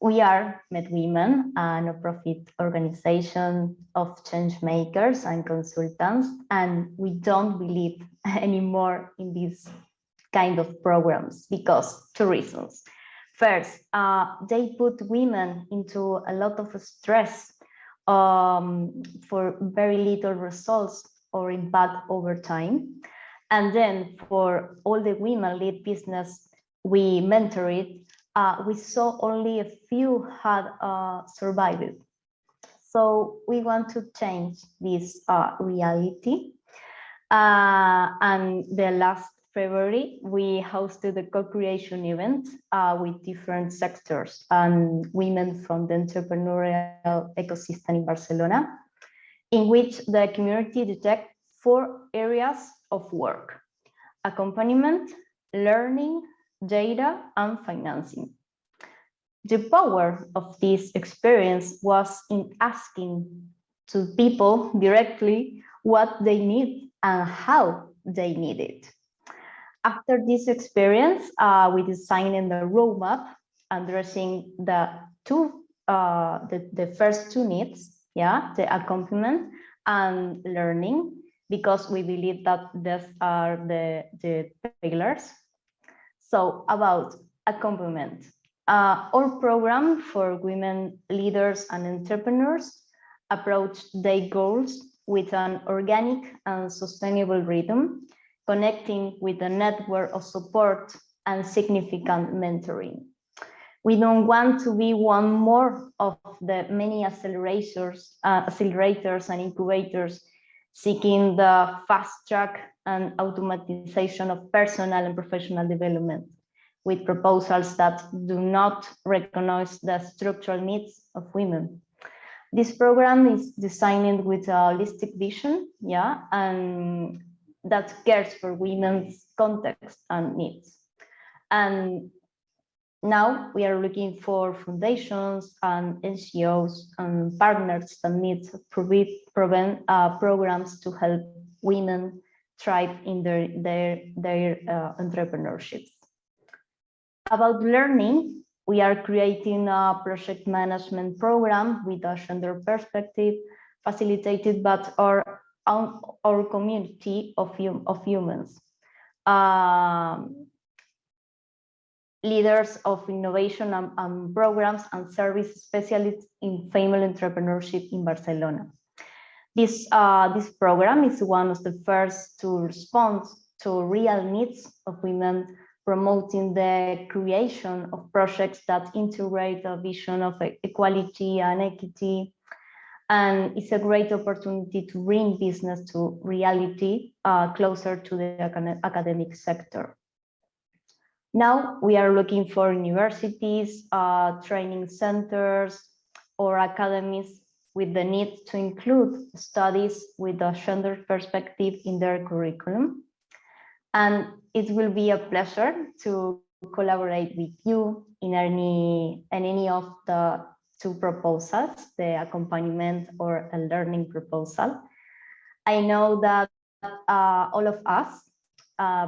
We are Med Women, a non-profit organization of change makers and consultants, and we don't believe anymore in these kind of programs because 2 reasons. First, they put women into a lot of stress for very little results or impact over time. And then for all the women lead business we mentored, we saw only a few had survived. So we want to change this reality. And the last February, we hosted a co-creation event with different sectors and women from the entrepreneurial ecosystem in Barcelona, in which the community detected 4 areas of work: accompaniment, learning, data, and financing. The power of this experience was in asking to people directly what they need and how they need it. After this experience, we designed the roadmap addressing the first 2 needs, the accompaniment and learning, because we believe that these are the pillars. So about accompaniment, our program for women leaders and entrepreneurs approach their goals with an organic and sustainable rhythm, connecting with a network of support and significant mentoring. We don't want to be one more of the many accelerators and incubators seeking the fast track and automatization of personal and professional development, with proposals that do not recognize the structural needs of women. This program is designed with a holistic vision, and that cares for women's context and needs. And now we are looking for foundations and NGOs and partners that need programs to help women thrive in their entrepreneurships. About learning, we are creating a project management program with a gender perspective, facilitated by our community of humans. Leaders of innovation and programs and service specialists in female entrepreneurship in Barcelona. This program is one of the first to respond to real needs of women, promoting the creation of projects that integrate a vision of equality and equity. And it's a great opportunity to bring business to reality closer to the academic sector. Now we are looking for universities, training centers, or academies with the need to include studies with a gender perspective in their curriculum. And it will be a pleasure to collaborate with you in any of the two proposals, the accompaniment or a learning proposal. I know that all of us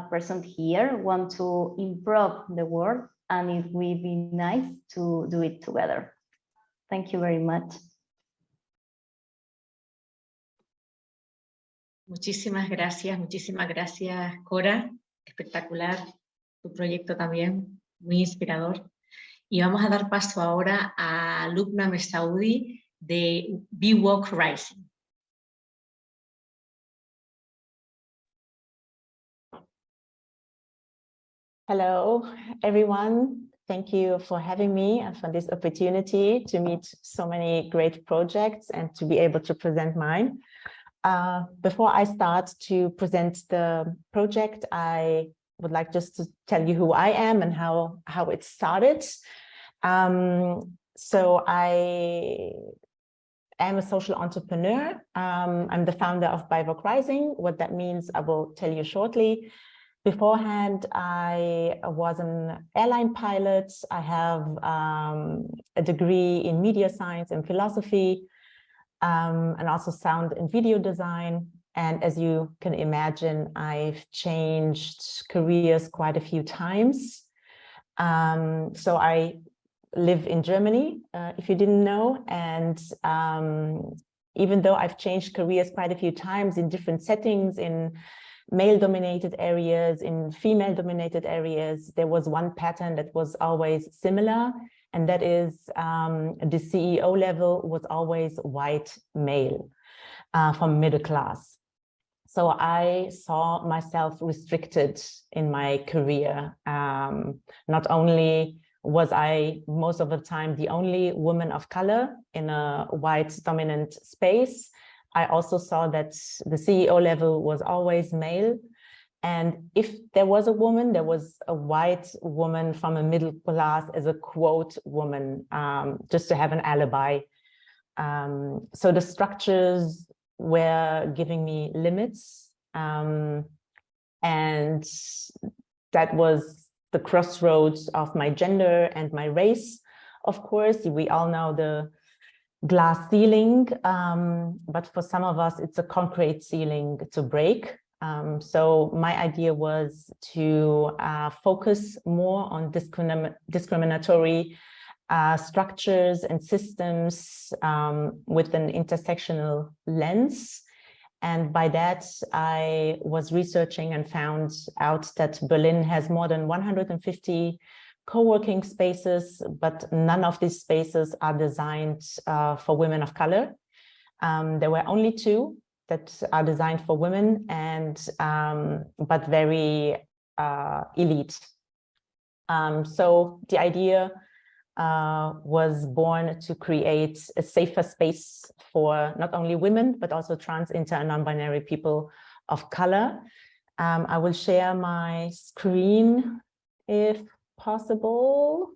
present here want to improve the world, and it will be nice to do it together. Thank you very much. Muchísimas gracias, Cora. Espectacular tu proyecto también, muy inspirador. Y vamos a dar paso ahora a Lubna Messaoudi de BWalk Rising. Hello, everyone. Thank you for having me and for this opportunity to meet so many great projects and to be able to present mine. Before I start to present the project, I would like just to tell you who I am and how it started. So I am a social entrepreneur. I'm the founder of BWalk Rising. What that means, I will tell you shortly. Beforehand, I was an airline pilot. I have a degree in media science and philosophy, and also sound and video design. And as you can imagine, I've changed careers quite a few times. So I live in Germany, if you didn't know. And even though I've changed careers quite a few times in different settings, in male-dominated areas, in female-dominated areas, there was one pattern that was always similar, and that is the CEO level was always white male from middle class. So I saw myself restricted in my career. Not only was I most of the time the only woman of color in a white dominant space, I also saw that the CEO level was always male. And if there was a woman, there was a white woman from a middle class as a quote woman, just to have an alibi. So the structures were giving me limits. And that was the crossroads of my gender and my race. Of course, we all know the glass ceiling, but for some of us, it's a concrete ceiling to break. So my idea was to focus more on discriminatory structures and systems with an intersectional lens. And by that, I was researching and found out that Berlin has more than 150 co-working spaces, but none of these spaces are designed for women of color. There were only 2 that are designed for women, and but very elite. So the idea was born to create a safer space for not only women, but also trans, inter, and non-binary people of color. I will share my screen if possible.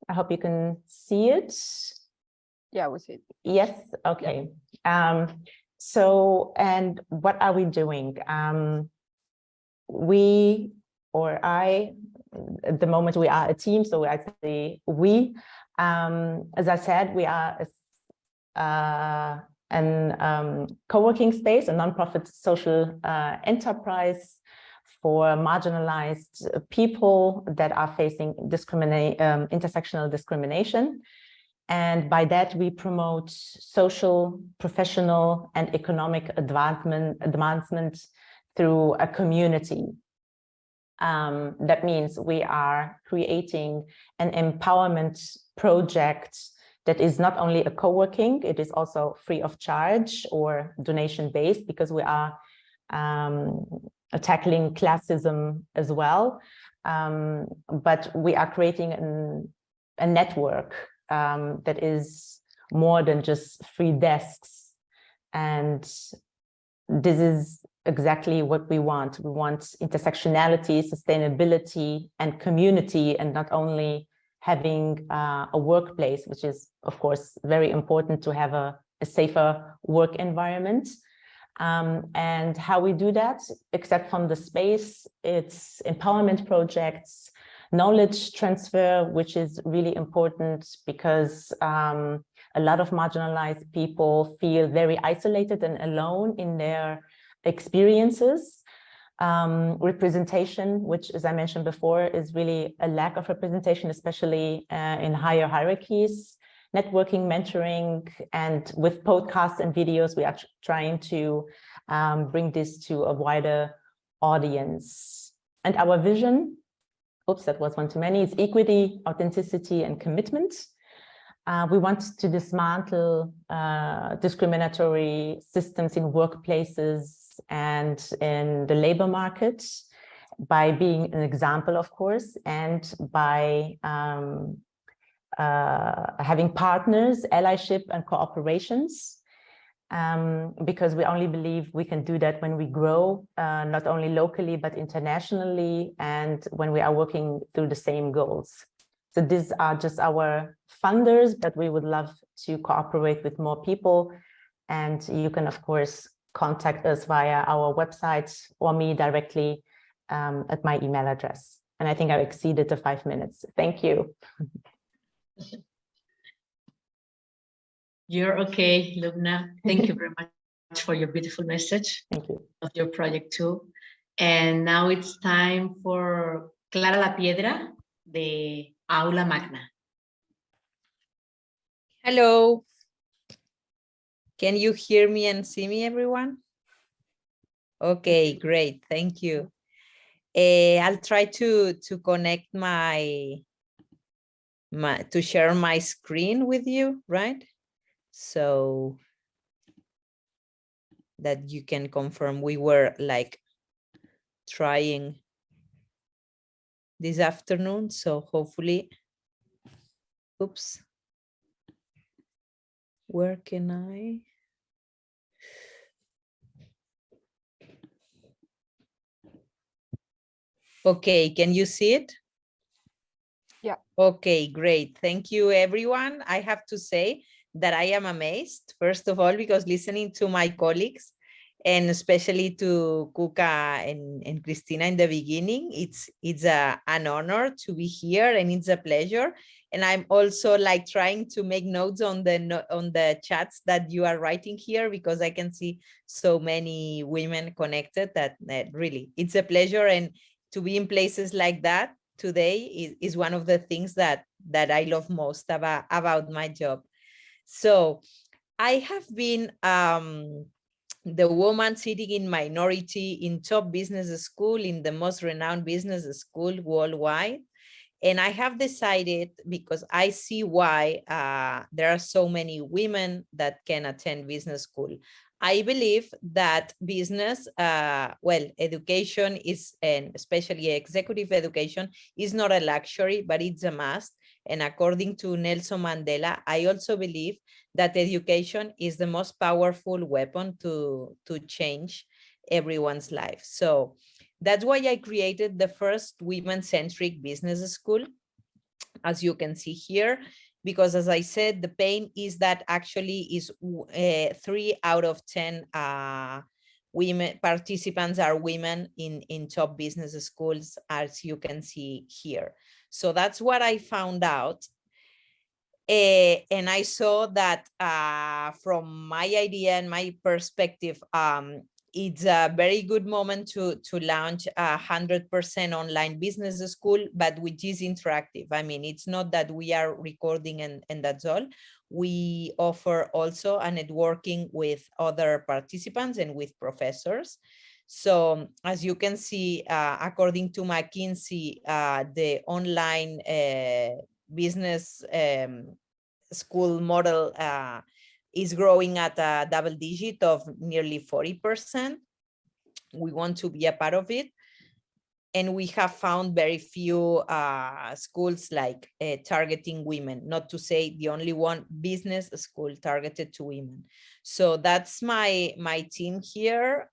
I hope you can see it. Yeah, we see it. Yes, okay. So, and what are we doing? We, or I, at the moment we are a team, so actually we, as I said, we are an co-working space, a nonprofit social enterprise for marginalized people that are facing intersectional discrimination. And by that, we promote social, professional, and economic advancement through a community. That means we are creating an empowerment project that is not only a co-working, it is also free of charge or donation-based, because we are tackling classism as well. But we are creating a network that is more than just free desks. And this is exactly what we want. We want intersectionality, sustainability, and community, and not only having a workplace, which is, of course, very important to have a safer work environment. And how we do that, except from the space, it's empowerment projects, knowledge transfer, which is really important because a lot of marginalized people feel very isolated and alone in their experiences. Representation, which, as I mentioned before, is really a lack of representation, especially in higher hierarchies. Networking, mentoring, and with podcasts and videos, we are trying to bring this to a wider audience. And our vision, oops, that was one too many, is equity, authenticity, and commitment. We want to dismantle discriminatory systems in workplaces and in the labor market by being an example, of course, and by having partners, allyship, and cooperations, because we only believe we can do that when we grow, not only locally, but internationally, and when we are working through the same goals. So these are just our funders, but we would love to cooperate with more people. And you can, of course, contact us via our website or me directly at my email address. And I think I've exceeded the 5 minutes. Thank you. You're okay, Lubna. Thank you very much for your beautiful message. Thank you. Of your project too. And now it's time for Clara La Piedra, de Aula Magna. Hello. Can you hear me and see me, everyone? Okay, great. Thank you. I'll try to connect to share my screen with you, right? So that you can confirm we were like trying this afternoon. So hopefully, oops, where can I? Okay, can you see it? Yeah. Okay, great. Thank you, everyone. I have to say that I am amazed, first of all, because listening to my colleagues, and especially to Kuka and Cristina in the beginning, it's an honor to be here, and it's a pleasure. And I'm also like trying to make notes on the chats that you are writing here, because I can see so many women connected that really it's a pleasure. And to be in places like that today is one of the things that I love most about my job. So I have been the woman sitting in minority in top business school, in the most renowned business school worldwide. And I have decided, because I see why there are so many women that can attend business school. I believe that business, well, education is, and especially executive education, is not a luxury, but it's a must. And according to Nelson Mandela, I also believe that education is the most powerful weapon to change everyone's life. So that's why I created the first women-centric business school, as you can see here. Because as I said, the pain is that actually is 3 out of 10 women participants are women in top business schools, as you can see here. So that's what I found out. And I saw that from my idea and my perspective, it's a very good moment to launch a 100% online business school, but which is interactive. I mean, it's not that we are recording and that's all. We offer also a networking with other participants and with professors. So as you can see, according to McKinsey, the online business school model is growing at a double digit of nearly 40%. We want to be a part of it. And we have found very few schools like targeting women, not to say the only one business school targeted to women. So that's my team here.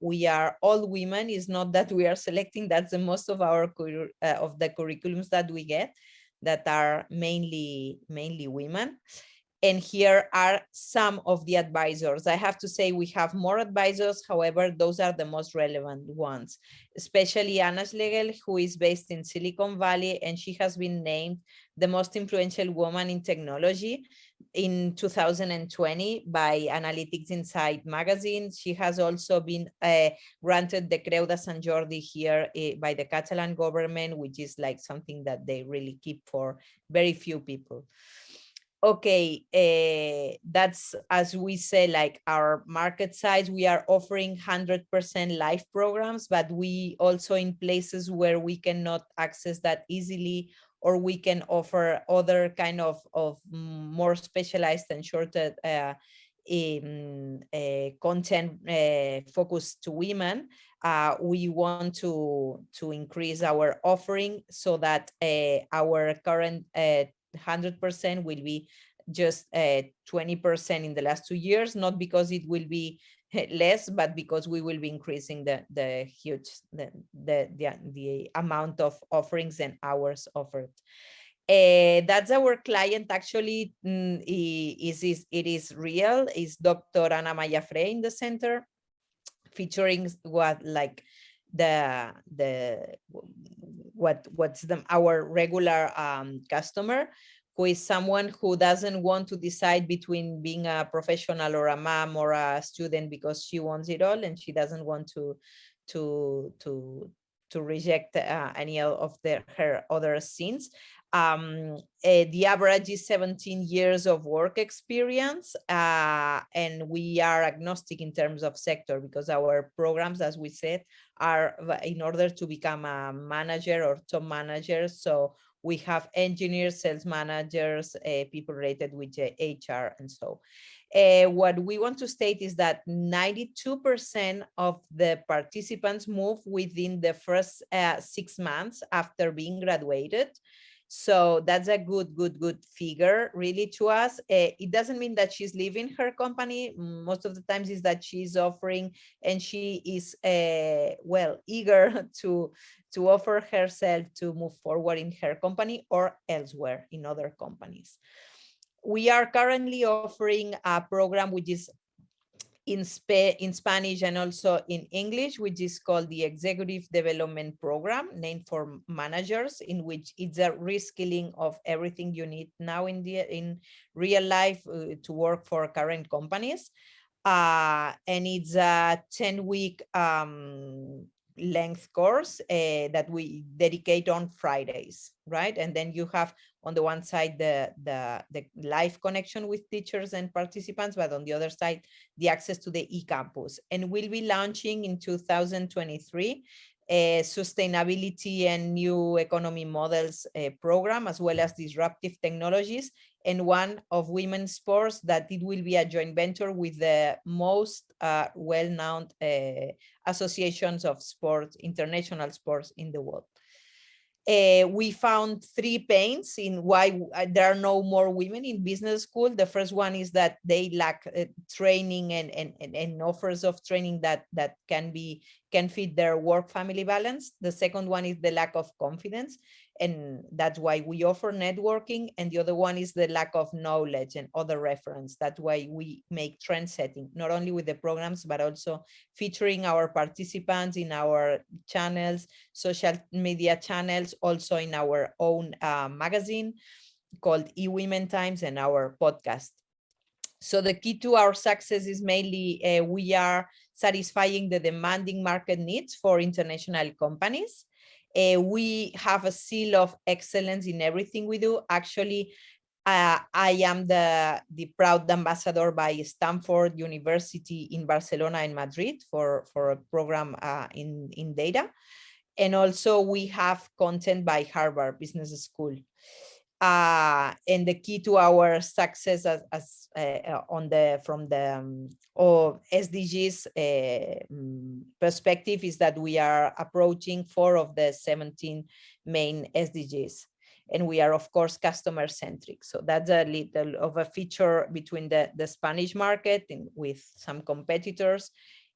We are all women. It's not that we are selecting, that's the most of our of the curriculums that we get, that are mainly women. And here are some of the advisors. I have to say we have more advisors, however, those are the most relevant ones, especially Anna Schlegel, who is based in Silicon Valley, and she has been named the most influential woman in technology in 2020 by Analytics Insight magazine. She has also been granted the Creu de Sant Jordi here by the Catalan government, which is like something that they really keep for very few people. Okay, that's, as we say, like our market size. We are offering 100% live programs, but we also in places where we cannot access that easily, or we can offer other kind of more specialized and shorter content focused to women. We want to increase our offering so that our current 100% will be just 20% in the last 2 years, not because it will be less, but because we will be increasing the huge the amount of offerings and hours offered. That's our client. Actually, it is real. Is Dr. Ana Maya Frey in the center, featuring what like our regular customer, who is someone who doesn't want to decide between being a professional or a mom or a student, because she wants it all and she doesn't want to reject any of her other scenes. The average is 17 years of work experience, and we are agnostic in terms of sector, because our programs, as we said, are in order to become a manager or top manager. So we have engineers, sales managers, people related with HR, and so. What we want to state is that 92% of the participants move within the first 6 months after being graduated. So that's a good figure really to us. It doesn't mean that she's leaving her company. Most of the times is that she's offering, and she is well, eager to offer herself to move forward in her company or elsewhere in other companies. We are currently offering a program which is in Spanish and also in English, which is called the Executive Development Program, named for managers, in which it's a reskilling of everything you need now in real life to work for current companies. And it's a 10-week length course that we dedicate on Fridays, right? And then you have on the one side the live connection with teachers and participants, but on the other side the access to the e-campus. And we'll be launching in 2023 sustainability and new economy models program, as well as disruptive technologies, and one of women's sports that it will be a joint venture with the most well-known associations of sports, international sports in the world. We found 3 pains in why there are no more women in business school. The first one is that they lack training and offers of training that can fit their work-family balance. The second one is the lack of confidence, and that's why we offer networking. And the other one is the lack of knowledge and other reference. That's why we make trend setting, not only with the programs, but also featuring our participants in our channels, social media channels, also in our own magazine called eWomen Times, and our podcast. So the key to our success is mainly we are satisfying the demanding market needs for international companies. We have a seal of excellence in everything we do. Actually, I am the proud ambassador by Stanford University in Barcelona and Madrid for a program in data. And also we have content by Harvard Business School. And the key to our success from the SDGs perspective is that we are approaching 4 of the 17 main SDGs. And we are, of course, customer centric. So that's a little of a feature between the Spanish market and with some competitors.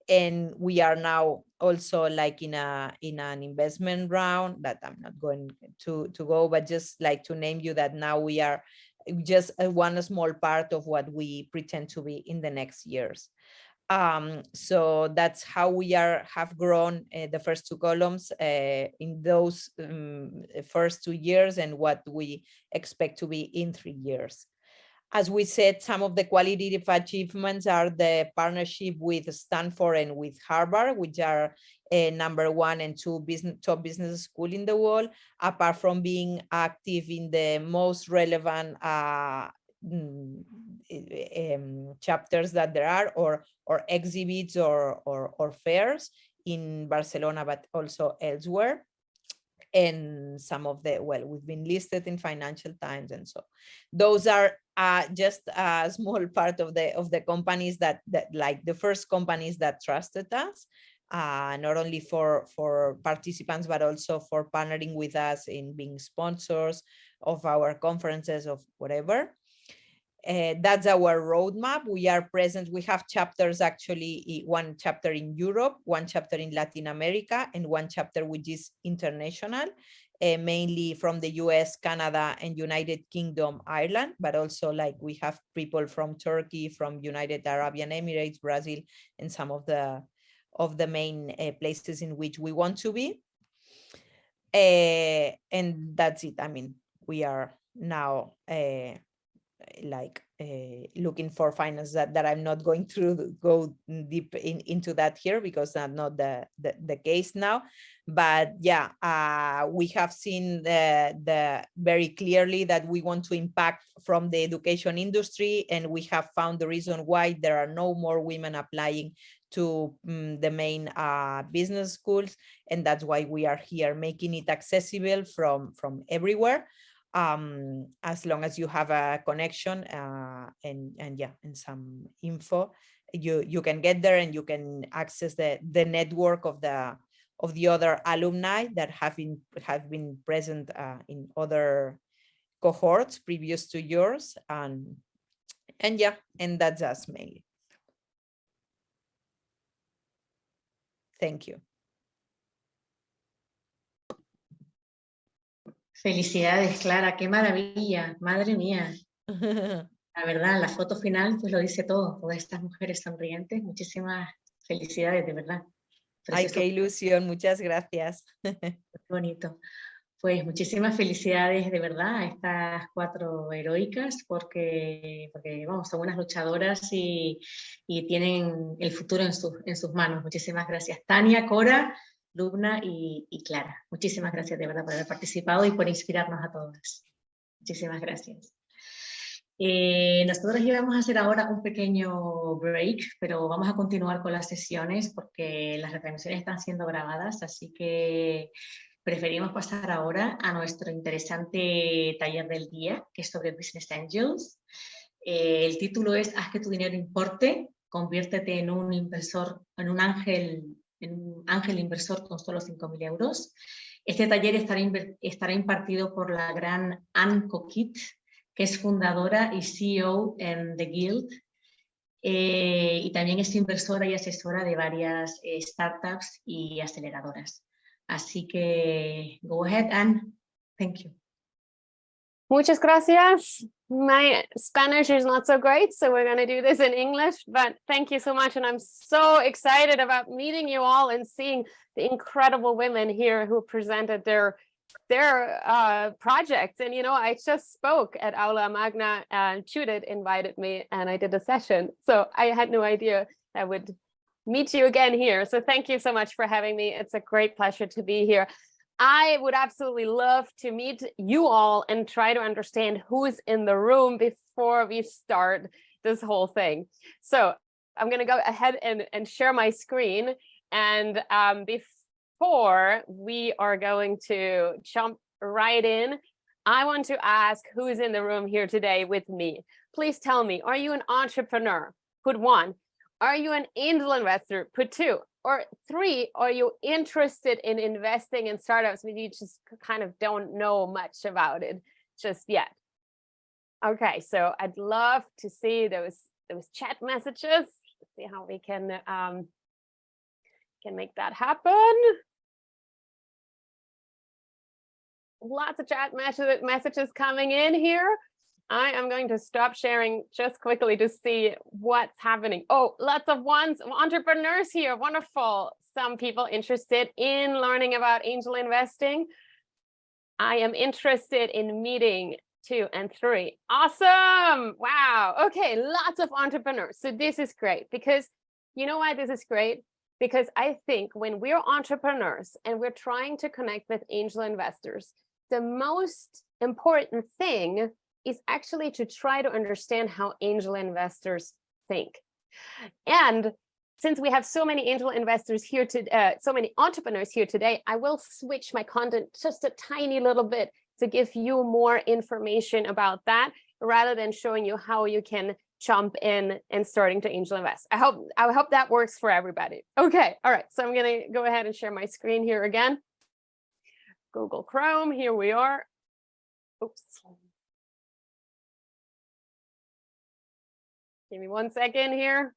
And we are now also like in an investment round that I'm not going to go, but just like to name you that now we are just one small part of what we pretend to be in the next years. So that's how we have grown the first 2 columns in those first 2 years, and what we expect to be in 3 years. As we said, some of the qualitative achievements are the partnership with Stanford and with Harvard, which are number 1 and 2 top business school in the world, apart from being active in the most relevant chapters that there are, or exhibits or fairs in Barcelona, but also elsewhere. And some of the, well, we've been listed in Financial Times, and so those are just a small part of the companies that like the first companies that trusted us, not only for participants, but also for partnering with us in being sponsors of our conferences, of whatever. That's our roadmap. We are present. We have chapters, actually, 1 chapter in Europe, 1 chapter in Latin America, and 1 chapter which is international, mainly from the US, Canada, and United Kingdom, Ireland, but also like we have people from Turkey, from United Arab Emirates, Brazil, and some of the main places in which we want to be. And that's it. I mean, we are now looking for finance that I'm not going to go deep into that here, because that's not the case now. But yeah, we have seen the very clearly that we want to impact from the education industry, and we have found the reason why there are no more women applying to the main business schools, and that's why we are here making it accessible from everywhere. As long as you have a connection and some info, you can get there, and you can access the network of the other alumni that have been present in other cohorts previous to yours, and yeah, and that's us mainly. Thank you. Felicidades, Clara, qué maravilla, madre mía. La verdad, la foto final pues lo dice todo, todas estas mujeres sonrientes. Muchísimas felicidades, de verdad. Ay, qué ilusión, muchas gracias. Qué bonito. Pues muchísimas felicidades de verdad a estas 4 heroicas, porque vamos, son unas luchadoras y tienen el futuro en sus manos. Muchísimas gracias. Tania, Cora, Lubna y Clara. Muchísimas gracias de verdad por haber participado y por inspirarnos a todas. Muchísimas gracias. Nosotros íbamos a hacer ahora un pequeño break, pero vamos a continuar con las sesiones porque las retransmisiones están siendo grabadas, así que preferimos pasar ahora a nuestro interesante taller del día, que es sobre Business Angels. El título es Haz que tu dinero importe, conviértete en un inversor, en un ángel inversor con solo 5.000 euros. Este taller estará impartido por la gran Anne Coquit, que es fundadora y CEO en The Guild, y también es inversora y asesora de varias startups y aceleradoras. Así que, go ahead, Anne. Thank you. Muchas gracias. My Spanish is not so great, so we're going to do this in English, but thank you so much. And I'm so excited about meeting you all and seeing the incredible women here who presented their projects. And, you know, I just spoke at Aula Magna and Judith invited me and I did a session. So I had no idea I would meet you again here. So thank you so much for having me. It's a great pleasure to be here. I would absolutely love to meet you all and try to understand who's in the room before we start this whole thing. So I'm going to go ahead and share my screen. And before we are going to jump right in, I want to ask who's in the room here today with me. Please tell me, are you an entrepreneur? Put 1. Are you an angel investor? Put 2. Or 3, are you interested in investing in startups, but you just kind of don't know much about it just yet? Okay, so I'd love to see those chat messages. Let's see how we can make that happen. Lots of chat messages coming in here. I am going to stop sharing just quickly to see what's happening. Oh, lots of entrepreneurs here. Wonderful. Some people interested in learning about angel investing. I am interested in meeting 2 and 3. Awesome. Wow. Okay, lots of entrepreneurs. So this is great because you know why this is great? Because I think when we're entrepreneurs and we're trying to connect with angel investors, the most important thing is actually to try to understand how angel investors think. And since we have so many angel investors here so many entrepreneurs here today, I will switch my content just a tiny little bit to give you more information about that, rather than showing you how you can jump in and starting to angel invest. I hope that works for everybody. Okay, all right. So I'm gonna go ahead and share my screen here again. Google Chrome, here we are. Oops. Give me 1 second here.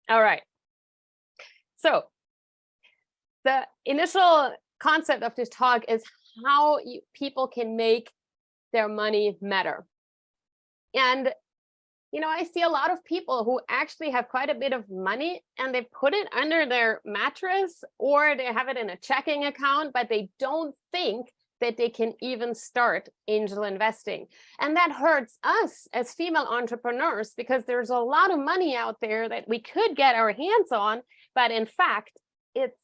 All right. So the initial concept of this talk is how people can make their money matter. And, you know, I see a lot of people who actually have quite a bit of money and they put it under their mattress or they have it in a checking account, but they don't think that they can even start angel investing. And that hurts us as female entrepreneurs because there's a lot of money out there that we could get our hands on, but in fact, it's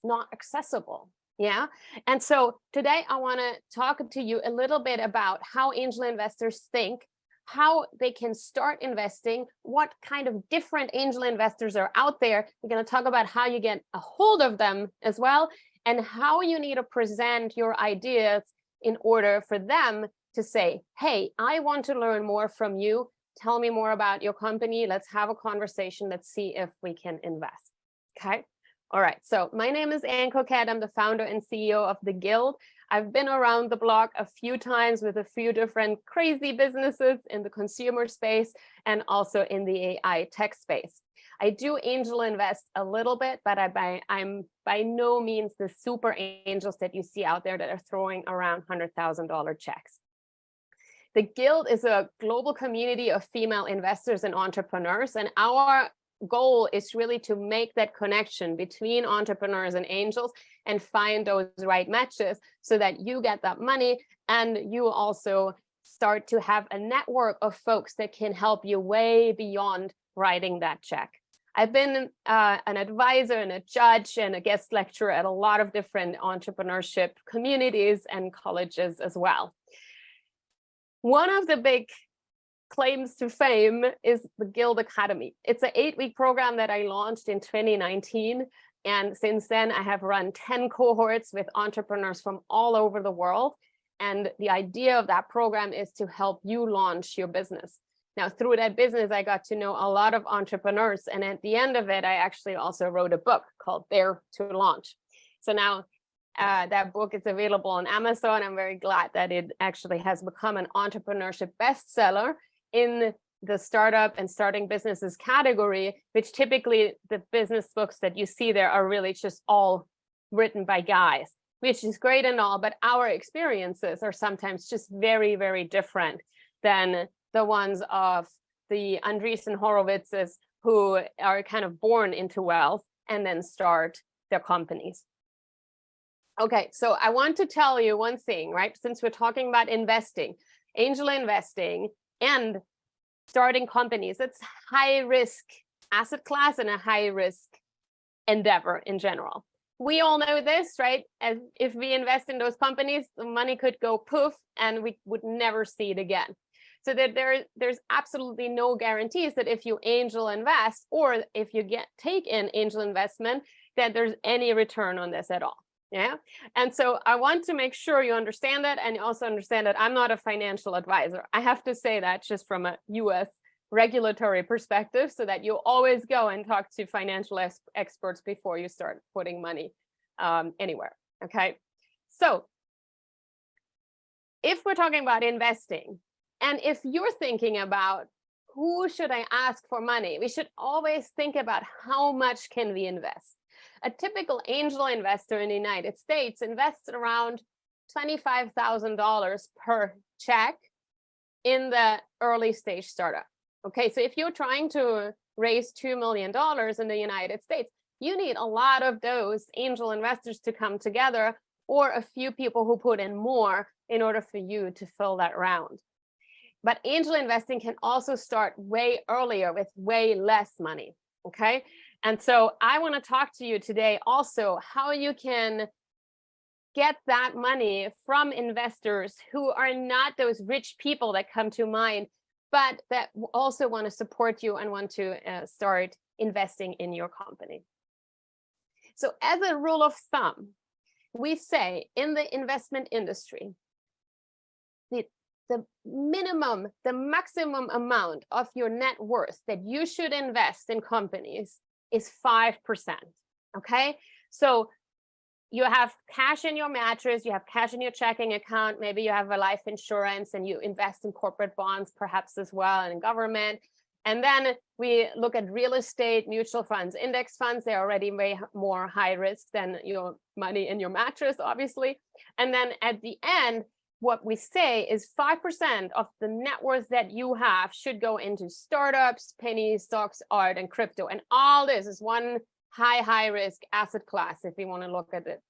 not accessible. Yeah. And so today I want to talk to you a little bit about how angel investors think, how they can start investing, what kind of different angel investors are out there. We're going to talk about how you get a hold of them as well, and how you need to present your ideas in order for them to say, hey, I want to learn more from you. Tell me more about your company. Let's have a conversation. Let's see if we can invest. Okay. All right. So my name is Anne Coquette. I'm the founder and CEO of The Guild. I've been around the block a few times with a few different crazy businesses in the consumer space and also in the AI tech space. I do angel invest a little bit, but I'm by no means the super angels that you see out there that are throwing around $100,000 checks. The Guild is a global community of female investors and entrepreneurs, and our goal is really to make that connection between entrepreneurs and angels and find those right matches so that you get that money and you also start to have a network of folks that can help you way beyond writing that check. I've been an advisor and a judge and a guest lecturer at a lot of different entrepreneurship communities and colleges as well. One of the big claims to fame is the Guild Academy. It's an 8-week program that I launched in 2019. And since then, I have run 10 cohorts with entrepreneurs from all over the world. And the idea of that program is to help you launch your business. Now, through that business, I got to know a lot of entrepreneurs. And at the end of it, I actually also wrote a book called Dare to Launch. So now that book is available on Amazon. I'm very glad that it actually has become an entrepreneurship bestseller in the startup and starting businesses category, which typically the business books that you see there are really just all written by guys, which is great and all, but our experiences are sometimes just very, very different than the ones of the Andreessen Horowitzes, who are kind of born into wealth and then start their companies. Okay, so I want to tell you one thing, right? Since we're talking about investing, angel investing and starting companies, it's high risk asset class and a high risk endeavor in general. We all know this, right? As if we invest in those companies, the money could go poof and we would never see it again. So that there's absolutely no guarantees that if you angel invest or if you take in angel investment, that there's any return on this at all. Yeah. And so I want to make sure you understand that, and you also understand that I'm not a financial advisor. I have to say that just from a US regulatory perspective, so that you always go and talk to financial experts before you start putting money anywhere. Okay. So if we're talking about investing, and if you're thinking about who should I ask for money, we should always think about how much can we invest. A typical angel investor in the United States invests around $25,000 per check in the early stage startup. Okay, so if you're trying to raise $2 million in the United States, you need a lot of those angel investors to come together, or a few people who put in more in order for you to fill that round. But angel investing can also start way earlier with way less money. Okay. And so I want to talk to you today also how you can get that money from investors who are not those rich people that come to mind, but that also want to support you and want to start investing in your company. So as a rule of thumb, we say in the investment industry, the maximum amount of your net worth that you should invest in companies is 5%. Okay, so you have cash in your mattress, you have cash in your checking account, maybe you have a life insurance and you invest in corporate bonds perhaps as well, and in government. And then we look at real estate, mutual funds, index funds. They're already way more high risk than your money in your mattress, obviously. And then at the end, what we say is 5% of the net worth that you have should go into startups, penny stocks, art, and crypto. And all this is one high risk asset class if you want to look at it.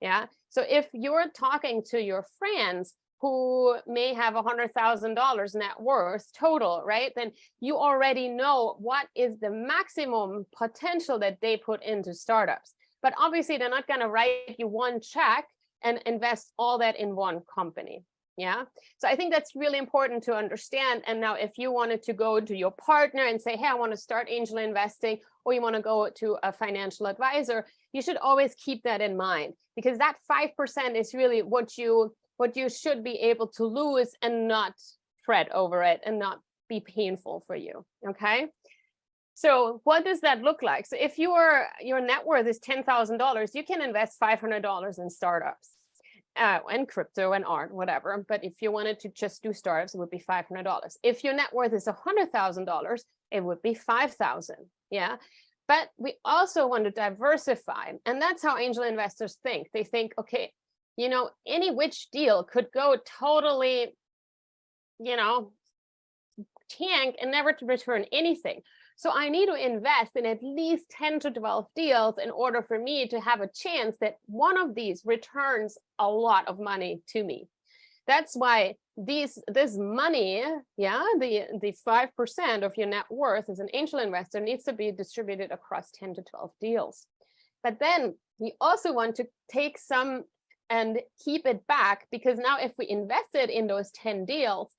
Yeah. So if you're talking to your friends who may have $100,000 net worth total, right, then you already know what is the maximum potential that they put into startups. But obviously, they're not going to write you one check and invest all that in one company. Yeah. So I think that's really important to understand. And now if you wanted to go to your partner and say, hey, I want to start angel investing, or you want to go to a financial advisor, you should always keep that in mind, because that 5% is really what you should be able to lose and not fret over it and not be painful for you. Okay. So what does that look like? So if your net worth is $10,000, you can invest $500 in startups and crypto and art, whatever. But if you wanted to just do startups, it would be $500. If your net worth is $100,000, it would be $5,000. Yeah. But we also want to diversify. And that's how angel investors think. They think, okay, any which deal could go totally, tank and never to return anything. So I need to invest in at least 10 to 12 deals in order for me to have a chance that one of these returns a lot of money to me. That's why this money, the 5% of your net worth as an angel investor needs to be distributed across 10 to 12 deals. But then we also want to take some and keep it back, because now if we invested in those 10 deals,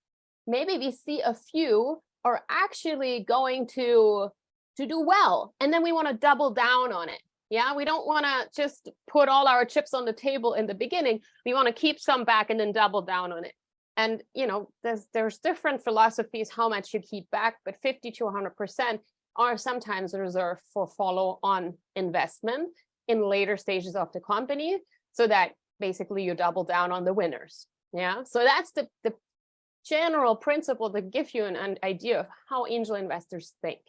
maybe we see a few are actually going to do well, and then we want to double down on it. Yeah, we don't want to just put all our chips on the table in the beginning. We want to keep some back and then double down on it. And you know, there's different philosophies how much you keep back, but 50 to 100% are sometimes reserved for follow-on investment in later stages of the company, so that basically you double down on the winners. Yeah, so that's the general principle to give you an idea of how angel investors think.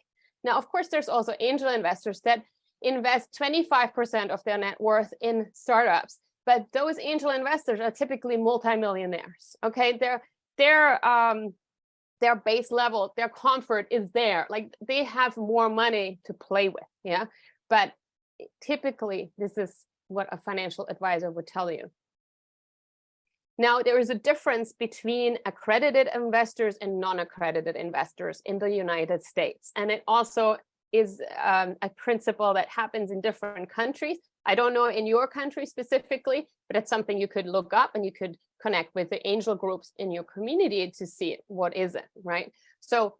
Now, of course, there's also angel investors that invest 25% of their net worth in startups, but those angel investors are typically multimillionaires. Okay, their base level, their comfort is there. Like, they have more money to play with. Yeah, but typically this is what a financial advisor would tell you. Now, there is a difference between accredited investors and non-accredited investors in the United States. And it also is a principle that happens in different countries. I don't know in your country specifically, but it's something you could look up, and you could connect with the angel groups in your community to see what is it, right? So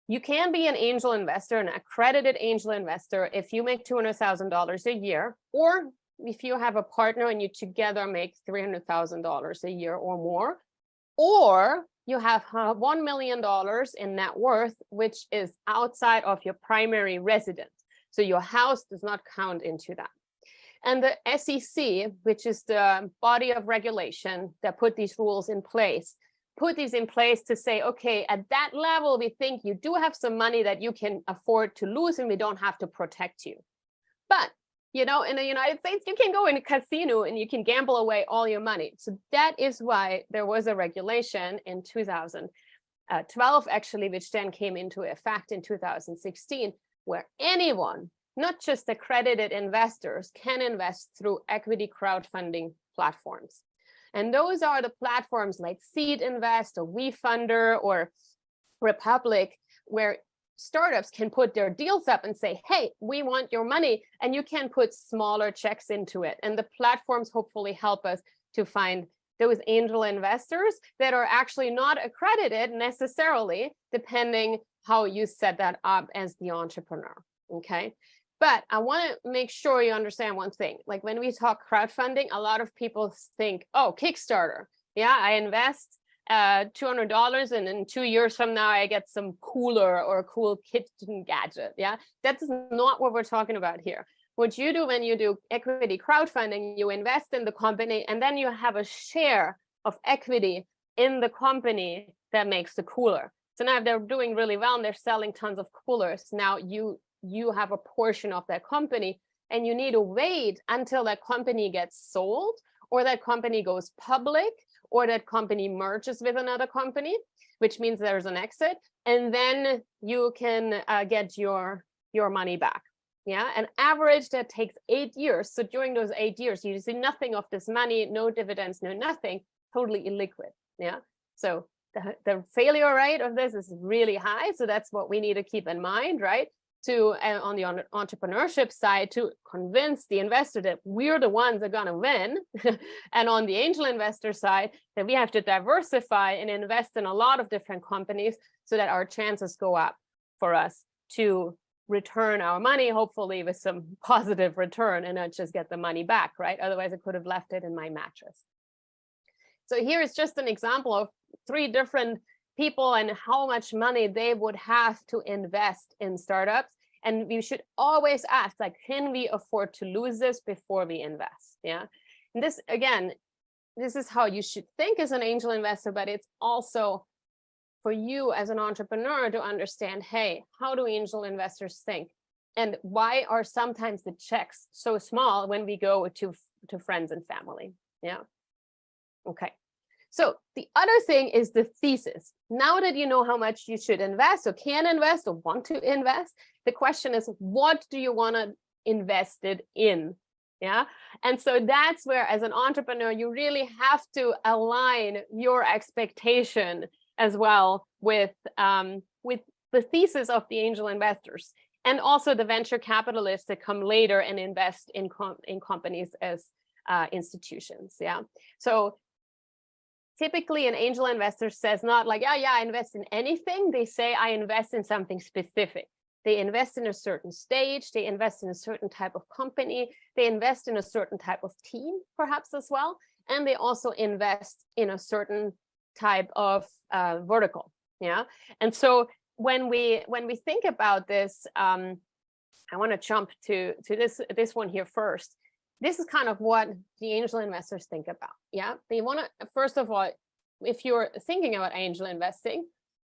you can be an angel investor, an accredited angel investor, if you make $200,000 a year, or if you have a partner and you together make $300,000 a year or more, or you have $1 million in net worth, which is outside of your primary residence. So your house does not count into that. And the SEC, which is the body of regulation that put these rules in place, to say, okay, at that level, we think you do have some money that you can afford to lose, and we don't have to protect you. But you know, in the United States, you can go in a casino and you can gamble away all your money. So that is why there was a regulation in 2012, actually, which then came into effect in 2016, where anyone, not just accredited investors, can invest through equity crowdfunding platforms. And those are the platforms like Seed Invest or WeFunder or Republic, where startups can put their deals up and say, hey, we want your money, and you can put smaller checks into it. And the platforms hopefully help us to find those angel investors that are actually not accredited necessarily, depending how you set that up as the entrepreneur, okay? But I want to make sure you understand one thing. Like, when we talk crowdfunding, a lot of people think, oh, Kickstarter. Yeah, I invest $200 and in 2 years from now I get some cooler or a cool kitchen gadget. Yeah, that's not what we're talking about here. What you do when you do equity crowdfunding, you invest in the company, and then you have a share of equity in the company that makes the cooler. So now if they're doing really well and they're selling tons of coolers, now you have a portion of that company, and you need to wait until that company gets sold, or that company goes public, or that company merges with another company, which means there's an exit, and then you can get your money back. Yeah, an average that takes 8 years. So during those 8 years, you see nothing of this money, no dividends, no nothing, totally illiquid. Yeah, so the failure rate of this is really high. So that's what we need to keep in mind, right? To on the entrepreneurship side, to convince the investor that we're the ones that are going to win, and on the angel investor side, that we have to diversify and invest in a lot of different companies so that our chances go up for us to return our money, hopefully with some positive return, and not just get the money back, right? Otherwise, I could have left it in my mattress. So here is just an example of 3 different people and how much money they would have to invest in startups. And we should always ask, like, can we afford to lose this before we invest? Yeah. And this, again, this is how you should think as an angel investor, but it's also for you as an entrepreneur to understand, hey, how do angel investors think? And why are sometimes the checks so small when we go to friends and family? Yeah. Okay. So the other thing is the thesis. Now that you know how much you should invest or can invest or want to invest, the question is, what do you want to invest it in? Yeah. And so that's where, as an entrepreneur, you really have to align your expectation as well with the thesis of the angel investors, and also the venture capitalists that come later and invest in companies as institutions. Yeah. So typically an angel investor says not like, yeah, I invest in anything. They say I invest in something specific. They invest in a certain stage. They invest in a certain type of company. They invest in a certain type of team, perhaps as well. And they also invest in a certain type of vertical. Yeah. And so when we think about this, I want to jump to this one here first. This is kind of what the angel investors think about. Yeah, they want to, first of all, if you're thinking about angel investing,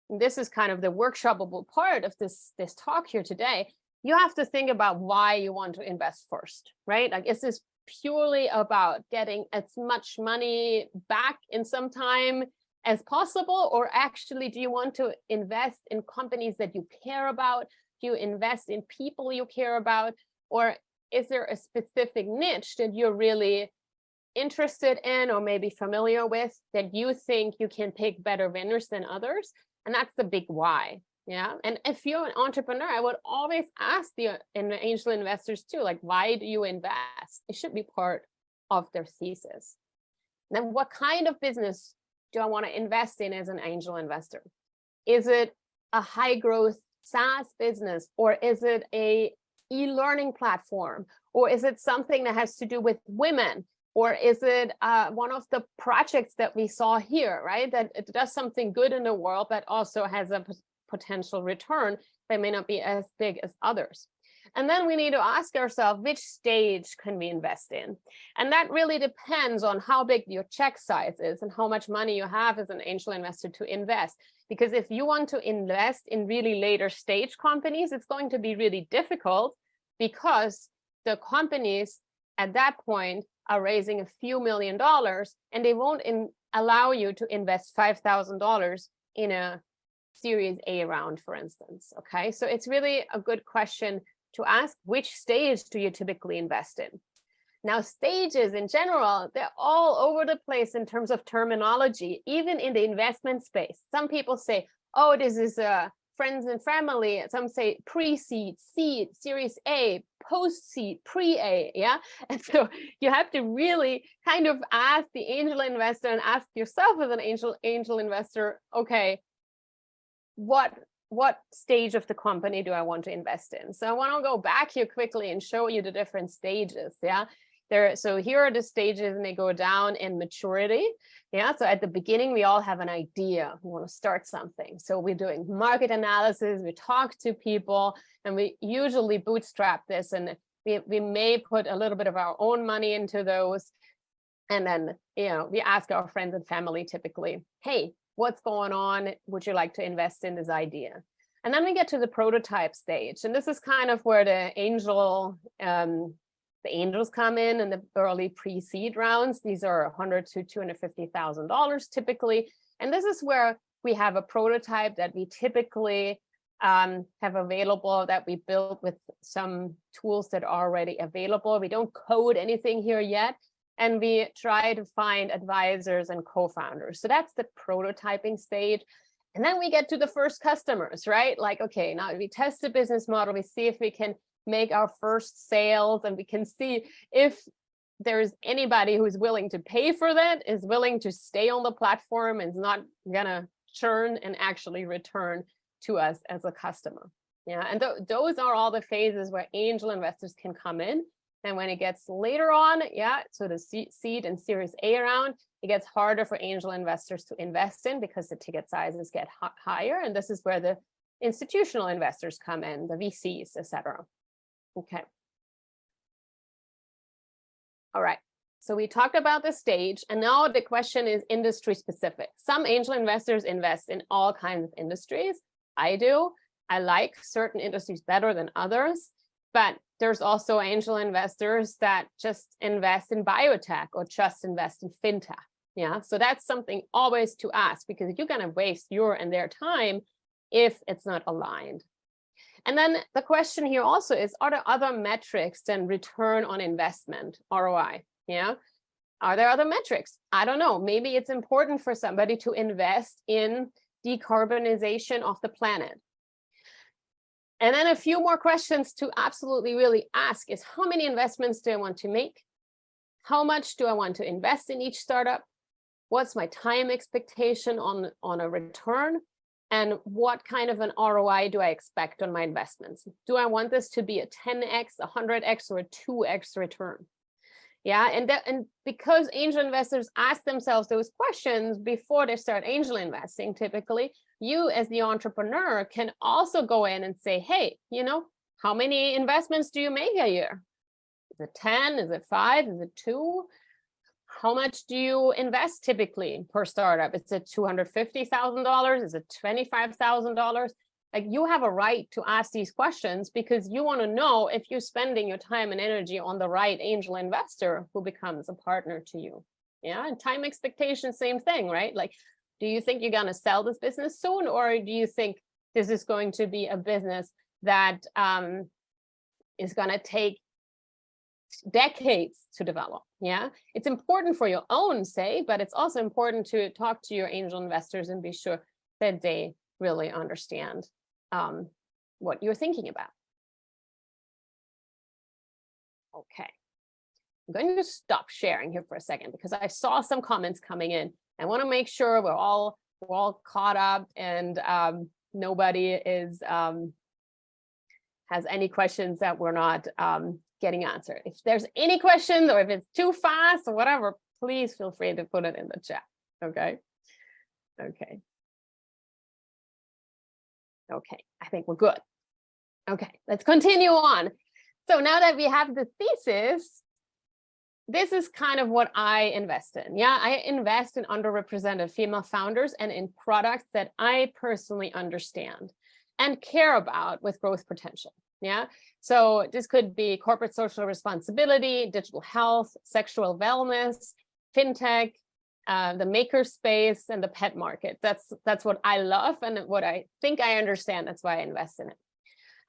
this is kind of the workshopable part of this talk here today. You have to think about why you want to invest first, right? Like, is this purely about getting as much money back in some time as possible, or actually do you want to invest in companies that you care about? Do you invest in people you care about, or is there a specific niche that you're really interested in or maybe familiar with that you think you can pick better winners than others? And that's the big why. Yeah. And if you're an entrepreneur, I would always ask the angel investors too, like, why do you invest? It should be part of their thesis. Then what kind of business do I want to invest in as an angel investor? Is it a high growth SaaS business, or is it a e-learning platform, or is it something that has to do with women, or is it one of the projects that we saw here, right? That it does something good in the world, but also has a potential return that may not be as big as others. And then we need to ask ourselves, which stage can we invest in? And that really depends on how big your check size is and how much money you have as an angel investor to invest. Because if you want to invest in really later stage companies, it's going to be really difficult because the companies at that point are raising a few $1 million, and they won't allow you to invest $5,000 in a Series A round, for instance. Okay, so it's really a good question to ask, which stage do you typically invest in? Now, stages in general, they're all over the place in terms of terminology, even in the investment space. Some people say, oh, this is friends and family. Some say pre-seed, seed, Series A, post-seed, pre-A, yeah? And so you have to really kind of ask the angel investor and ask yourself as an angel investor, okay, what stage of the company do I want to invest in? So I want to go back here quickly and show you the different stages. Yeah, so here are the stages, and they go down in maturity. Yeah, so at the beginning, we all have an idea. We want to start something. So we're doing market analysis, we talk to people, and we usually bootstrap this, and we may put a little bit of our own money into those. And then, we ask our friends and family typically, hey, what's going on? Would you like to invest in this idea? And then we get to the prototype stage. And this is kind of where the angels come in the early pre-seed rounds. These are $100,000 to $250,000 typically. And this is where we have a prototype that we typically have available, that we built with some tools that are already available. We don't code anything here yet. And we try to find advisors and co-founders. So that's the prototyping stage. And then we get to the first customers, right? Like, okay, now we test the business model, we see if we can make our first sales, and we can see if there's anybody who's willing to pay for that, is willing to stay on the platform, and is not gonna churn and actually return to us as a customer. Yeah, and those are all the phases where angel investors can come in. And when it gets later on, so the seed and Series A round, it gets harder for angel investors to invest in because the ticket sizes get higher. And this is where the institutional investors come in, the VCs, etc. Okay. All right. So we talked about the stage, and now the question is industry specific. Some angel investors invest in all kinds of industries. I do. I like certain industries better than others. But there's also angel investors that just invest in biotech or just invest in fintech. Yeah, so that's something always to ask, because you're going to waste your and their time if it's not aligned. And then the question here also is, are there other metrics than return on investment, ROI? Yeah, are there other metrics? I don't know. Maybe it's important for somebody to invest in decarbonization of the planet. And then a few more questions to absolutely really ask is, how many investments do I want to make? How much do I want to invest in each startup? What's my time expectation on a return? And what kind of an ROI do I expect on my investments? Do I want this to be a 10x, a 100x, or a 2x return? Yeah, and because angel investors ask themselves those questions before they start angel investing, typically, you as the entrepreneur can also go in and say, hey, you know, how many investments do you make a year? Is it 10? Is it 5? Is it 2? How much do you invest typically per startup? Is it $250,000? Is it $25,000? Like, you have a right to ask these questions because you want to know if you're spending your time and energy on the right angel investor who becomes a partner to you. Yeah, and time expectation, same thing, right? Like, do you think you're going to sell this business soon, or do you think this is going to be a business that is going to take decades to develop? Yeah, it's important for your own sake, but it's also important to talk to your angel investors and be sure that they really understand what you're thinking about. Okay, I'm going to stop sharing here for a second because I saw some comments coming in. I want to make sure we're all caught up and nobody is has any questions that we're not getting answered. If there's any questions or if it's too fast or whatever, please feel free to put it in the chat. Okay. Okay. Okay, I think we're good. Okay, let's continue on. So now that we have the thesis, this is kind of what I invest in. Yeah, I invest in underrepresented female founders and in products that I personally understand and care about with growth potential. Yeah, so this could be corporate social responsibility, digital health, sexual wellness, fintech, the maker space, and the pet market. That's what I love and what I think I understand. That's why I invest in it.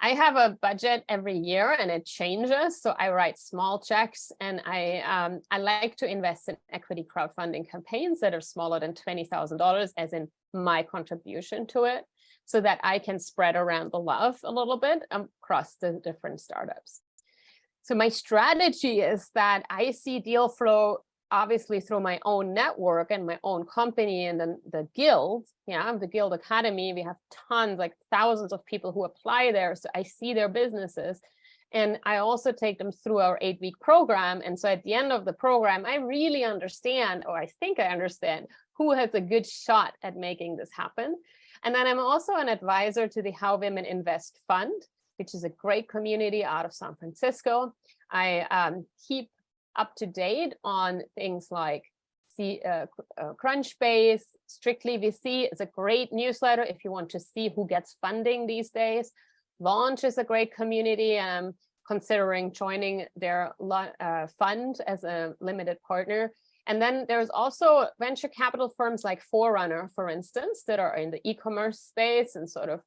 I have a budget every year and it changes. So I write small checks, and I like to invest in equity crowdfunding campaigns that are smaller than $20,000 as in my contribution to it, so that I can spread around the love a little bit across the different startups. So my strategy is that I see deal flow obviously through my own network and my own company and then the guild, the Guild Academy. We have tons, like thousands of people who apply there. So I see their businesses, and I also take them through our 8-week program. And so at the end of the program, I really understand, or I think I understand, who has a good shot at making this happen. And then I'm also an advisor to the How Women Invest Fund, which is a great community out of San Francisco. I keep up to date on things like Crunchbase. Strictly VC is a great newsletter if you want to see who gets funding these days. Launch is a great community, and I'm considering joining their fund as a limited partner. And then there's also venture capital firms like Forerunner, for instance, that are in the e-commerce space and sort of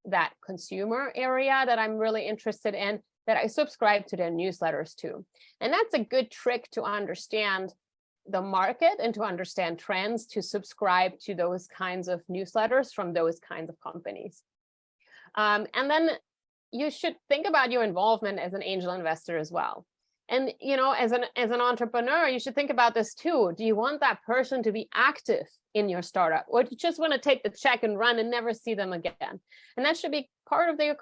that consumer area that I'm really interested in, that I subscribe to their newsletters too. And that's a good trick to understand the market and to understand trends, to subscribe to those kinds of newsletters from those kinds of companies. And then you should think about your involvement as an angel investor as well. And as an entrepreneur, you should think about this too. Do you want that person to be active in your startup, or do you just want to take the check and run and never see them again? And that should be part of their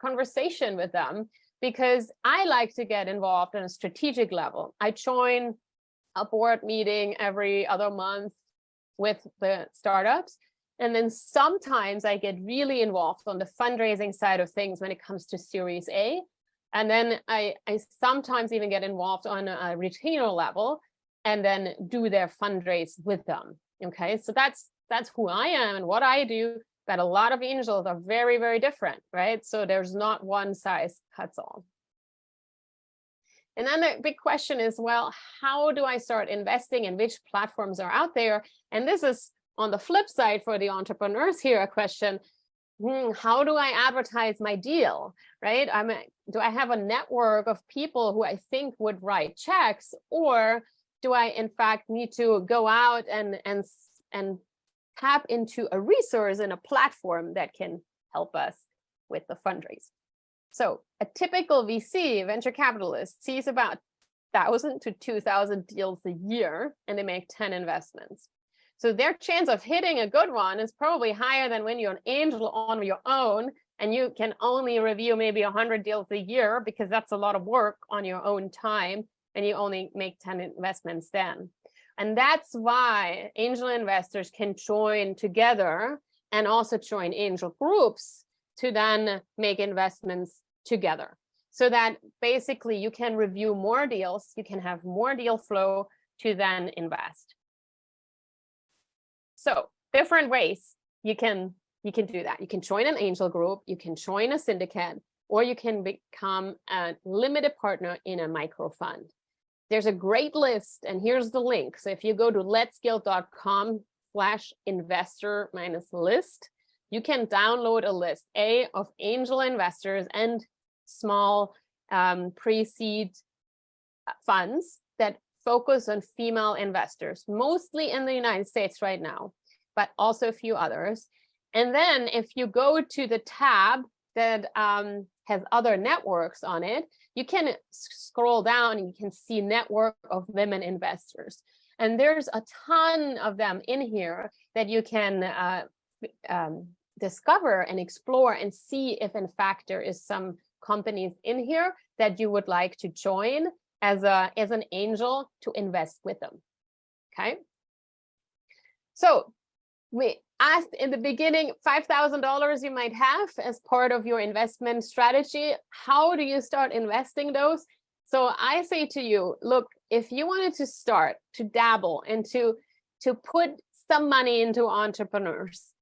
conversation with them, because I like to get involved on a strategic level. I join a board meeting every other month with the startups. And then sometimes I get really involved on the fundraising side of things when it comes to Series A. And then I sometimes even get involved on a retainer level and then do their fundraise with them. Okay, so that's who I am and what I do. But a lot of angels are very, very different, right? So there's not one size fits all. And then the big question is, well, how do I start investing and which platforms are out there? And this is on the flip side for the entrepreneurs here, a question. How do I advertise my deal, right? Do I have a network of people who I think would write checks, or do I in fact need to go out and tap into a resource and a platform that can help us with the fundraise? So a typical VC, venture capitalist, sees about 1,000 to 2,000 deals a year, and they make 10 investments. So their chance of hitting a good one is probably higher than when you're an angel on your own and you can only review maybe 100 deals a year, because that's a lot of work on your own time, and you only make 10 investments then. And that's why angel investors can join together and also join angel groups to then make investments together, so that basically you can review more deals, you can have more deal flow to then invest. So different ways you can do that. You can join an angel group, you can join a syndicate, or you can become a limited partner in a micro fund. There's a great list, and here's the link. So if you go to letscale.com/investor-list, you can download a list of angel investors and small pre-seed funds that focus on female investors, mostly in the United States right now, but also a few others. And then if you go to the tab that has other networks on it, you can scroll down and you can see network of women investors. And there's a ton of them in here that you can discover and explore and see if in fact there is some companies in here that you would like to join as an angel to invest with them. Okay. So we asked in the beginning, $5,000 you might have as part of your investment strategy. How do you start investing those? So I say to you, look, if you wanted to start to dabble and to put some money into entrepreneurs,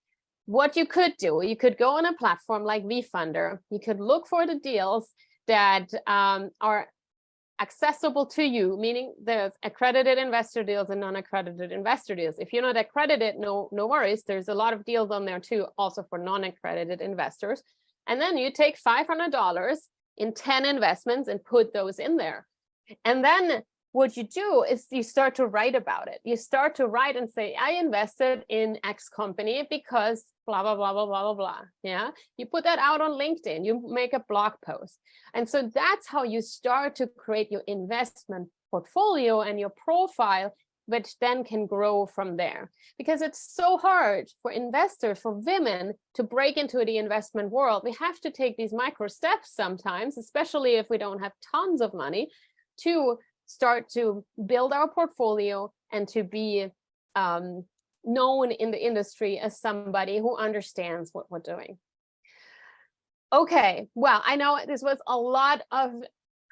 what you could do, you could go on a platform like vFunder. You could look for the deals that are accessible to you, meaning there's accredited investor deals and non-accredited investor deals. If you're not accredited, no worries. There's a lot of deals on there too, also for non-accredited investors. And then you take $500 in 10 investments and put those in there. And then what you do is you start to write about it. You start to write and say, I invested in X company because blah, blah, blah, blah, blah, blah, blah. Yeah. You put that out on LinkedIn, you make a blog post. And so that's how you start to create your investment portfolio and your profile, which then can grow from there. Because it's so hard for investors, for women to break into the investment world. We have to take these micro steps sometimes, especially if we don't have tons of money, to start to build our portfolio and to be known in the industry as somebody who understands what we're doing. Okay, well, I know this was a lot of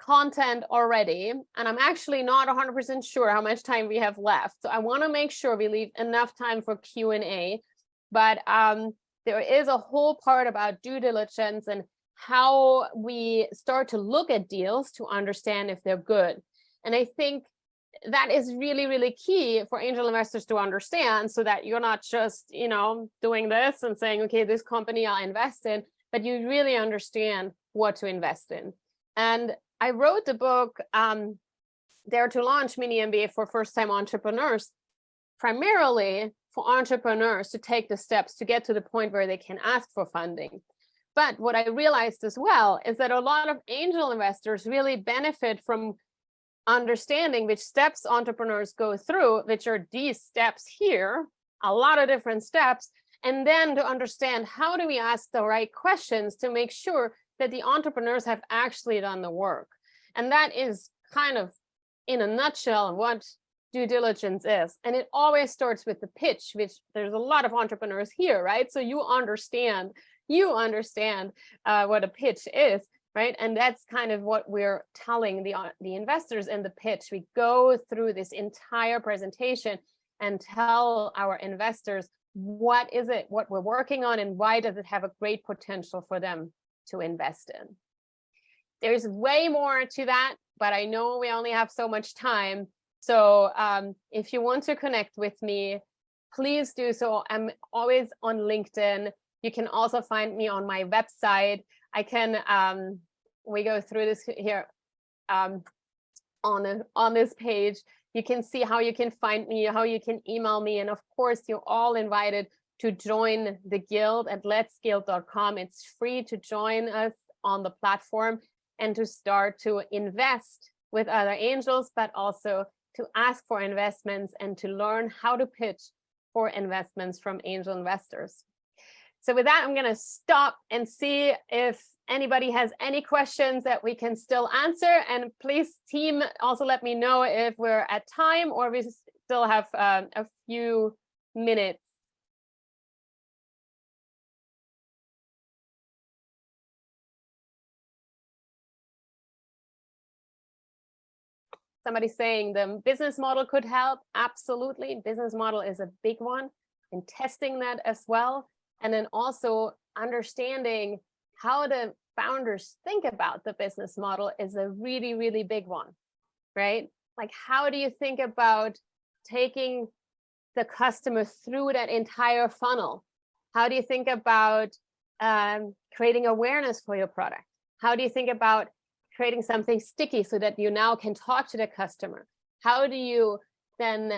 content already, and I'm actually not 100% sure how much time we have left. So I want to make sure we leave enough time for Q&A, but there is a whole part about due diligence and how we start to look at deals to understand if they're good. And I think that is really, really key for angel investors to understand, so that you're not just, doing this and saying, okay, this company I'll invest in, but you really understand what to invest in. And I wrote the book, Dare to Launch Mini MBA for First-Time Entrepreneurs, primarily for entrepreneurs to take the steps to get to the point where they can ask for funding. But what I realized as well is that a lot of angel investors really benefit from understanding which steps entrepreneurs go through, which are these steps here, a lot of different steps, and then to understand how do we ask the right questions to make sure that the entrepreneurs have actually done the work. And that is kind of, in a nutshell, what due diligence is. And it always starts with the pitch, which there's a lot of entrepreneurs here, right? So you understand what a pitch is. Right. And that's kind of what we're telling the investors in the pitch. We go through this entire presentation and tell our investors what is it, what we're working on, and why does it have a great potential for them to invest in. There's way more to that, but I know we only have so much time. So if you want to connect with me, please do so. I'm always on LinkedIn. You can also find me on my website. I can, we go through this here on this page. You can see how you can find me, how you can email me. And of course, you're all invited to join the guild at letscale.com. It's free to join us on the platform and to start to invest with other angels, but also to ask for investments and to learn how to pitch for investments from angel investors. So with that, I'm going to stop and see if anybody has any questions that we can still answer. And please, team, also let me know if we're at time or we still have a few minutes. Somebody's saying the business model could help. Absolutely. Business model is a big one, and testing that as well. And then also understanding how the founders think about the business model is a really, really big one, right? Like, how do you think about taking the customer through that entire funnel? How do you think about creating awareness for your product? How do you think about creating something sticky so that you now can talk to the customer? How do you then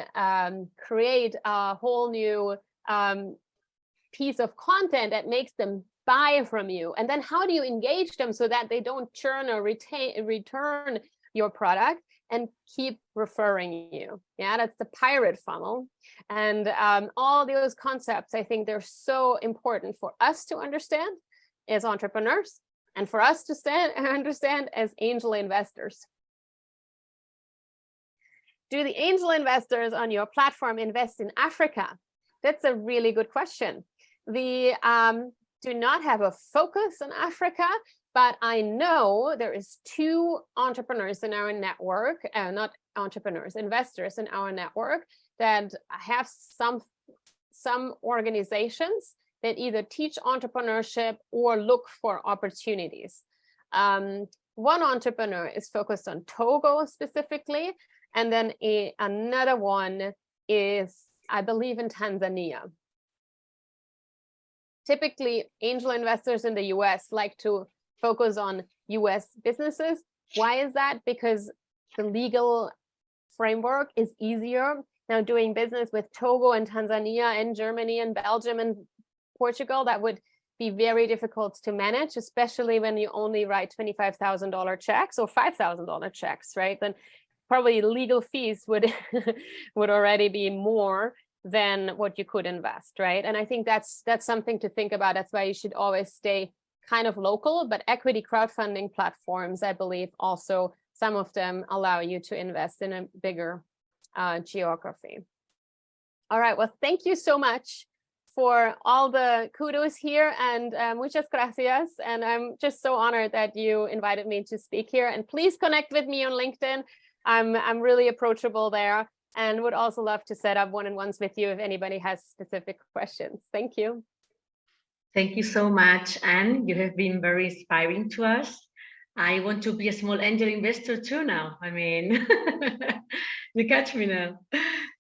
create a whole new piece of content that makes them buy from you? And then how do you engage them so that they don't churn or return your product and keep referring you? Yeah, that's the pirate funnel. And all those concepts, I think they're so important for us to understand as entrepreneurs, and for us to understand as angel investors. Do the angel investors on your platform invest in Africa? That's a really good question. We do not have a focus on Africa, but I know there is 2 entrepreneurs in our network, not entrepreneurs, investors in our network that have some organizations that either teach entrepreneurship or look for opportunities. One entrepreneur is focused on Togo specifically, and then another one is, I believe, in Tanzania. Typically, angel investors in the US like to focus on US businesses. Why is that? Because the legal framework is easier. Now, doing business with Togo and Tanzania and Germany and Belgium and Portugal, that would be very difficult to manage, especially when you only write $25,000 checks or $5,000 checks, right? Then probably legal fees would would already be more than what you could invest, right? And I think that's something to think about. That's why you should always stay kind of local, but equity crowdfunding platforms, I believe also some of them allow you to invest in a bigger geography. All right, well, thank you so much for all the kudos here, and muchas gracias. And I'm just so honored that you invited me to speak here. And please connect with me on LinkedIn. I'm really approachable there, and would also love to set up one-on-ones with you if anybody has specific questions. Thank you. Thank you so much, Anne. You have been very inspiring to us. I want to be a small angel investor too now. I mean, you catch me now.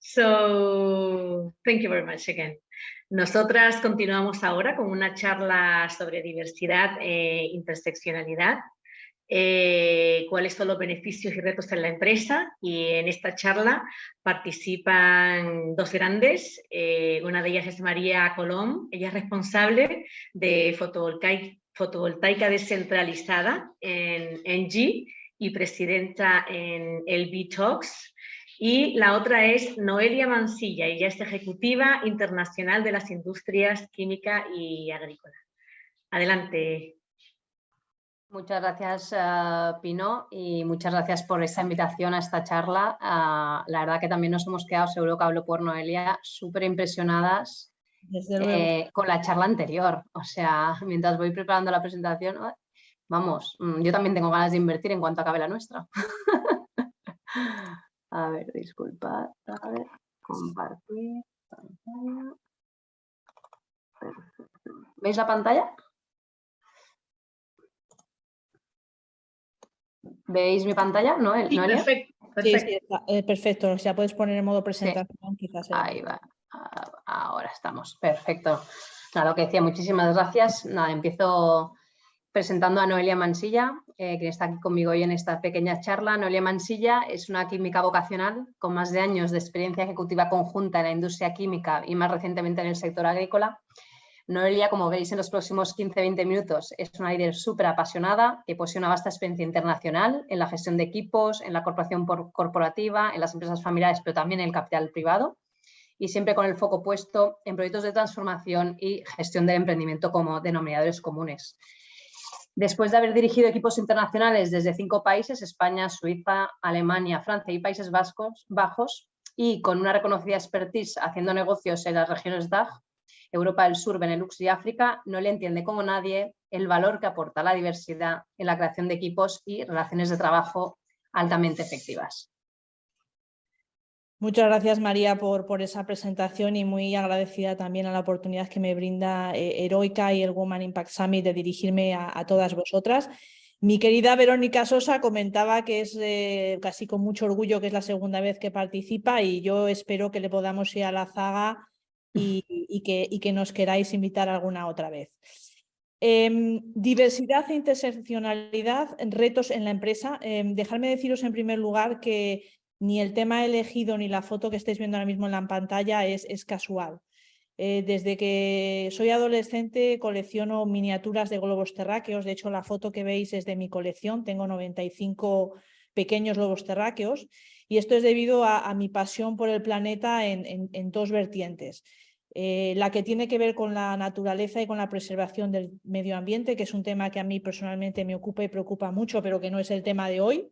So thank you very much again. Nosotras continuamos ahora con una charla sobre diversidad e interseccionalidad. Cuáles son los beneficios y retos en la empresa, y en esta charla participan 2 grandes. Una de ellas es María Colom. Ella es responsable de fotovoltaica descentralizada en ENGIE y presidenta en LB Talks. Y la otra es Noelia Mansilla, ella es ejecutiva internacional de las industrias química y agrícola. Adelante. Muchas gracias, Pino, y muchas gracias por esta invitación a esta charla. La verdad que también nos hemos quedado, seguro que hablo por Noelia, súper impresionadas con la charla anterior. O sea, mientras voy preparando la presentación, vamos, yo también tengo ganas de invertir en cuanto acabe la nuestra. A ver, disculpad, a ver, compartir pantalla. Perfecto. ¿Veis la pantalla? ¿Veis mi pantalla? ¿No? Sí, perfecto. Sí, sí, perfecto. O sea, puedes poner en modo presentación, sí. Quizás. Ahí va. Ahora estamos. Perfecto. Nada, lo que decía, muchísimas gracias. Nada, empiezo presentando a Noelia Mansilla, que está aquí conmigo hoy en esta pequeña charla. Noelia Mansilla es una química vocacional con más de años de experiencia ejecutiva conjunta en la industria química y más recientemente en el sector agrícola. Noelia, como veis en los próximos 15-20 minutos, es una líder súper apasionada que posee una vasta experiencia internacional en la gestión de equipos, en la corporación corporativa, en las empresas familiares, pero también en el capital privado, y siempre con el foco puesto en proyectos de transformación y gestión del emprendimiento como denominadores comunes. Después de haber dirigido equipos internacionales desde 5 países, España, Suiza, Alemania, Francia y Países Bajos, y con una reconocida expertise haciendo negocios en las regiones DACH, Europa del Sur, Benelux y África, no le entiende como nadie el valor que aporta la diversidad en la creación de equipos y relaciones de trabajo altamente efectivas. Muchas gracias, María, por esa presentación y muy agradecida también a la oportunidad que me brinda Heroikka y el Women Impact Summit de dirigirme a todas vosotras. Mi querida Verónica Sosa comentaba que es casi con mucho orgullo que es la segunda vez que participa y yo espero que le podamos ir a la zaga y que nos queráis invitar alguna otra vez. Diversidad e interseccionalidad, retos en la empresa. Dejadme deciros en primer lugar que ni el tema elegido ni la foto que estáis viendo ahora mismo en la pantalla es casual. Desde que soy adolescente colecciono miniaturas de globos terráqueos. De hecho, la foto que veis es de mi colección. Tengo 95 pequeños globos terráqueos y esto es debido a mi pasión por el planeta en 2 vertientes. La que tiene que ver con la naturaleza y con la preservación del medio ambiente, que es un tema que a mí personalmente me ocupa y preocupa mucho, pero que no es el tema de hoy.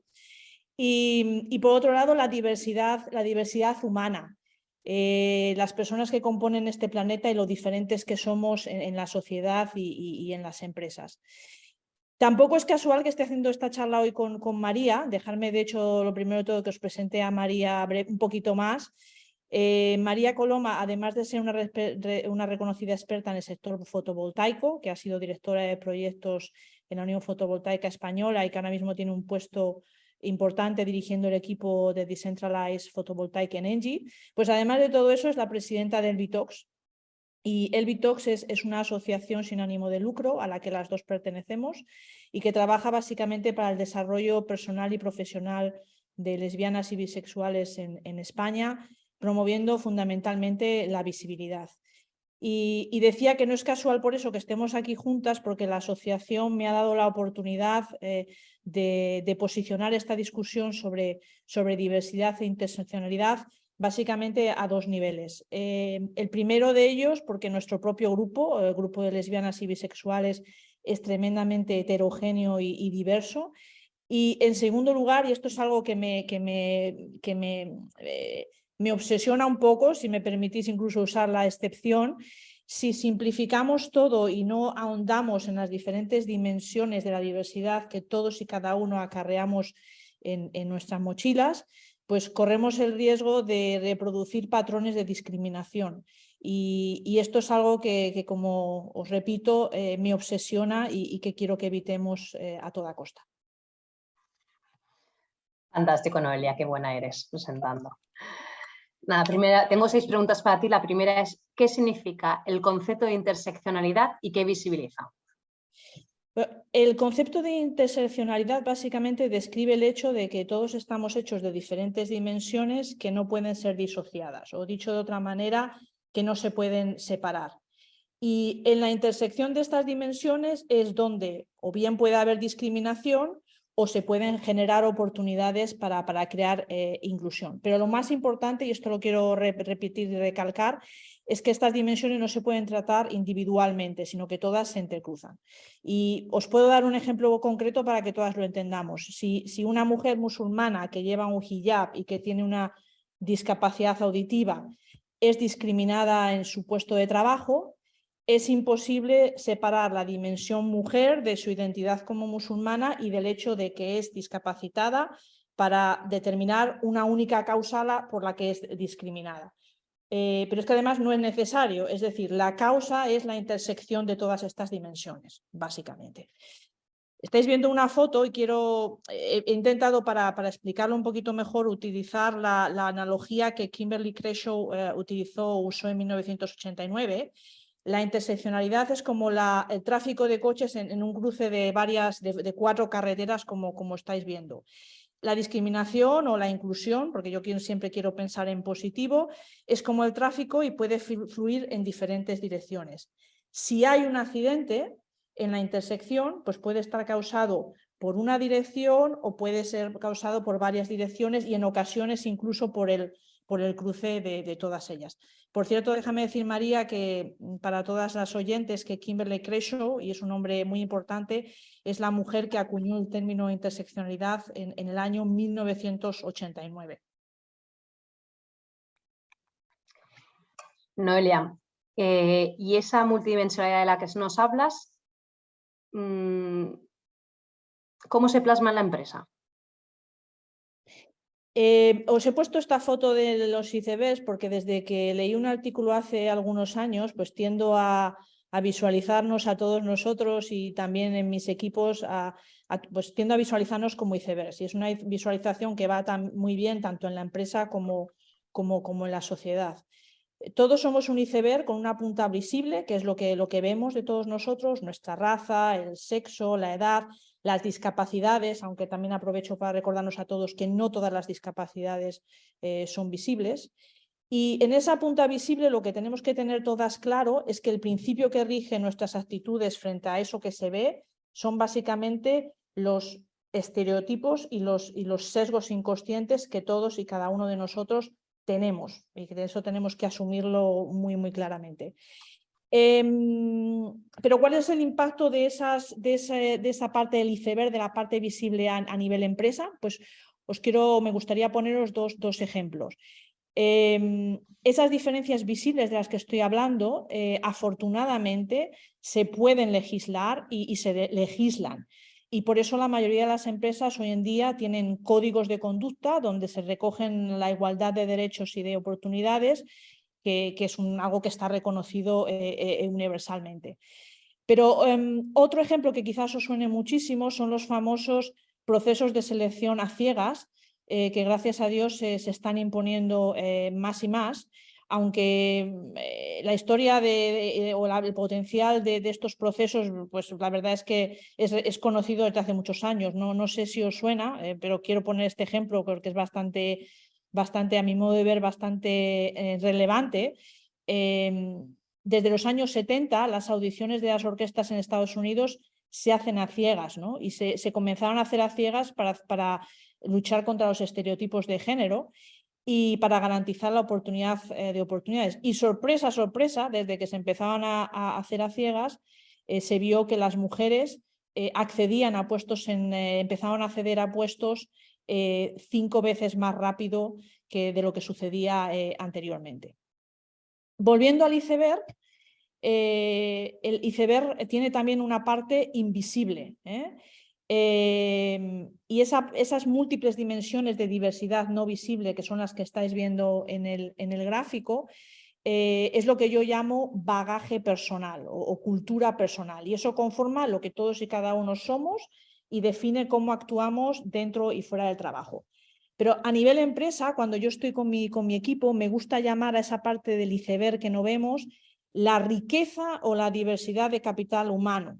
Y por otro lado, la diversidad humana. Las personas que componen este planeta y lo diferentes que somos en la sociedad y en las empresas. Tampoco es casual que esté haciendo esta charla hoy con María. Dejarme, de hecho, lo primero de todo que os presente a María un poquito más. María Coloma, además de ser una reconocida experta en el sector fotovoltaico, que ha sido directora de proyectos en la Unión Fotovoltaica Española y que ahora mismo tiene un puesto importante dirigiendo el equipo de Decentralized Photovoltaic Energy, pues además de todo eso es la presidenta del Bitox. Y el Bitox es una asociación sin ánimo de lucro a la que las dos pertenecemos y que trabaja básicamente para el desarrollo personal y profesional de lesbianas y bisexuales en España, promoviendo fundamentalmente la visibilidad. Y decía que no es casual por eso que estemos aquí juntas, porque la asociación me ha dado la oportunidad de posicionar esta discusión sobre diversidad e interseccionalidad básicamente a 2 niveles. El primero de ellos, porque nuestro propio grupo, el grupo de lesbianas y bisexuales, es tremendamente heterogéneo y diverso. Y en segundo lugar, y esto es algo que me obsesiona un poco, si me permitís incluso usar la excepción, si simplificamos todo y no ahondamos en las diferentes dimensiones de la diversidad que todos y cada uno acarreamos en nuestras mochilas, pues corremos el riesgo de reproducir patrones de discriminación. Y esto es algo que, como os repito, me obsesiona y que quiero que evitemos a toda costa. Fantástico, Noelia, qué buena eres presentando. Nada, tengo 6 preguntas para ti. La primera es, ¿qué significa el concepto de interseccionalidad y qué visibiliza? El concepto de interseccionalidad básicamente describe el hecho de que todos estamos hechos de diferentes dimensiones que no pueden ser disociadas, o dicho de otra manera, que no se pueden separar. Y en la intersección de estas dimensiones es donde o bien puede haber discriminación o se pueden generar oportunidades para crear inclusión. Pero lo más importante, y esto lo quiero repetir y recalcar, es que estas dimensiones no se pueden tratar individualmente, sino que todas se intercruzan. Y os puedo dar un ejemplo concreto para que todas lo entendamos. Si una mujer musulmana que lleva un hijab y que tiene una discapacidad auditiva es discriminada en su puesto de trabajo, es imposible separar la dimensión mujer de su identidad como musulmana y del hecho de que es discapacitada para determinar una única causa por la que es discriminada. Pero es que además no es necesario, es decir, la causa es la intersección de todas estas dimensiones, básicamente. Estáis viendo una foto y he intentado para explicarlo un poquito mejor utilizar la analogía que Kimberly Crenshaw usó en 1989. La interseccionalidad es como el tráfico de coches en un cruce de 4 carreteras como estáis viendo. La discriminación o la inclusión, porque yo siempre quiero pensar en positivo, es como el tráfico y puede fluir en diferentes direcciones. Si hay un accidente en la intersección, pues puede estar causado por una dirección o puede ser causado por varias direcciones y en ocasiones incluso por el cruce de todas ellas. Por cierto, déjame decir, María, que para todas las oyentes que Kimberly Crenshaw, y es un nombre muy importante, es la mujer que acuñó el término interseccionalidad en el año 1989. Noelia, y esa multidimensionalidad de la que nos hablas, ¿cómo se plasma en la empresa? Os he puesto esta foto de los icebergs porque desde que leí un artículo hace algunos años, pues tiendo a visualizarnos a todos nosotros y también en mis equipos, pues tiendo a visualizarnos como icebergs. Y es una visualización que va muy bien tanto en la empresa como en la sociedad. Todos somos un iceberg con una punta visible, que es lo que vemos de todos nosotros, nuestra raza, el sexo, la edad, las discapacidades, aunque también aprovecho para recordarnos a todos que no todas las discapacidades son visibles. Y en esa punta visible lo que tenemos que tener todas claro es que el principio que rige nuestras actitudes frente a eso que se ve son básicamente los estereotipos y los sesgos inconscientes que todos y cada uno de nosotros tenemos, y que de eso tenemos que asumirlo muy, muy claramente. Pero ¿cuál es el impacto de esa parte del iceberg, de la parte visible a nivel empresa? Pues me gustaría poneros dos ejemplos. Esas diferencias visibles de las que estoy hablando, afortunadamente, se pueden legislar y se legislan. Y por eso la mayoría de las empresas hoy en día tienen códigos de conducta donde se recogen la igualdad de derechos y de oportunidades, que es algo que está reconocido universalmente. Pero otro ejemplo que quizás os suene muchísimo son los famosos procesos de selección a ciegas, que gracias a Dios se están imponiendo más y más, aunque la historia o el potencial de estos procesos, pues la verdad es que es conocido desde hace muchos años. No sé si os suena, pero quiero poner este ejemplo porque es bastante, a mi modo de ver, bastante relevante. Desde los años 70, las audiciones de las orquestas en Estados Unidos se hacen a ciegas, ¿no? Y se comenzaron a hacer a ciegas para luchar contra los estereotipos de género y para garantizar la oportunidad de oportunidades. Y sorpresa, sorpresa, desde que se empezaban a hacer a ciegas, se vio que las mujeres accedían a puestos, empezaron a acceder a puestos 5 veces más rápido que de lo que sucedía anteriormente. Volviendo al iceberg, el iceberg tiene también una parte invisible, y esas múltiples dimensiones de diversidad no visible, que son las que estáis viendo en el gráfico, es lo que yo llamo bagaje personal o cultura personal, y eso conforma lo que todos y cada uno somos y define cómo actuamos dentro y fuera del trabajo. Pero a nivel empresa, cuando yo estoy con mi equipo, me gusta llamar a esa parte del iceberg que no vemos la riqueza o la diversidad de capital humano,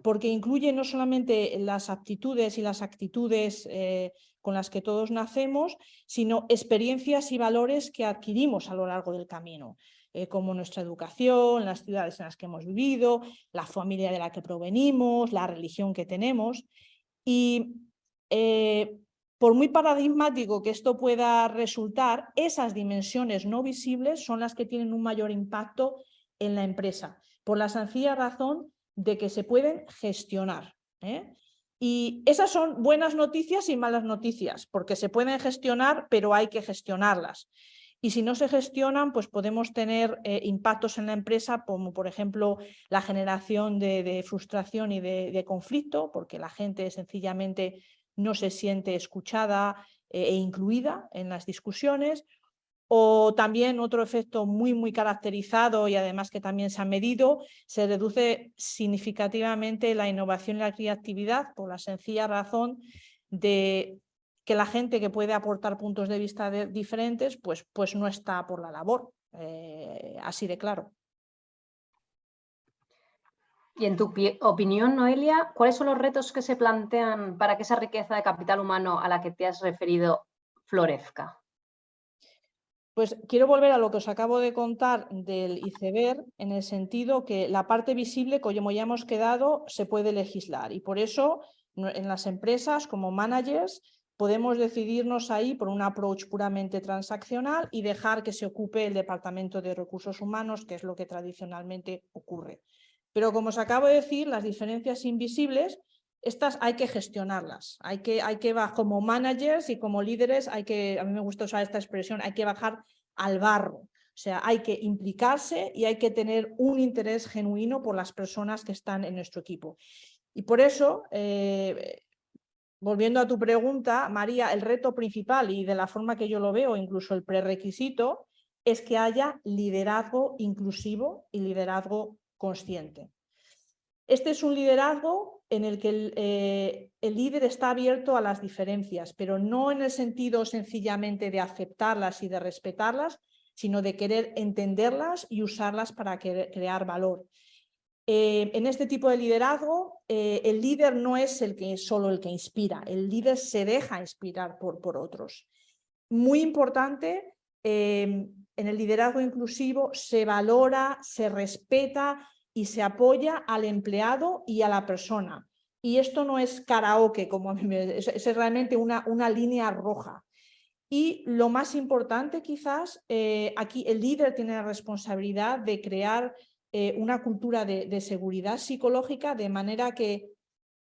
porque incluye no solamente las aptitudes y las actitudes con las que todos nacemos, sino experiencias y valores que adquirimos a lo largo del camino, como nuestra educación, las ciudades en las que hemos vivido, la familia de la que provenimos, la religión que tenemos. Y por muy paradigmático que esto pueda resultar, esas dimensiones no visibles son las que tienen un mayor impacto en la empresa, por la sencilla razón de que se pueden gestionar. Y esas son buenas noticias y malas noticias, porque se pueden gestionar, pero hay que gestionarlas. Y si no se gestionan, pues podemos tener impactos en la empresa, como por ejemplo la generación de frustración y de conflicto, porque la gente sencillamente no se siente escuchada e incluida en las discusiones. O también otro efecto muy, muy caracterizado y además que también se ha medido, se reduce significativamente la innovación y la creatividad por la sencilla razón de que la gente que puede aportar puntos de vista diferentes pues no está por la labor, así de claro. Y en tu opinión, Noelia, ¿cuáles son los retos que se plantean para que esa riqueza de capital humano a la que te has referido florezca? Pues quiero volver a lo que os acabo de contar del iceberg, en el sentido que la parte visible, como ya hemos quedado, se puede legislar, y por eso en las empresas como managers podemos decidirnos ahí por un approach puramente transaccional y dejar que se ocupe el departamento de recursos humanos, que es lo que tradicionalmente ocurre. Pero como os acabo de decir, las diferencias invisibles, estas hay que gestionarlas, hay que como managers y como líderes, a mí me gusta usar esta expresión, hay que bajar al barro. O sea, hay que implicarse y hay que tener un interés genuino por las personas que están en nuestro equipo. Y por eso, volviendo a tu pregunta, María, el reto principal y de la forma que yo lo veo, incluso el prerequisito, es que haya liderazgo inclusivo y liderazgo consciente. Este es un liderazgo en el que el líder está abierto a las diferencias, pero no en el sentido sencillamente de aceptarlas y de respetarlas, sino de querer entenderlas y usarlas para crear valor. En este tipo de liderazgo, el líder no es solo el que inspira, el líder se deja inspirar por otros. Muy importante, en el liderazgo inclusivo se valora, se respeta y se apoya al empleado y a la persona. Y esto no es karaoke, como a mí es realmente una línea roja. Y lo más importante quizás, aquí el líder tiene la responsabilidad de crear una cultura de seguridad psicológica, de manera que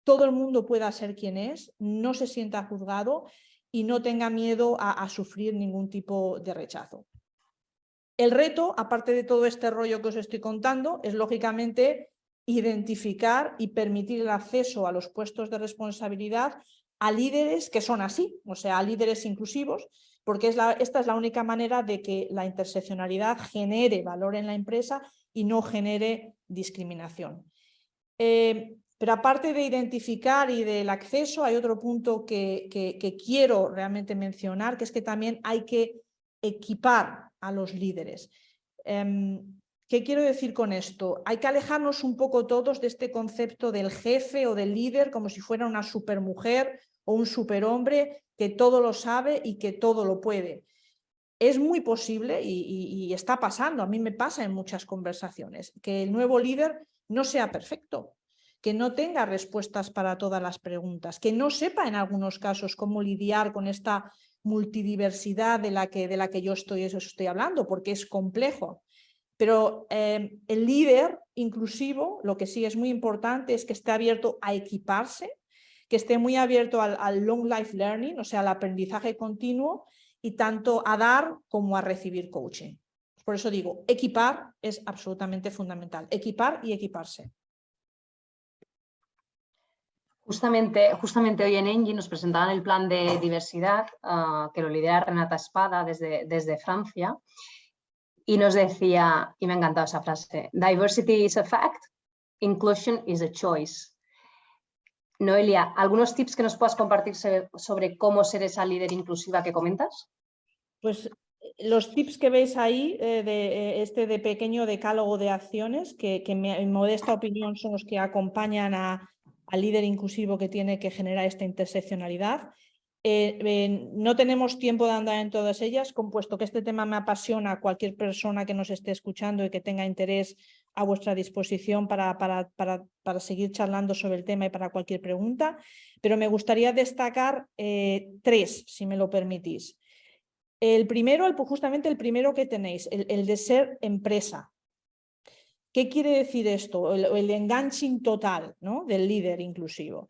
todo el mundo pueda ser quien es, no se sienta juzgado y no tenga miedo a sufrir ningún tipo de rechazo. El reto, aparte de todo este rollo que os estoy contando, es lógicamente identificar y permitir el acceso a los puestos de responsabilidad a líderes que son así, o sea, a líderes inclusivos, porque esta es la única manera de que la interseccionalidad genere valor en la empresa y no genere discriminación. Pero aparte de identificar y del acceso, hay otro punto que quiero realmente mencionar, que es que también hay que equipar a los líderes. ¿Qué quiero decir con esto? Hay que alejarnos un poco todos de este concepto del jefe o del líder como si fuera una supermujer o un superhombre que todo lo sabe y que todo lo puede. Es muy posible y está pasando, a mí me pasa en muchas conversaciones, que el nuevo líder no sea perfecto, que no tenga respuestas para todas las preguntas, que no sepa en algunos casos cómo lidiar con esta multidiversidad de la que yo estoy hablando, porque es complejo. Pero el líder inclusivo, lo que sí es muy importante es que esté abierto a equiparse, que esté muy abierto al long life learning, o sea, al aprendizaje continuo, y tanto a dar como a recibir coaching. Por eso digo, equipar es absolutamente fundamental, equipar y equiparse. Justamente hoy en Engie nos presentaban el plan de diversidad que lo lidera Renata Espada desde Francia, y nos decía, y me ha encantado esa frase, diversity is a fact, inclusion is a choice. Noelia, ¿algunos tips que nos puedas compartir sobre cómo ser esa líder inclusiva que comentas? Pues los tips que veis ahí, de pequeño decálogo de acciones, que en modesta opinión son los que acompañan al líder inclusivo que tiene que generar esta interseccionalidad. No tenemos tiempo de andar en todas ellas, compuesto que este tema me apasiona. A cualquier persona que nos esté escuchando y que tenga interés, a vuestra disposición para seguir charlando sobre el tema y para cualquier pregunta, pero me gustaría destacar tres, si me lo permitís. El primero, justamente el primero que tenéis, el de ser empresa. ¿Qué quiere decir esto? El enganching total, ¿no?, del líder inclusivo.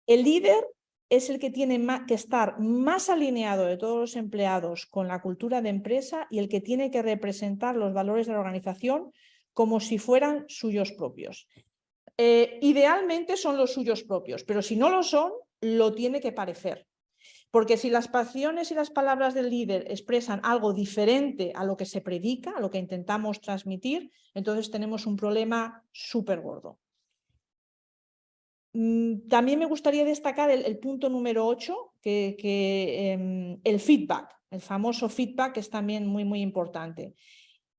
El líder es el que tiene que estar más alineado de todos los empleados con la cultura de empresa y el que tiene que representar los valores de la organización como si fueran suyos propios. Idealmente son los suyos propios, pero si no lo son, lo tiene que parecer. Porque si las pasiones y las palabras del líder expresan algo diferente a lo que se predica, a lo que intentamos transmitir, entonces tenemos un problema súper gordo. También me gustaría destacar el punto número 8, el feedback, el famoso feedback, que es también muy, muy importante.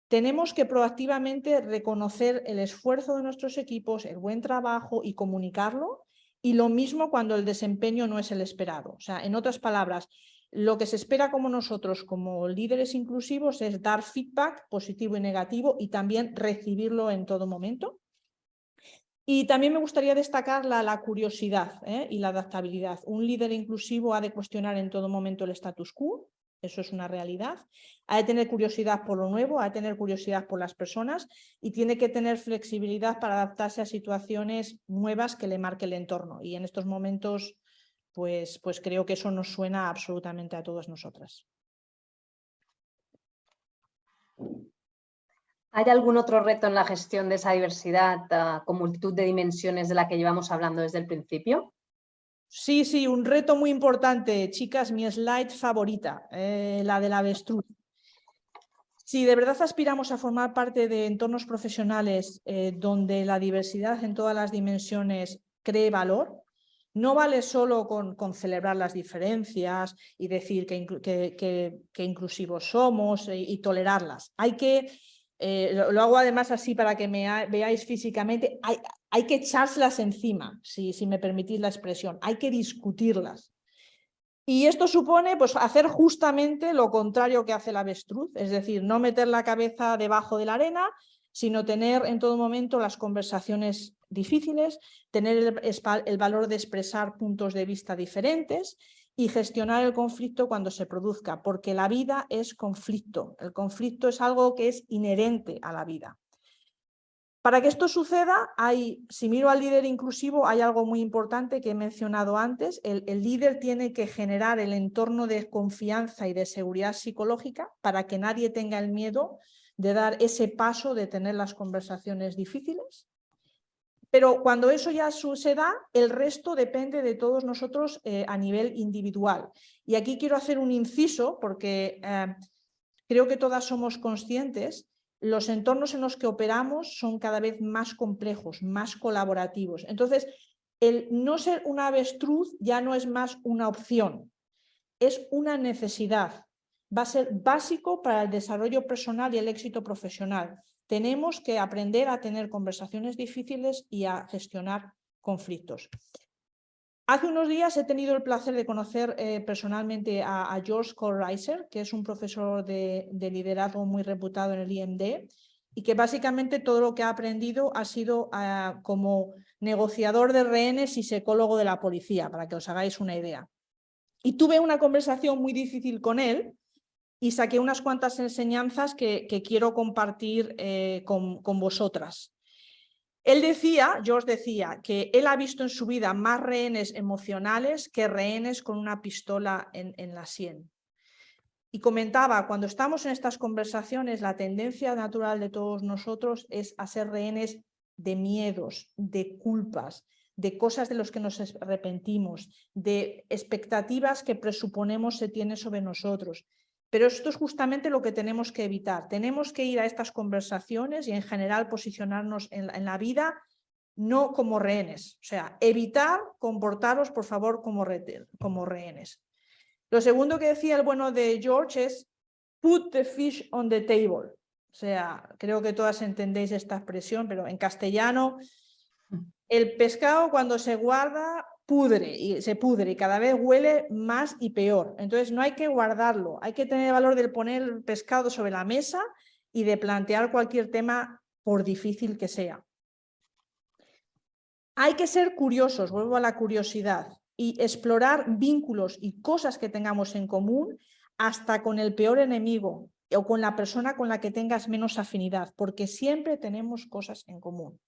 Tenemos que proactivamente reconocer el esfuerzo de nuestros equipos, el buen trabajo y comunicarlo, y lo mismo cuando el desempeño no es el esperado. O sea, en otras palabras, Lo que se espera como nosotros, como líderes inclusivos, es dar feedback positivo y negativo y también recibirlo en todo momento. Y también me gustaría destacar la curiosidad y la adaptabilidad. Un líder inclusivo ha de cuestionar en todo momento el status quo, eso es una realidad. Ha de tener curiosidad por lo nuevo, ha de tener curiosidad por las personas y tiene que tener flexibilidad para adaptarse a situaciones nuevas que le marque el entorno. Y en estos momentos, pues creo que eso nos suena absolutamente a todas nosotras. ¿Hay algún otro reto en la gestión de esa diversidad con multitud de dimensiones de la que llevamos hablando desde el principio? Sí, un reto muy importante, chicas, mi slide favorita, la del avestruz. Si de verdad aspiramos a formar parte de entornos profesionales donde la diversidad en todas las dimensiones cree valor, no vale solo con celebrar las diferencias y decir que inclusivos somos y tolerarlas. Hay que, lo hago además así para que me veáis físicamente, hay que echárselas encima, si me permitís la expresión, hay que discutirlas. Y esto supone pues, hacer justamente lo contrario que hace el avestruz, es decir, no meter la cabeza debajo de la arena, sino tener en todo momento las conversaciones difíciles, tener el valor de expresar puntos de vista diferentes y gestionar el conflicto cuando se produzca, porque la vida es conflicto, el conflicto es algo que es inherente a la vida. Para que esto suceda, si miro al líder inclusivo, hay algo muy importante que he mencionado antes. El líder tiene que generar el entorno de confianza y de seguridad psicológica para que nadie tenga el miedo de dar ese paso de tener las conversaciones difíciles. Pero cuando eso ya se da, el resto depende de todos nosotros a nivel individual. Y aquí quiero hacer un inciso porque creo que todas somos conscientes. Los entornos en los que operamos son cada vez más complejos, más colaborativos. Entonces, el no ser un avestruz ya no es más una opción, es una necesidad. Va a ser básico para el desarrollo personal y el éxito profesional. Tenemos que aprender a tener conversaciones difíciles y a gestionar conflictos. Hace unos días he tenido el placer de conocer personalmente a George Reiser, que es un profesor de liderazgo muy reputado en el IMD y que básicamente todo lo que ha aprendido ha sido como negociador de rehenes y psicólogo de la policía, para que os hagáis una idea. Y tuve una conversación muy difícil con él y saqué unas cuantas enseñanzas que quiero compartir con vosotras. George decía que él ha visto en su vida más rehenes emocionales que rehenes con una pistola en la sien. Y comentaba, cuando estamos en estas conversaciones, la tendencia natural de todos nosotros es a ser rehenes de miedos, de culpas, de cosas de las que nos arrepentimos, de expectativas que presuponemos se tienen sobre nosotros. Pero esto es justamente lo que tenemos que evitar. Tenemos que ir a estas conversaciones y en general posicionarnos en la vida no como rehenes. O sea, evitar comportaros, por favor, como rehenes. Lo segundo que decía el bueno de George es put the fish on the table. O sea, creo que todas entendéis esta expresión, pero en castellano, el pescado cuando se guarda se pudre y cada vez huele más y peor. Entonces no hay que guardarlo, hay que tener el valor de poner el pescado sobre la mesa y de plantear cualquier tema por difícil que sea. Hay que ser curiosos, vuelvo a la curiosidad, y explorar vínculos y cosas que tengamos en común hasta con el peor enemigo o con la persona con la que tengas menos afinidad, porque siempre tenemos cosas en común.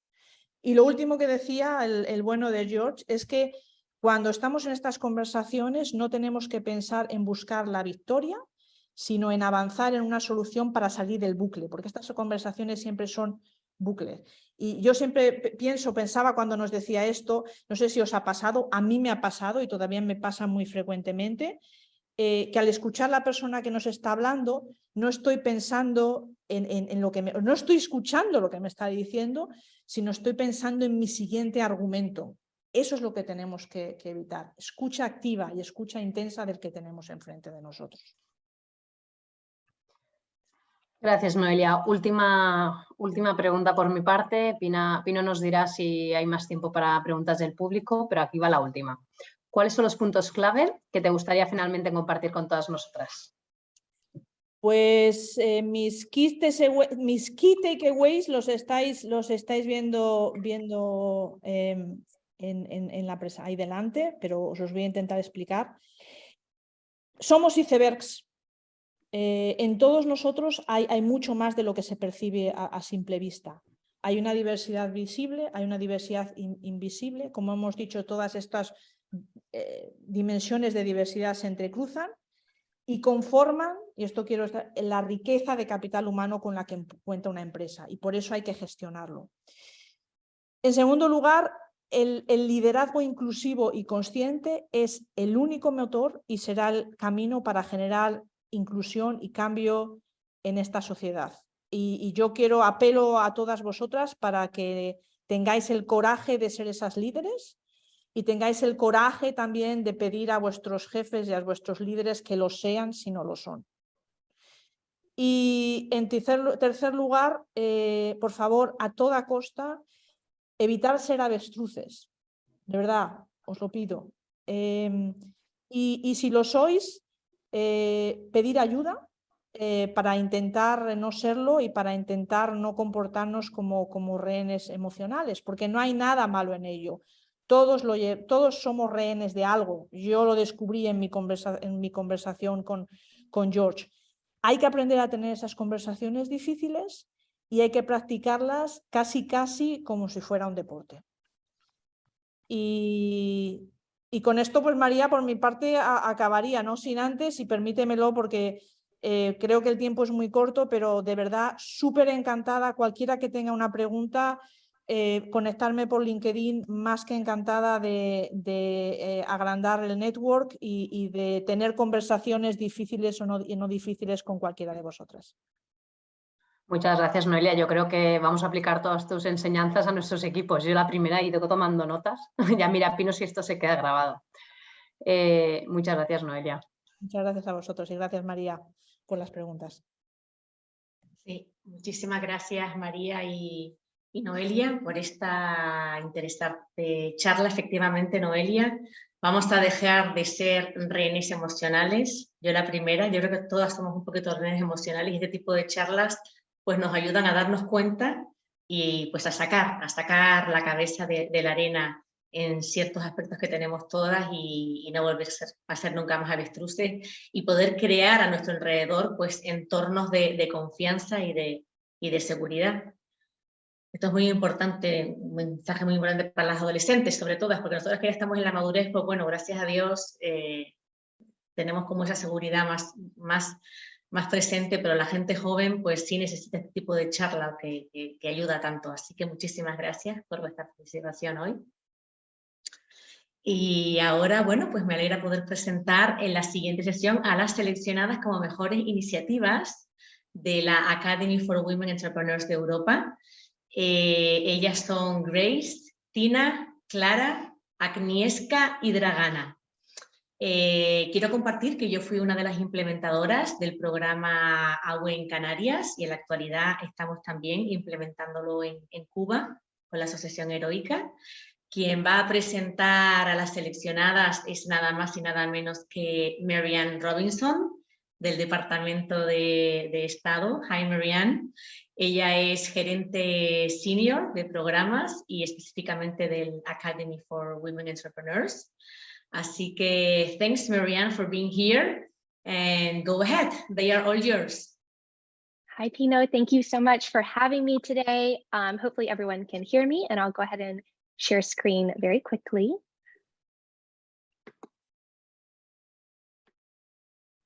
Y lo último que decía el bueno de George es que cuando estamos en estas conversaciones no tenemos que pensar en buscar la victoria, sino en avanzar en una solución para salir del bucle, porque estas conversaciones siempre son bucles. Y yo siempre pensaba cuando nos decía esto, no sé si os ha pasado, a mí me ha pasado y todavía me pasa muy frecuentemente, que al escuchar a la persona que nos está hablando, no estoy pensando en lo que no estoy escuchando lo que me está diciendo, sino estoy pensando en mi siguiente argumento. Eso es lo que tenemos que evitar. Escucha activa y escucha intensa del que tenemos enfrente de nosotros. Gracias, Noelia. Última pregunta por mi parte. Pino nos dirá si hay más tiempo para preguntas del público, pero aquí va la última. ¿cuáles son los puntos clave que te gustaría finalmente compartir con todas nosotras? Pues mis key takeaways los estáis viendo en la presa ahí delante, pero os los voy a intentar explicar. Somos icebergs. En todos nosotros hay mucho más de lo que se percibe a simple vista. Hay una diversidad visible, hay una diversidad invisible. Como hemos dicho, todas estas dimensiones de diversidad se entrecruzan y conforman, y esto quiero estar, la riqueza de capital humano con la que cuenta una empresa, y por eso hay que gestionarlo. En segundo lugar, el liderazgo inclusivo y consciente es el único motor y será el camino para generar inclusión y cambio en esta sociedad. Y yo apelo a todas vosotras para que tengáis el coraje de ser esas líderes y tengáis el coraje también de pedir a vuestros jefes y a vuestros líderes que lo sean si no lo son. Y en tercer lugar, por favor, a toda costa, evitar ser avestruces. De verdad, os lo pido. Y si lo sois, pedir ayuda para intentar no serlo y para intentar no comportarnos como rehenes emocionales, porque no hay nada malo en ello. Todos somos rehenes de algo. Yo lo descubrí en mi conversación con George. Hay que aprender a tener esas conversaciones difíciles y hay que practicarlas casi como si fuera un deporte. Y con esto, pues María, por mi parte acabaría, no sin antes, y permítemelo porque creo que el tiempo es muy corto, pero de verdad súper encantada, cualquiera que tenga una pregunta, conectarme por LinkedIn, más que encantada de agrandar el network y de tener conversaciones difíciles o no difíciles con cualquiera de vosotras. Muchas gracias, Noelia. Yo creo que vamos a aplicar todas tus enseñanzas a nuestros equipos. Yo la primera he ido tomando notas. Ya mira, Pino, si esto se queda grabado. Muchas gracias, Noelia. Muchas gracias a vosotros y gracias, María, por las preguntas. Sí, muchísimas gracias, María y Noelia, por esta interesante charla. Efectivamente, Noelia, vamos a dejar de ser rehenes emocionales. Yo la primera, yo creo que todas somos un poquito rehenes emocionales y este tipo de charlas pues nos ayudan a darnos cuenta y pues a sacar la cabeza de la arena en ciertos aspectos que tenemos todas y no volver a ser nunca más avestruces y poder crear a nuestro alrededor pues entornos de confianza y de seguridad. Esto es muy importante, un mensaje muy importante para las adolescentes, sobre todo, porque nosotros que ya estamos en la madurez, pues bueno, gracias a Dios tenemos como esa seguridad más presente, pero la gente joven pues sí necesita este tipo de charla que ayuda tanto. Así que muchísimas gracias por vuestra participación hoy. Y ahora, bueno, pues me alegra poder presentar en la siguiente sesión a las seleccionadas como mejores iniciativas de la Academy for Women Entrepreneurs de Europa. Ellas son Grace, Tina, Clara, Agnieszka y Dragana. Quiero compartir que yo fui una de las implementadoras del programa AWE en Canarias y en la actualidad estamos también implementándolo en Cuba con la Asociación Heroikka. Quien va a presentar a las seleccionadas es nada más y nada menos que Marianne Robinson, del Departamento de Estado. Hi, Marianne. Ella es gerente senior de programas y específicamente del Academy for Women Entrepreneurs. Así que, thanks, Marianne, for being here. And go ahead, they are all yours. Hi, Pino. Thank you so much for having me today. Hopefully everyone can hear me, and I'll go ahead and share screen very quickly.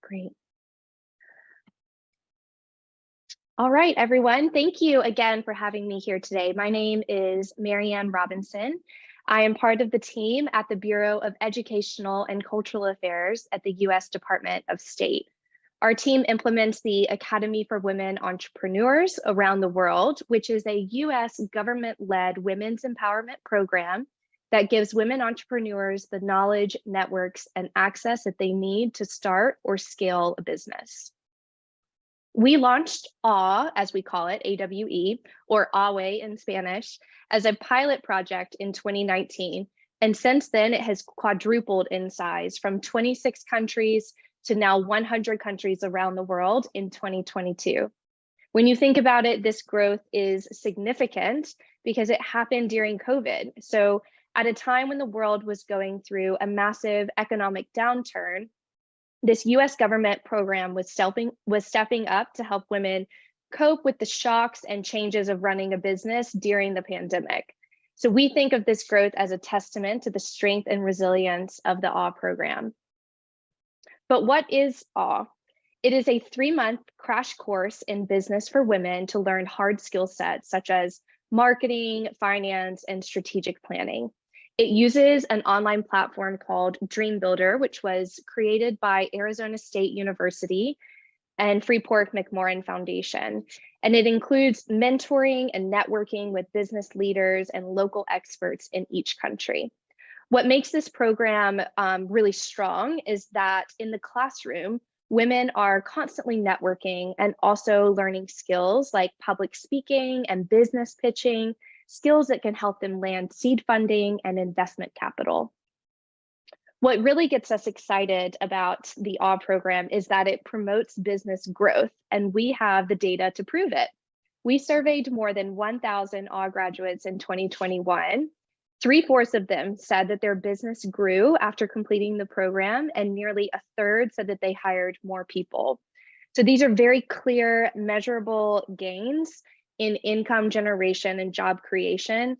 Great. All right, everyone. Thank you again for having me here today. My name is Marianne Robinson. I am part of the team at the Bureau of Educational and Cultural Affairs at the U.S. Department of State. Our team implements the Academy for Women Entrepreneurs around the world, which is a U.S. government-led women's empowerment program that gives women entrepreneurs the knowledge, networks, and access that they need to start or scale a business. We launched AWE, as we call it, AWE, or AWE in Spanish, as a pilot project in 2019 And since then, it has quadrupled in size from 26 countries to now 100 countries around the world in 2022. When you think about it, this growth is significant because it happened during COVID. So at a time when the world was going through a massive economic downturn, this US government program was stepping up to help women cope with the shocks and changes of running a business during the pandemic. So we think of this growth as a testament to the strength and resilience of the AWE program. But what is AWE? It is a 3-month crash course in business for women to learn hard skill sets such as marketing, finance, and strategic planning. It uses an online platform called Dream Builder, which was created by Arizona State University and Freeport McMoran Foundation. And it includes mentoring and networking with business leaders and local experts in each country. What makes this program really strong is that in the classroom, women are constantly networking and also learning skills like public speaking and business pitching, skills that can help them land seed funding and investment capital. What really gets us excited about the AWE program is that it promotes business growth, and we have the data to prove it. We surveyed more than 1,000 AWE graduates in 2021. 3/4 of them said that their business grew after completing the program, and nearly 1/3 said that they hired more people. So these are very clear, measurable gains in income generation and job creation,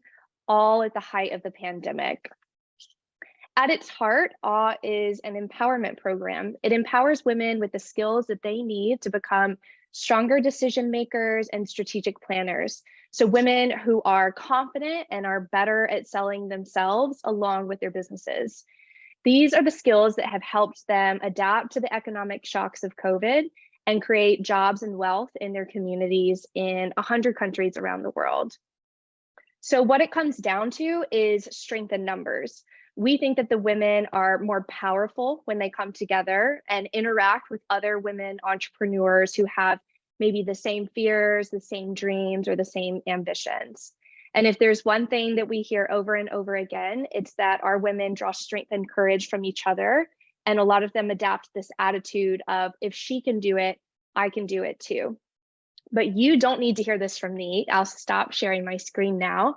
all at the height of the pandemic. At its heart, AWE is an empowerment program. It empowers women with the skills that they need to become stronger decision makers and strategic planners. So women who are confident and are better at selling themselves along with their businesses. These are the skills that have helped them adapt to the economic shocks of COVID and create jobs and wealth in their communities in 100 countries around the world. So what it comes down to is strength in numbers. We think that the women are more powerful when they come together and interact with other women entrepreneurs who have maybe the same fears, the same dreams, or the same ambitions. And if there's one thing that we hear over and over again, it's that our women draw strength and courage from each other. And a lot of them adapt this attitude of, if she can do it, I can do it too. But you don't need to hear this from me. I'll stop sharing my screen now.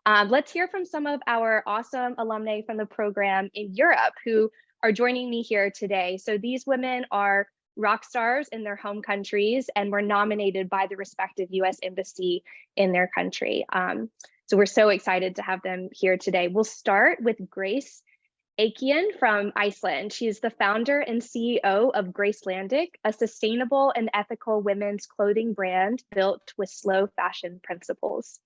Let's hear from some of our awesome alumni from the program in Europe who are joining me here today. So these women are rock stars in their home countries and were nominated by the respective US embassy in their country. So we're so excited to have them here today. We'll start with Grace Aikian from Iceland. She is the founder and CEO of Gracelandic, a sustainable and ethical women's clothing brand built with slow fashion principles.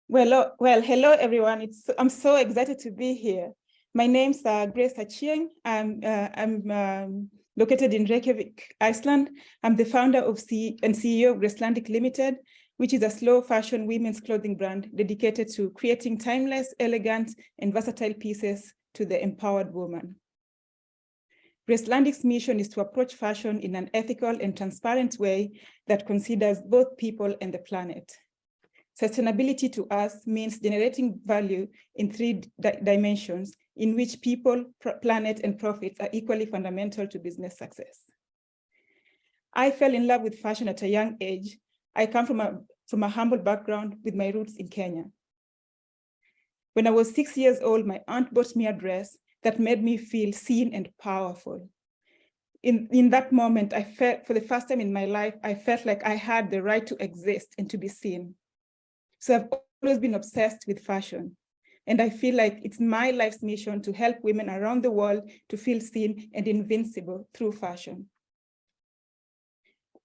Well, hello everyone. I'm so excited to be here. My name's Grace Aikian. I'm located in Reykjavik, Iceland. I'm the founder and CEO of Gracelandic Limited, which is a slow fashion women's clothing brand dedicated to creating timeless, elegant, and versatile pieces to the empowered woman. Gracelandic's mission is to approach fashion in an ethical and transparent way that considers both people and the planet. Sustainability to us means generating value in 3 dimensions in which people, planet, and profits are equally fundamental to business success. I fell in love with fashion at a young age. I come from a humble background with my roots in Kenya. When I was 6 years old, my aunt bought me a dress that made me feel seen and powerful. In that moment, I felt, for the first time in my life, I felt like I had the right to exist and to be seen. So I've always been obsessed with fashion. And I feel like it's my life's mission to help women around the world to feel seen and invincible through fashion.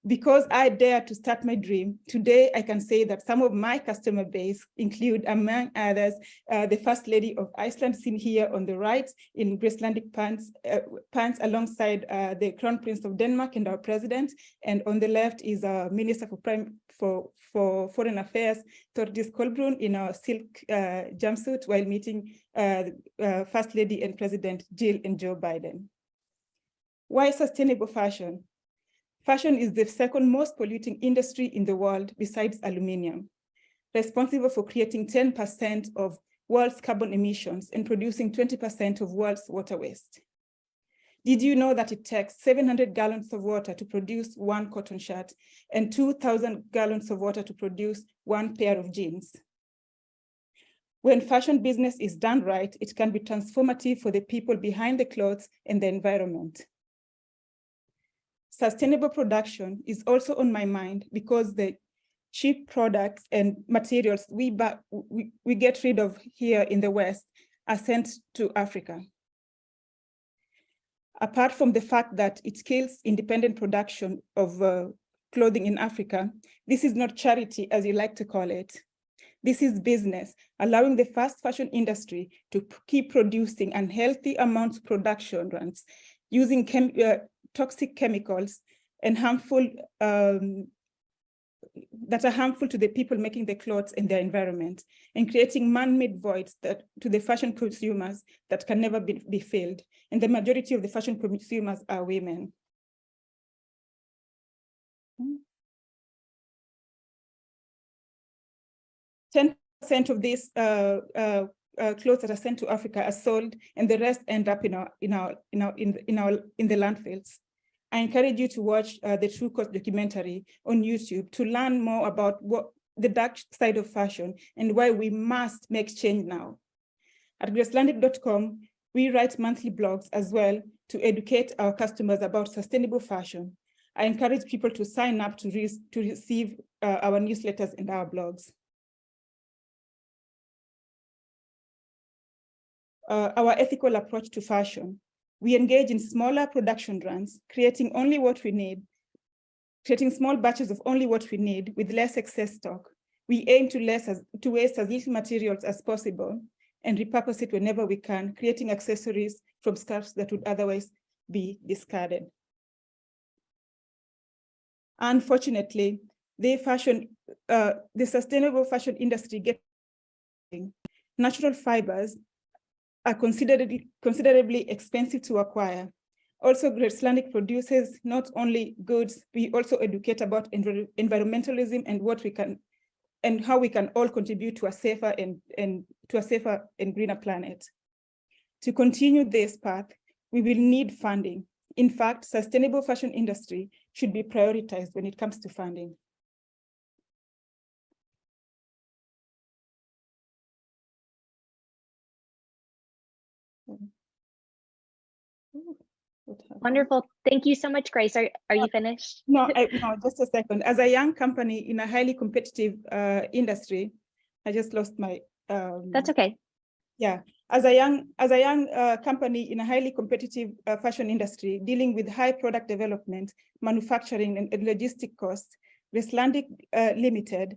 Because I dared to start my dream, today I can say that some of my customer base include, among others, the First Lady of Iceland, seen here on the right in Gracelandic pants alongside the Crown Prince of Denmark and our president. And on the left is our Minister for Foreign Affairs, Thordis Kolbrun, in our silk jumpsuit while meeting First Lady and President Jill and Joe Biden. Why sustainable fashion? Fashion is the second most polluting industry in the world besides aluminum, responsible for creating 10% of world's carbon emissions and producing 20% of world's water waste. Did you know that it takes 700 gallons of water to produce one cotton shirt and 2,000 gallons of water to produce one pair of jeans? When fashion business is done right, it can be transformative for the people behind the clothes and the environment. Sustainable production is also on my mind because the cheap products and materials we get rid of here in the West are sent to Africa. Apart from the fact that it kills independent production of clothing in Africa, this is not charity, as you like to call it. This is business, allowing the fast fashion industry to keep producing unhealthy amounts of production runs using toxic chemicals and harmful that are harmful to the people making the clothes and their environment, and creating man-made voids that to the fashion consumers that can never be filled. And the majority of the fashion consumers are women. 10% of these clothes that are sent to Africa are sold, and the rest end up in the landfills. I encourage you to watch the True Cost documentary on YouTube to learn more about what the dark side of fashion and why we must make change now. At gracelandic.com, we write monthly blogs as well to educate our customers about sustainable fashion. I encourage people to sign up to receive our newsletters and our blogs. Our ethical approach to fashion. We engage in smaller production runs, creating only what we need, creating small batches of only what we need with less excess stock. We aim to waste as little materials as possible and repurpose it whenever we can, creating accessories from scarves that would otherwise be discarded. Unfortunately, the sustainable fashion industry gets natural fibers are considerably expensive to acquire. Also, Gracelandic produces not only goods, we also educate about environmentalism and what we can and how we can all contribute to a safer and greener planet. To continue this path, we will need funding. In fact, sustainable fashion industry should be prioritized when it comes to funding. Wonderful. Thank you so much, Grace. Are you finished? No, just a second. As a young company in a highly competitive industry, I just lost my. That's okay. Yeah, as a young company in a highly competitive fashion industry, dealing with high product development, manufacturing, and logistic costs, Gracelandic Limited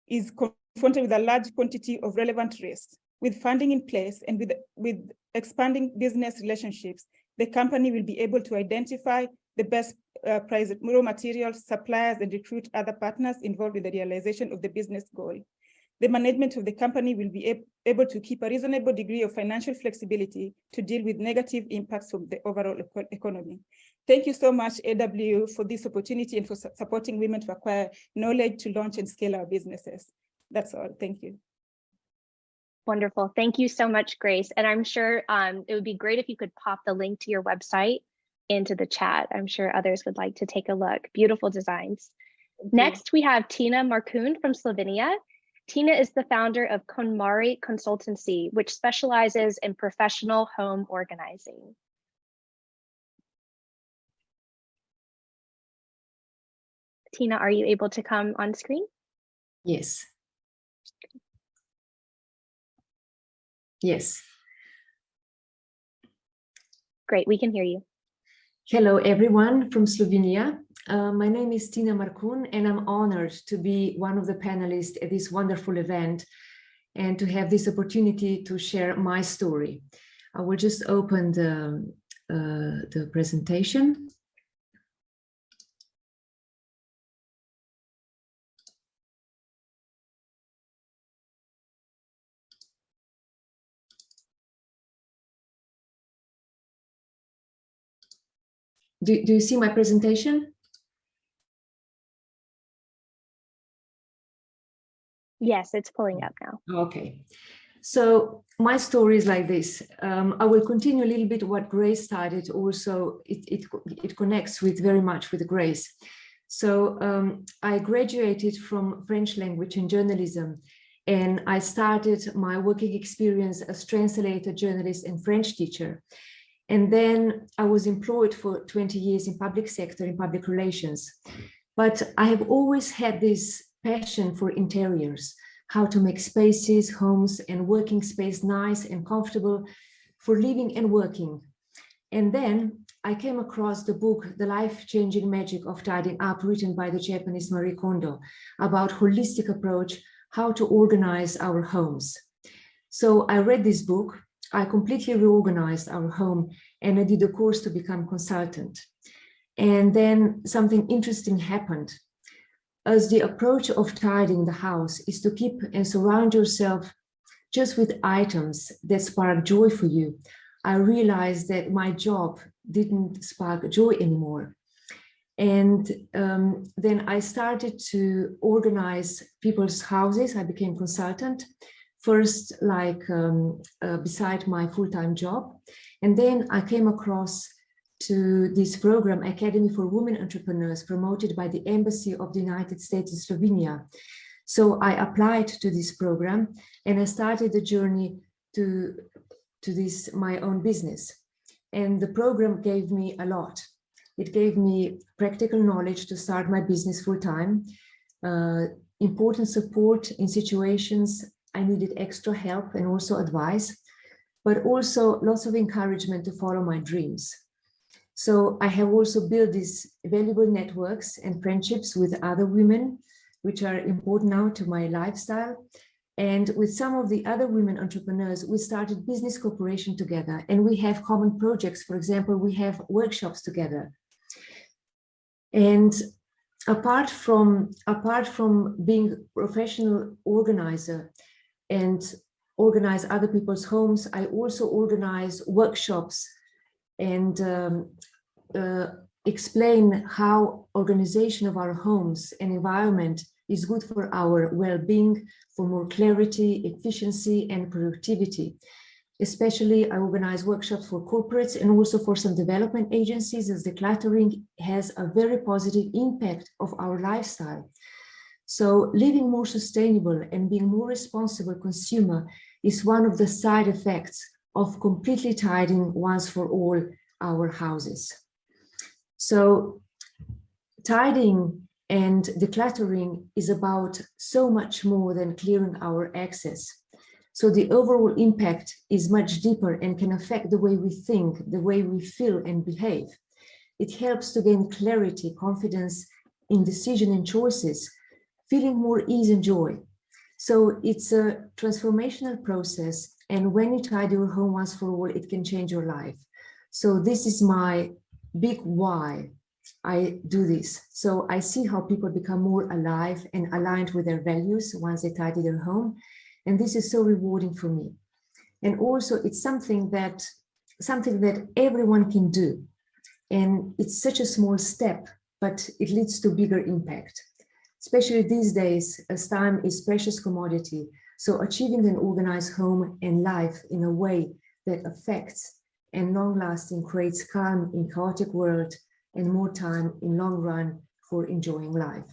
is confronted with a large quantity of relevant risks. With funding in place and with expanding business relationships, the company will be able to identify the best priced raw materials, suppliers, and recruit other partners involved with the realization of the business goal. The management of the company will be able to keep a reasonable degree of financial flexibility to deal with negative impacts from the overall economy. Thank you so much, AW, for this opportunity and for supporting women to acquire knowledge to launch and scale our businesses. That's all. Thank you. Wonderful. Thank you so much, Grace. And I'm sure it would be great if you could pop the link to your website into the chat. I'm sure others would like to take a look. Beautiful designs. Next, we have Tina Markun from Slovenia. Tina is the founder of KonMari Consultancy, which specializes in professional home organizing. Tina, are you able to come on screen? Yes. Yes. Great, we can hear you. Hello, everyone from Slovenia. My name is Tina Markun, and I'm honored to be one of the panelists at this wonderful event and to have this opportunity to share my story. I will just open the presentation. Do you see my presentation? Yes, it's pulling up now. Okay. So my story is like this. I will continue a little bit what Grace started. Also, it connects with very much with Grace. So I graduated from French language and journalism, and I started my working experience as translator, journalist, and French teacher. And then I was employed for 20 years in public sector, in public relations. But I have always had this passion for interiors, how to make spaces, homes, and working space nice and comfortable for living and working. And then I came across the book, The Life-Changing Magic of Tidying Up, written by the Japanese Marie Kondo, about holistic approach, how to organize our homes. So I read this book, I completely reorganized our home, and I did a course to become consultant. And then something interesting happened. As the approach of tidying the house is to keep and surround yourself just with items that spark joy for you, I realized that my job didn't spark joy anymore. And then I started to organize people's houses. I became consultant, first like beside my full-time job. And then I came across to this program, Academy for Women Entrepreneurs, promoted by the Embassy of the United States in Slovenia. So I applied to this program and I started the journey to this, my own business. And the program gave me a lot. It gave me practical knowledge to start my business full-time, important support in situations I needed extra help and also advice, but also lots of encouragement to follow my dreams. So I have also built these valuable networks and friendships with other women, which are important now to my lifestyle. And with some of the other women entrepreneurs, we started business cooperation together, and we have common projects. For example, we have workshops together. And apart from being a professional organizer and organize other people's homes, I also organize workshops and explain how organization of our homes and environment is good for our well-being, for more clarity, efficiency, and productivity. Especially, I organize workshops for corporates and also for some development agencies, as decluttering has a very positive impact of our lifestyle. So living more sustainable and being more responsible consumer is one of the side effects of completely tidying once for all our houses. So tidying and decluttering is about so much more than clearing our excess. So the overall impact is much deeper and can affect the way we think, the way we feel and behave. It helps to gain clarity, confidence in decision and choices, feeling more ease and joy. So it's a transformational process, and when you tidy your home once for all, it can change your life. So this is my big why I do this. So I see how people become more alive and aligned with their values once they tidy their home. And this is so rewarding for me. And also it's something that everyone can do. And it's such a small step, but it leads to bigger impact, especially these days as time is precious commodity. So achieving an organized home and life in a way that affects and long-lasting creates calm in chaotic world and more time in long run for enjoying life.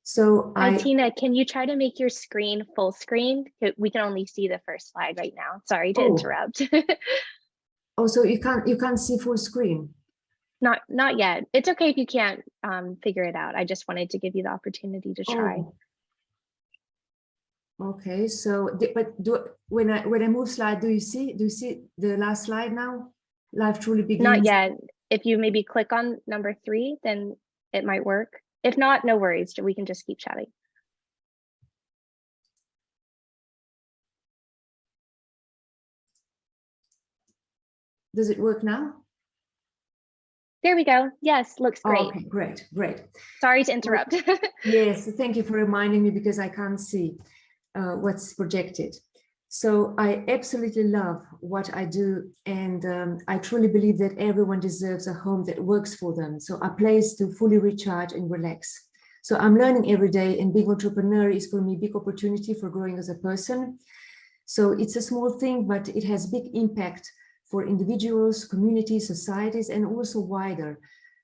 So Tina, can you try to make your screen full screen? We can only see the first slide right now. Sorry to interrupt. Oh, so you can't see full screen? Not yet. It's okay if you can't figure it out. I just wanted to give you the opportunity to try. Oh. Okay, so when I move slide, do you see the last slide now? Life truly begins. Not yet. If you maybe click on number 3, then it might work. If not, no worries. We can just keep chatting. Does it work now? There we go. Yes, looks great. Okay, great. Sorry to interrupt. Yes, thank you for reminding me because I can't see what's projected. So I absolutely love what I do, and I truly believe that everyone deserves a home that works for them. So a place to fully recharge and relax. So I'm learning every day, and being entrepreneur is for me a big opportunity for growing as a person. So it's a small thing, but it has big impact for individuals, communities, societies, and also wider,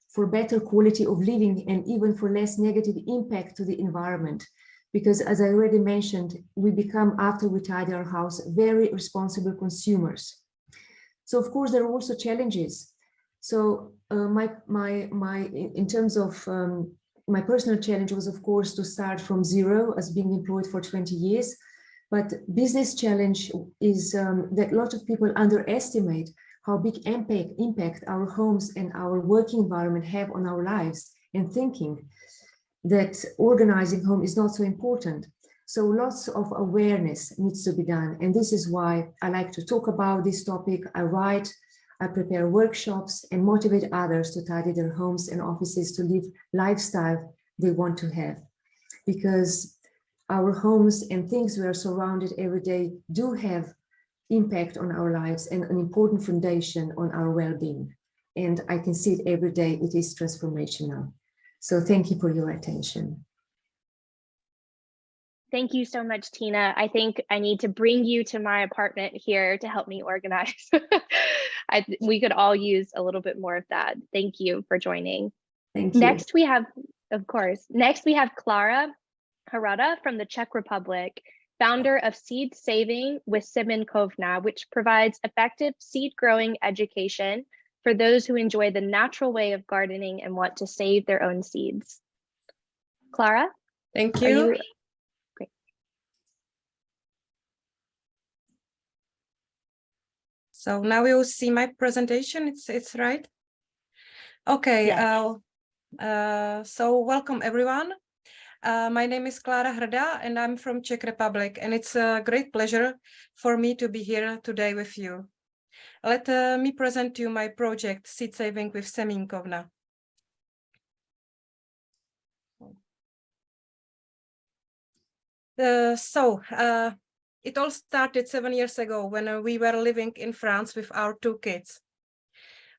for better quality of living and even for less negative impact to the environment. Because as I already mentioned, we become, after we tidy our house, very responsible consumers. So of course, there are also challenges. So in terms of my personal challenge was, of course, to start from zero as being employed for 20 years. But business challenge is that a lot of people underestimate how big impact our homes and our working environment have on our lives, and thinking that organizing home is not so important. So lots of awareness needs to be done. And this is why I like to talk about this topic. I write, I prepare workshops and motivate others to tidy their homes and offices to live lifestyle they want to have. Because our homes and things we are surrounded every day do have impact on our lives and an important foundation on our well-being. And I can see it every day, it is transformational. So thank you for your attention. Thank you so much, Tina. I think I need to bring you to my apartment here to help me organize. We could all use a little bit more of that. Thank you for joining. Thank you. Next we have, of course, next we have Clara Harada from the Czech Republic, founder of Seed Saving with Semenkovna, which provides effective seed growing education for those who enjoy the natural way of gardening and want to save their own seeds. Clara? Thank you. Great. So now you see my presentation, it's right? Okay, yes. So welcome everyone. My name is Klára Hrdá and I'm from Czech Republic, and it's a great pleasure for me to be here today with you. Let me present to you my project, Seed Saving with Semenkovna. It all started 7 years ago when we were living in France with our 2 kids.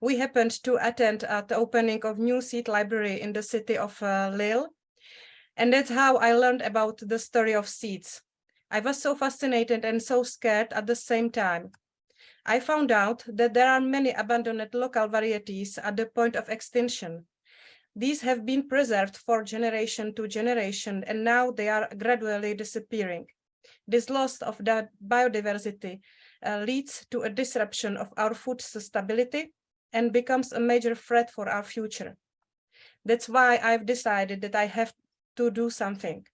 We happened to attend at the opening of new seed library in the city of Lille. And that's how I learned about the story of seeds. I was so fascinated and so scared at the same time. I found out that there are many abandoned local varieties at the point of extinction. These have been preserved for generation to generation, and now they are gradually disappearing. This loss of that biodiversity leads to a disruption of our food stability and becomes a major threat for our future. That's why I've decided that I have to do something.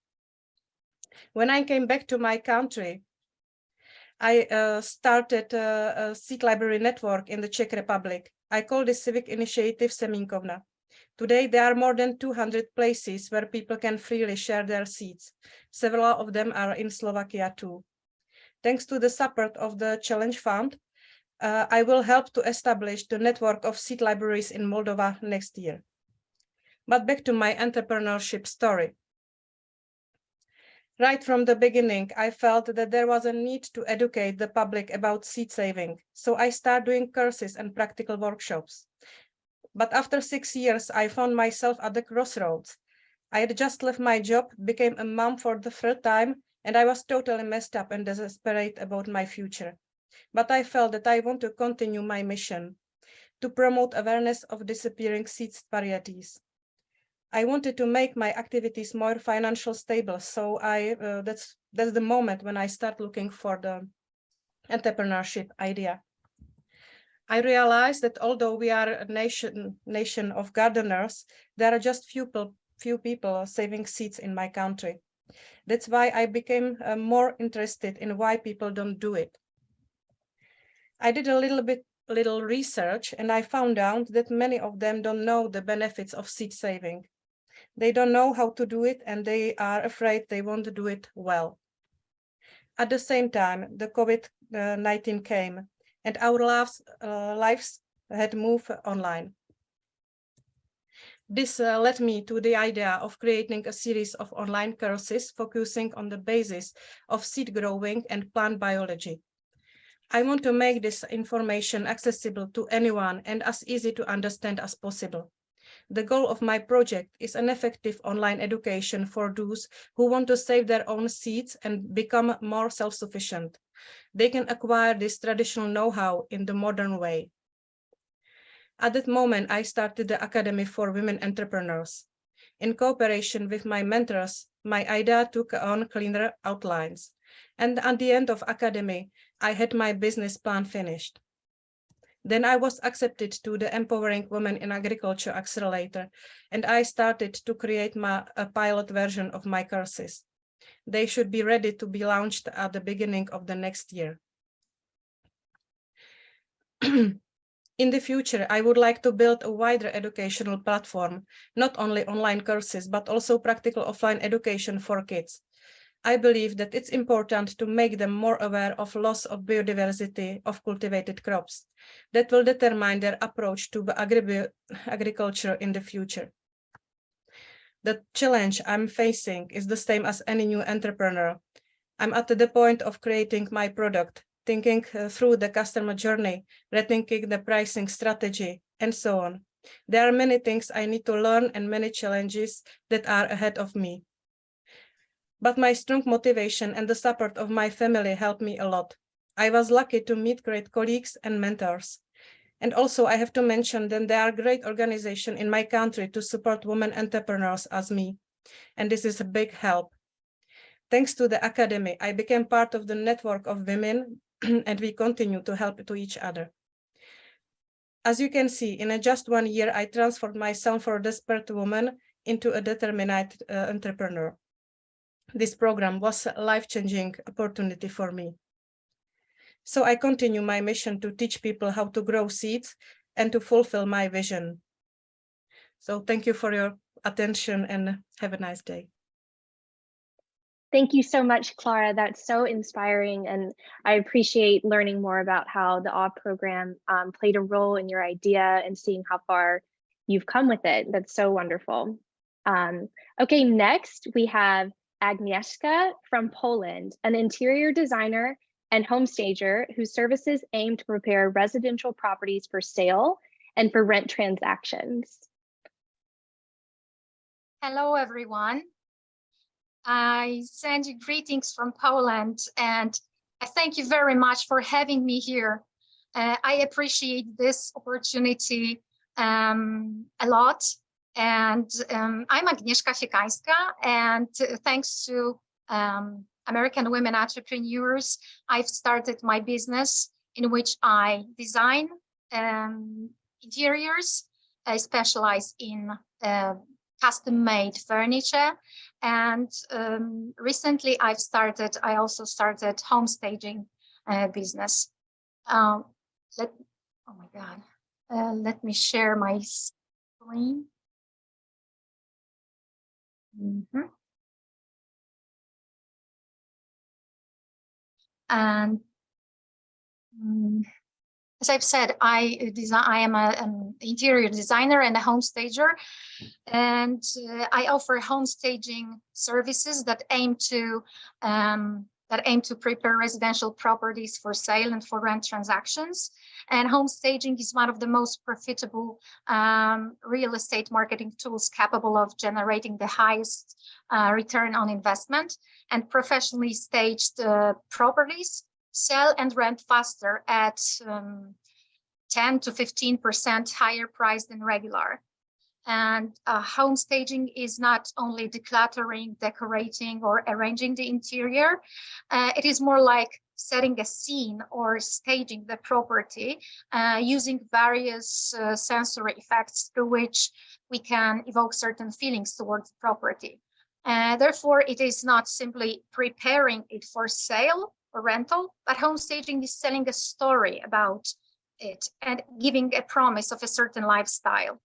When I came back to my country, I started a seed library network in the Czech Republic. I call this civic initiative Semenkovna. Today, there are more than 200 places where people can freely share their seeds. Several of them are in Slovakia too. Thanks to the support of the Challenge Fund, I will help to establish the network of seed libraries in Moldova next year. But back to my entrepreneurship story. Right from the beginning, I felt that there was a need to educate the public about seed saving. So I started doing courses and practical workshops. But after 6 years, I found myself at the crossroads. I had just left my job, became a mom for the 3rd time, and I was totally messed up and desperate about my future. But I felt that I want to continue my mission to promote awareness of disappearing seed varieties. I wanted to make my activities more financially stable, so that's the moment when I start looking for the entrepreneurship idea. I realized that although we are a nation of gardeners, there are just few people saving seeds in my country. That's why I became more interested in why people don't do it. I did a little research, and I found out that many of them don't know the benefits of seed saving. They don't know how to do it, and they are afraid they won't do it well. At the same time, the COVID-19 came, and our lives had moved online. This led me to the idea of creating a series of online courses focusing on the basis of seed growing and plant biology. I want to make this information accessible to anyone and as easy to understand as possible. The goal of my project is an effective online education for those who want to save their own seeds and become more self-sufficient. They can acquire this traditional know-how in the modern way. At that moment, I started the Academy for Women Entrepreneurs. In cooperation with my mentors, my idea took on cleaner outlines. And at the end of Academy, I had my business plan finished. Then I was accepted to the Empowering Women in Agriculture Accelerator, and I started to create a pilot version of my courses. They should be ready to be launched at the beginning of the next year. In the future, I would like to build a wider educational platform, not only online courses, but also practical offline education for kids. I believe that it's important to make them more aware of loss of biodiversity of cultivated crops. That will determine their approach to agriculture in the future. The challenge I'm facing is the same as any new entrepreneur. I'm at the point of creating my product, thinking through the customer journey, rethinking the pricing strategy, and so on. There are many things I need to learn and many challenges that are ahead of me. But my strong motivation and the support of my family helped me a lot. I was lucky to meet great colleagues and mentors. And also I have to mention that there are great organizations in my country to support women entrepreneurs as me. And this is a big help. Thanks to the Academy, I became part of the network of women and we continue to help to each other. As you can see, in just 1 year, I transformed myself from a desperate woman into a determined entrepreneur. This program was a life-changing opportunity for me. So I continue my mission to teach people how to grow seeds and to fulfill my vision. So thank you for your attention and have a nice day. Thank you so much, Clara. That's so inspiring. And I appreciate learning more about how the AWE program played a role in your idea and seeing how far you've come with it. That's so wonderful. Okay, next we have Agnieszka from Poland, an interior designer and homestager whose services aim to prepare residential properties for sale and for rent transactions. Hello, everyone. I send you greetings from Poland, and I thank you very much for having me here. I appreciate this opportunity a lot. And I'm Agnieszka Siekańska, and thanks to American women entrepreneurs, I've started my business in which I design interiors. I specialize in custom-made furniture, and recently I also started home staging business. Oh my God, let me share my screen. And as I've said, I am an interior designer and a home stager, and I offer home staging services that aim to prepare residential properties for sale and for rent transactions. And home staging is one of the most profitable real estate marketing tools capable of generating the highest return on investment. And professionally staged properties sell and rent faster at 10 to 15% higher price than regular. And home staging is not only decluttering, decorating, or arranging the interior. It is more like setting a scene or staging the property using various sensory effects through which we can evoke certain feelings towards the property. Therefore, it is not simply preparing it for sale or rental, but home staging is telling a story about it and giving a promise of a certain lifestyle.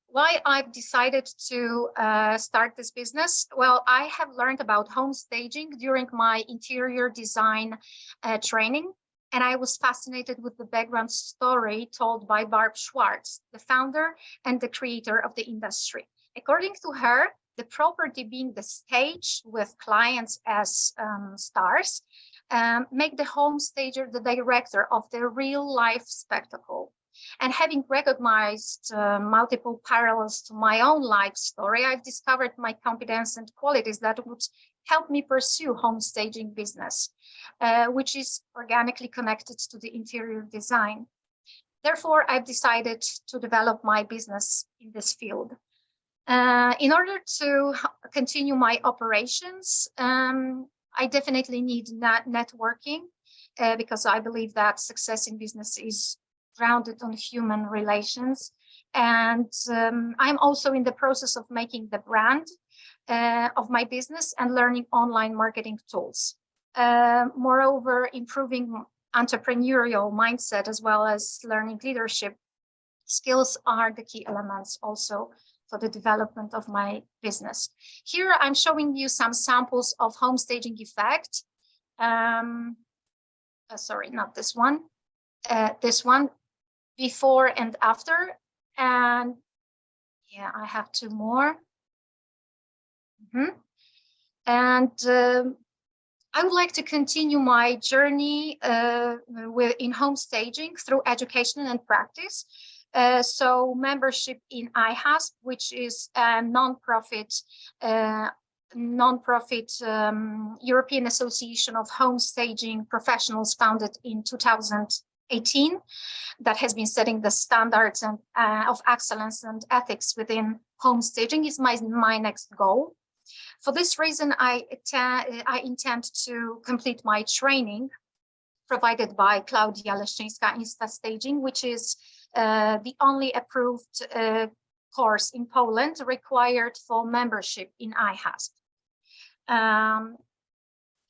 Why I've decided to start this business? Well, I have learned about home staging during my interior design training, and I was fascinated with the background story told by Barb Schwartz, the founder and the creator of the industry. According to her, the property being the stage with clients as stars make the home stager the director of the real life spectacle. And having recognized multiple parallels to my own life story, I've discovered my competence and qualities that would help me pursue home staging business, which is organically connected to the interior design. Therefore, I've decided to develop my business in this field. In order to continue my operations, I definitely need networking because I believe that success in business is grounded on human relations. And I'm also in the process of making the brand of my business and learning online marketing tools. Moreover, improving entrepreneurial mindset as well as learning leadership skills are the key elements also for the development of my business. Here I'm showing you some samples of home staging effect. Sorry, not this one. This one, before and after. And yeah, I have two more. And I would like to continue my journey in home staging through education and practice. So membership in IHASP, which is a non-profit European Association of Home Staging Professionals, founded in 2018, that has been setting the standards and, of excellence and ethics within home staging, is my next goal. For this reason, I intend to complete my training provided by Klaudia Leszczyńska Insta Staging, which is the only approved course in Poland required for membership in IHASP.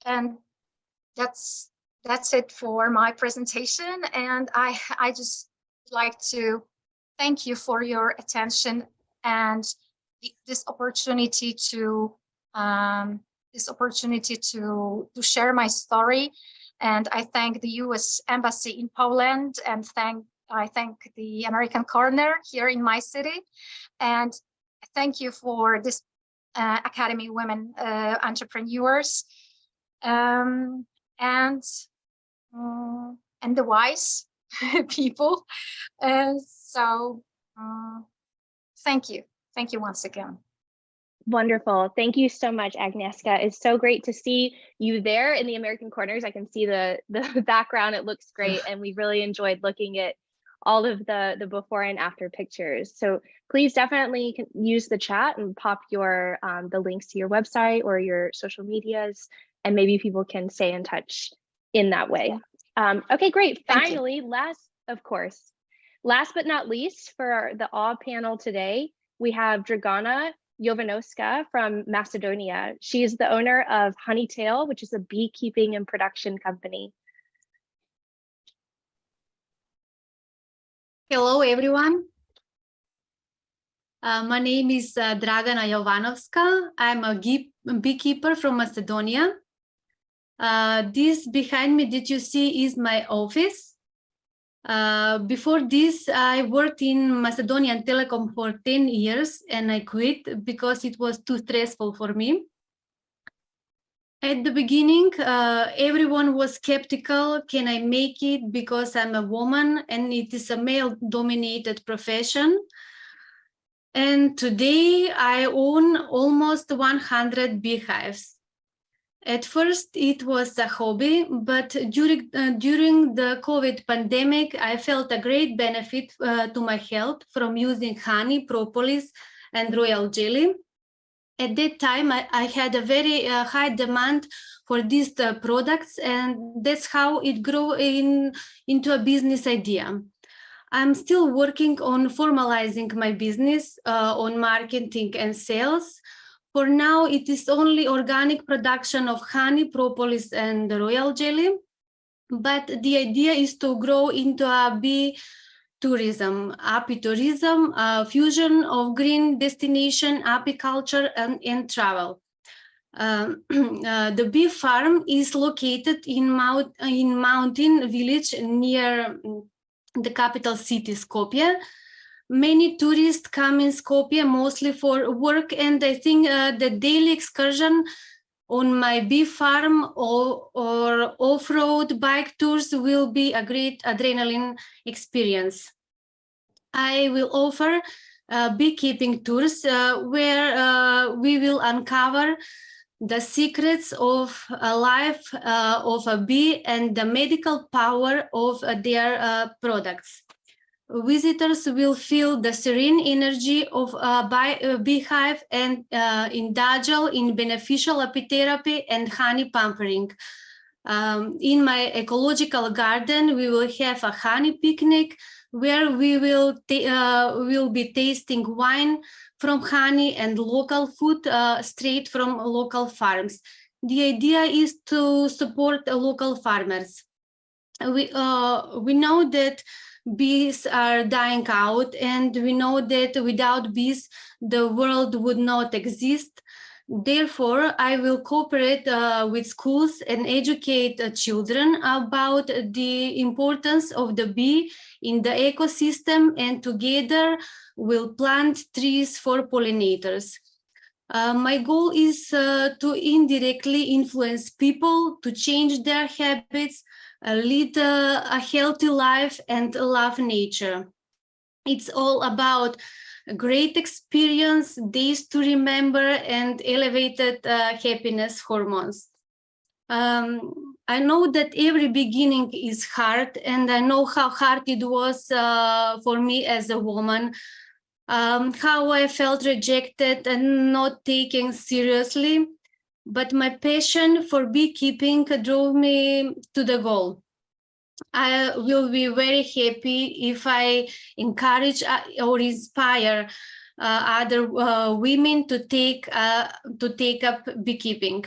And that's it for my presentation. And I just like to thank you for your attention and this opportunity to share my story. And I thank the US Embassy in Poland, and I thank the American Corner here in my city. And thank you for this Academy Women Entrepreneurs and the wise people. So thank you. Thank you once again. Wonderful. Thank you so much, Agnieszka. It's so great to see you there in the American Corners. I can see the background. It looks great. And we really enjoyed looking at all of the before and after pictures. So please definitely use the chat and pop your the links to your website or your social medias, and maybe people can stay in touch in that way. Okay, great. Finally, last but not least, for the AW panel today, we have Dragana Jovanovska from Macedonia. She is the owner of Honeytail, which is a beekeeping and production company. Hello, everyone. My name is Dragana Jovanovska. I'm a beekeeper from Macedonia. This behind me that you see is my office. Before this, I worked in Macedonian Telecom for 10 years and I quit because it was too stressful for me. At the beginning, everyone was skeptical. Can I make it? Because I'm a woman and it is a male-dominated profession. And today I own almost 100 beehives. At first, it was a hobby, but during the COVID pandemic, I felt a great benefit to my health from using honey, propolis, and royal jelly. At that time, I had a very high demand for these products, and that's how it grew into a business idea. I'm still working on formalizing my business on marketing and sales. For now, it is only organic production of honey, propolis, and royal jelly. But the idea is to grow into a bee tourism, apitourism, a fusion of green destination, apiculture, and travel. The bee farm is located in mountain village near the capital city, Skopje. Many tourists come in Skopje mostly for work, and I think the daily excursion on my bee farm or off-road bike tours will be a great adrenaline experience. I will offer beekeeping tours where we will uncover the secrets of a life of a bee and the medical power of their products. Visitors will feel the serene energy of a beehive and indulge in beneficial apitherapy and honey pampering. In my ecological garden, we will have a honey picnic where we will be tasting wine from honey and local food straight from local farms. The idea is to support local farmers. We know that bees are dying out, and we know that without bees, the world would not exist. Therefore, I will cooperate with schools and educate children about the importance of the bee in the ecosystem, and together we'll plant trees for pollinators. My goal is to indirectly influence people to change their habits, lead a healthy life, and love nature. It's all about great experience, days to remember, and elevated happiness hormones. I know that every beginning is hard, and I know how hard it was for me as a woman, how I felt rejected and not taken seriously. But my passion for beekeeping drove me to the goal. I will be very happy if I encourage or inspire other women to take up beekeeping.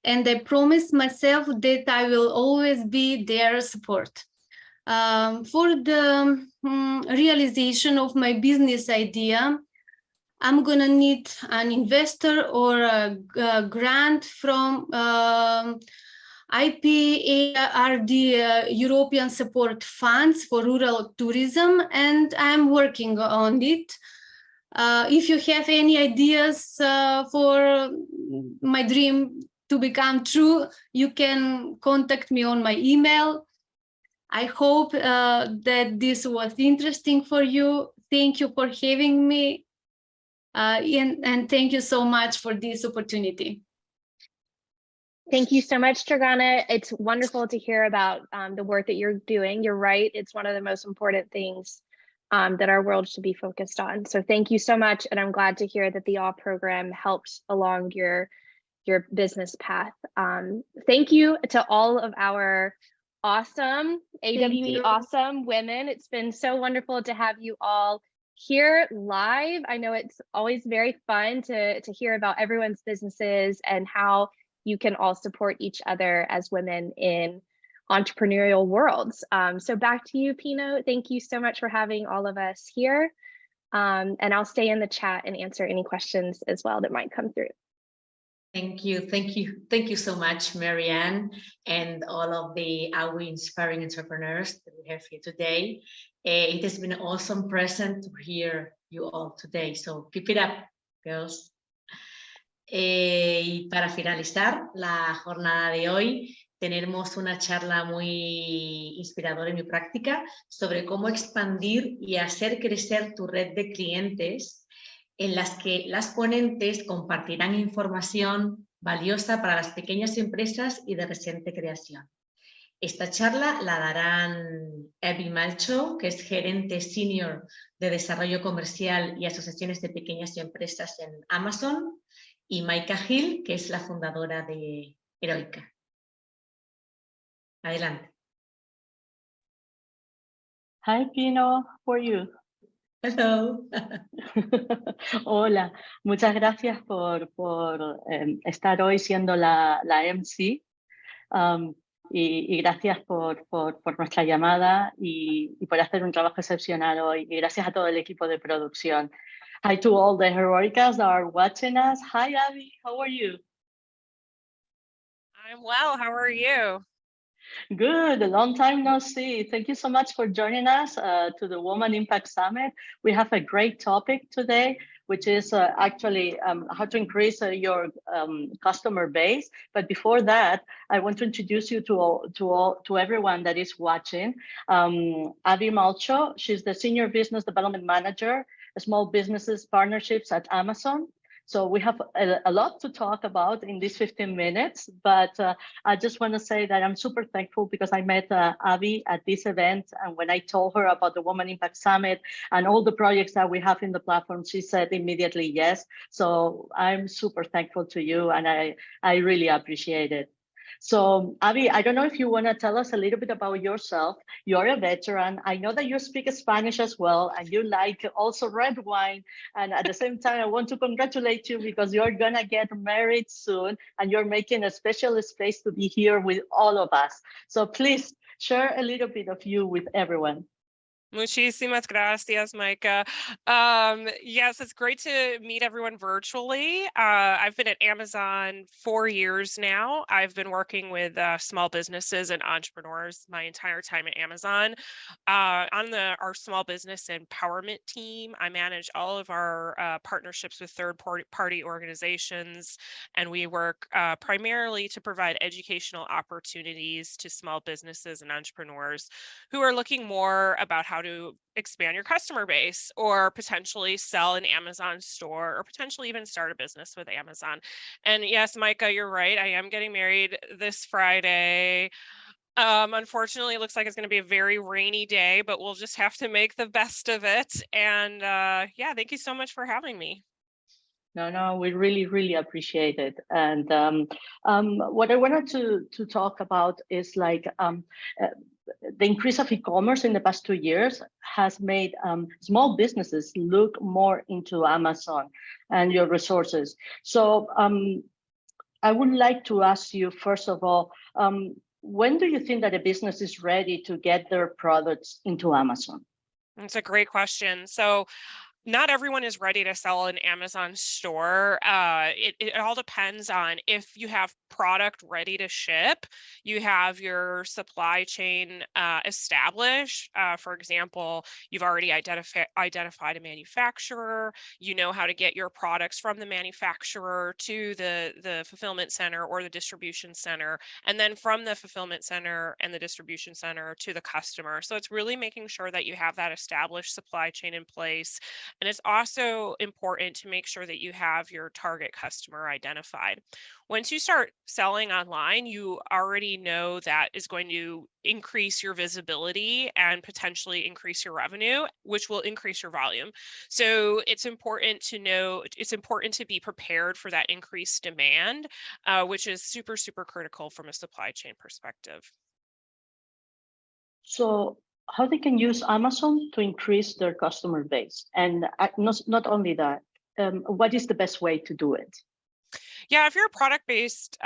And I promise myself that I will always be their support. For the realization of my business idea, I'm gonna need an investor or a grant from IPARD European Support Funds for Rural Tourism, and I'm working on it. If you have any ideas for my dream to become true, you can contact me on my email. I hope that this was interesting for you. Thank you for having me. And thank you so much for this opportunity. Thank you so much, Dragana. It's wonderful to hear about the work that you're doing. You're right. It's one of the most important things that our world should be focused on. So thank you so much. And I'm glad to hear that the AWE program helped along your business path. Thank you to all of our awesome AWE awesome women. It's been so wonderful to have you all here live. I know it's always very fun to hear about everyone's businesses and how you can all support each other as women in entrepreneurial worlds. So back to you, Pino. Thank you so much for having all of us here. And I'll stay in the chat and answer any questions as well that might come through. Thank you so much, Marianne, and all of the AWE inspiring entrepreneurs that we have here today. It has been an awesome present to hear you all today, so keep it up, girls. Y para finalizar la jornada de hoy, tenemos una charla muy inspiradora en mi práctica sobre cómo expandir y hacer crecer tu red de clientes, en las que las ponentes compartirán información valiosa para las pequeñas empresas y de reciente creación. Esta charla la darán Abby Malcho, que es gerente senior de desarrollo comercial y asociaciones de pequeñas empresas en Amazon, y Maika Hill, que es la fundadora de Heroikka. Adelante. Hi, Pino, how are you? Hello. Hola, muchas gracias por estar hoy siendo la MC y gracias por nuestra llamada y por hacer un trabajo excepcional hoy, y gracias a todo el equipo de producción. Hi to all the Heroikkas that are watching us. Hi, Abby, how are you? I'm well, how are you? Good, a long time no see. Thank you so much for joining us to the Women Impact Summit. We have a great topic today. which is actually how to increase your customer base. But before that, I want to introduce you to everyone that is watching. Abby Malcho, she's the Senior Business Development Manager, Small Businesses Partnerships at Amazon. So we have a lot to talk about in these 15 minutes, but I just want to say that I'm super thankful because I met Abby at this event, and when I told her about the Women Impact Summit and all the projects that we have in the platform, she said immediately yes. So I'm super thankful to you, and I really appreciate it. So Abby, I don't know if you want to tell us a little bit about yourself. You're a veteran. I know that you speak Spanish as well, and you like also red wine. And at the same time, I want to congratulate you because you're going to get married soon, and you're making a special space to be here with all of us. So please share a little bit of you with everyone. Muchísimas gracias, Micah. Yes, it's great to meet everyone virtually. I've been at Amazon 4 years now. I've been working with small businesses and entrepreneurs my entire time at Amazon. On our small business empowerment team, I manage all of our partnerships with third-party organizations, and we work primarily to provide educational opportunities to small businesses and entrepreneurs who are looking more about how to expand your customer base or potentially sell an Amazon store or potentially even start a business with Amazon. And yes, Micah, you're right. I am getting married this Friday. Unfortunately, it looks like it's going to be a very rainy day, but we'll just have to make the best of it. And yeah, thank you so much for having me. No, we really, really appreciate it. And what I wanted to talk about is like the increase of e-commerce in the past 2 years has made small businesses look more into Amazon and your resources. So I would like to ask you, first of all, when do you think that a business is ready to get their products into Amazon? That's a great question. So not everyone is ready to sell an Amazon store. It all depends on if you have product ready to ship, you have your supply chain established. For example, you've already identified a manufacturer, you know how to get your products from the manufacturer to the fulfillment center or the distribution center, and then from the fulfillment center and the distribution center to the customer. So it's really making sure that you have that established supply chain in place. And it's also important to make sure that you have your target customer identified. Once you start selling online, you already know that is going to increase your visibility and potentially increase your revenue, which will increase your volume. So it's important to know, it's important to be prepared for that increased demand, which is super, super critical from a supply chain perspective. So how they can use Amazon to increase their customer base? And not only that, what is the best way to do it? Yeah, if you're a product-based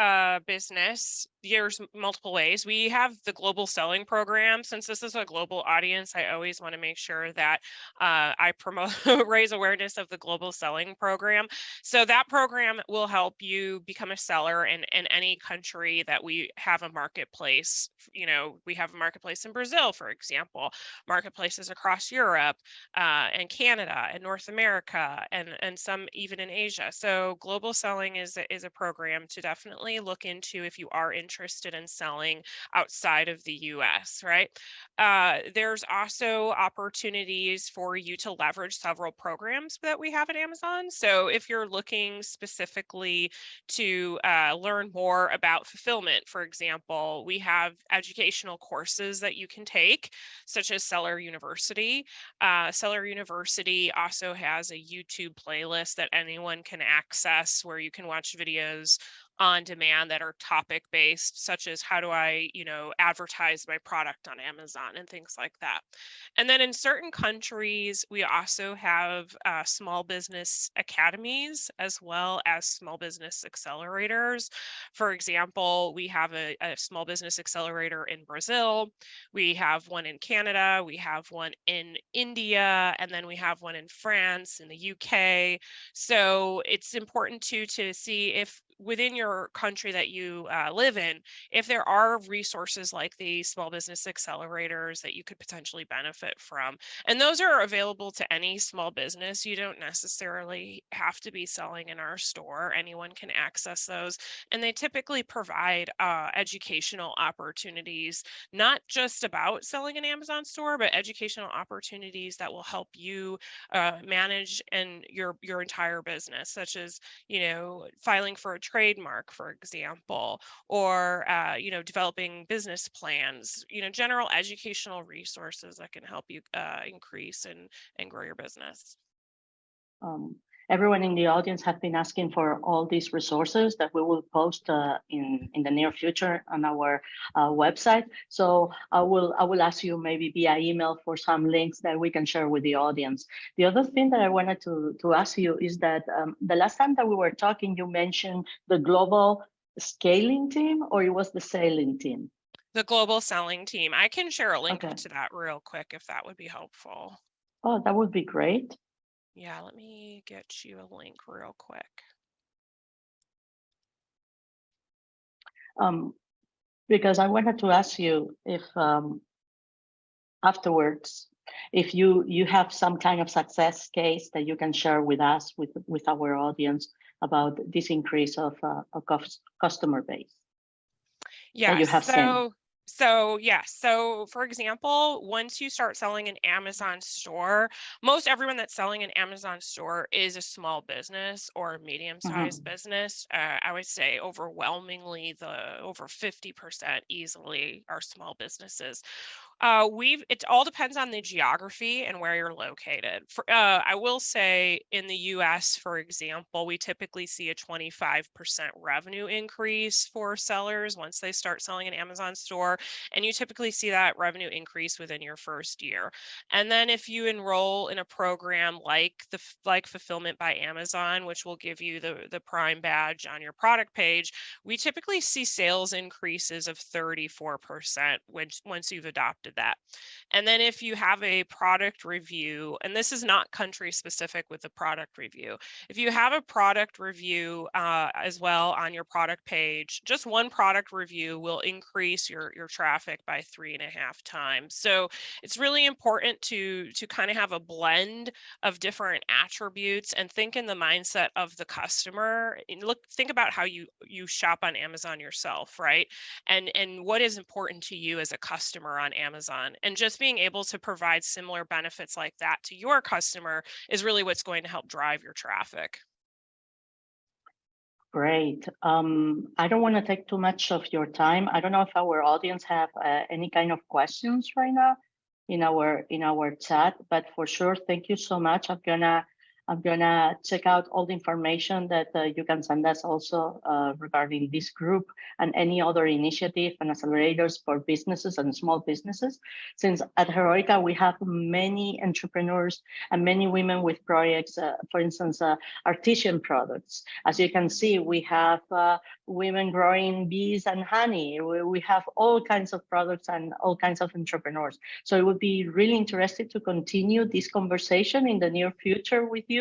business, there's multiple ways. We have the global selling program. Since this is a global audience, I always want to make sure that I promote, raise awareness of the global selling program. So that program will help you become a seller in any country that we have a marketplace. You know, we have a marketplace in Brazil, for example, marketplaces across Europe and Canada and North America and some even in Asia. So global selling is a program to definitely look into if you are interested in selling outside of the US, right? There's also opportunities for you to leverage several programs that we have at Amazon. So if you're looking specifically to learn more about fulfillment, for example, we have educational courses that you can take, such as Seller University. Seller University also has a YouTube playlist that anyone can access where you can watch videos on demand that are topic based, such as how do I, advertise my product on Amazon and things like that. And then in certain countries, we also have small business academies as well as small business accelerators. For example, we have a small business accelerator in Brazil. We have one in Canada. We have one in India, and then we have one in France, in the UK. So it's important to see if within your country that you live in, if there are resources like the small business accelerators that you could potentially benefit from. And those are available to any small business. You don't necessarily have to be selling in our store. Anyone can access those. And they typically provide educational opportunities, not just about selling an Amazon store, but educational opportunities that will help you manage your entire business, such as, you know, filing for a trademark, for example, or developing business plans, you know, general educational resources that can help you increase and grow your business. Everyone in the audience have been asking for all these resources that we will post in the near future on our website. So I will ask you maybe via email for some links that we can share with the audience. The other thing that I wanted to ask you is that the last time that we were talking, you mentioned the global scaling team, or it was the sailing team? The global selling team. I can share a link to that real quick if that would be helpful. Oh, that would be great. Yeah, let me get you a link real quick. Because I wanted to ask you if afterwards, if you have some kind of success case that you can share with us, with our audience, about this increase of customer base. Yeah, that you have seen. So for example, once you start selling an Amazon store, most everyone that's selling an Amazon store is a small business or a medium-sized business. I would say overwhelmingly, over 50% easily are small businesses. It all depends on the geography and where you're located. I will say in the US, for example, we typically see a 25% revenue increase for sellers once they start selling an Amazon store. And you typically see that revenue increase within your first year. And then if you enroll in a program like Fulfillment by Amazon, which will give you the Prime badge on your product page, we typically see sales increases of 34% once you've adopted that. And then if you have a product review, and this is not country specific with the product review, if you have a product review as well on your product page, just one product review will increase your traffic by 3.5 times. So it's really important to kind of have a blend of different attributes and think in the mindset of the customer. And think about how you shop on Amazon yourself, right? And what is important to you as a customer on Amazon. And just being able to provide similar benefits like that to your customer is really what's going to help drive your traffic. Great. I don't want to take too much of your time. I don't know if our audience have any kind of questions right now in our chat, but for sure, thank you so much. I'm gonna check out all the information that you can send us also regarding this group and any other initiative and accelerators for businesses and small businesses. Since at Heroikka, we have many entrepreneurs and many women with projects, for instance, artisan products. As you can see, we have women growing bees and honey. We have all kinds of products and all kinds of entrepreneurs. So it would be really interesting to continue this conversation in the near future with you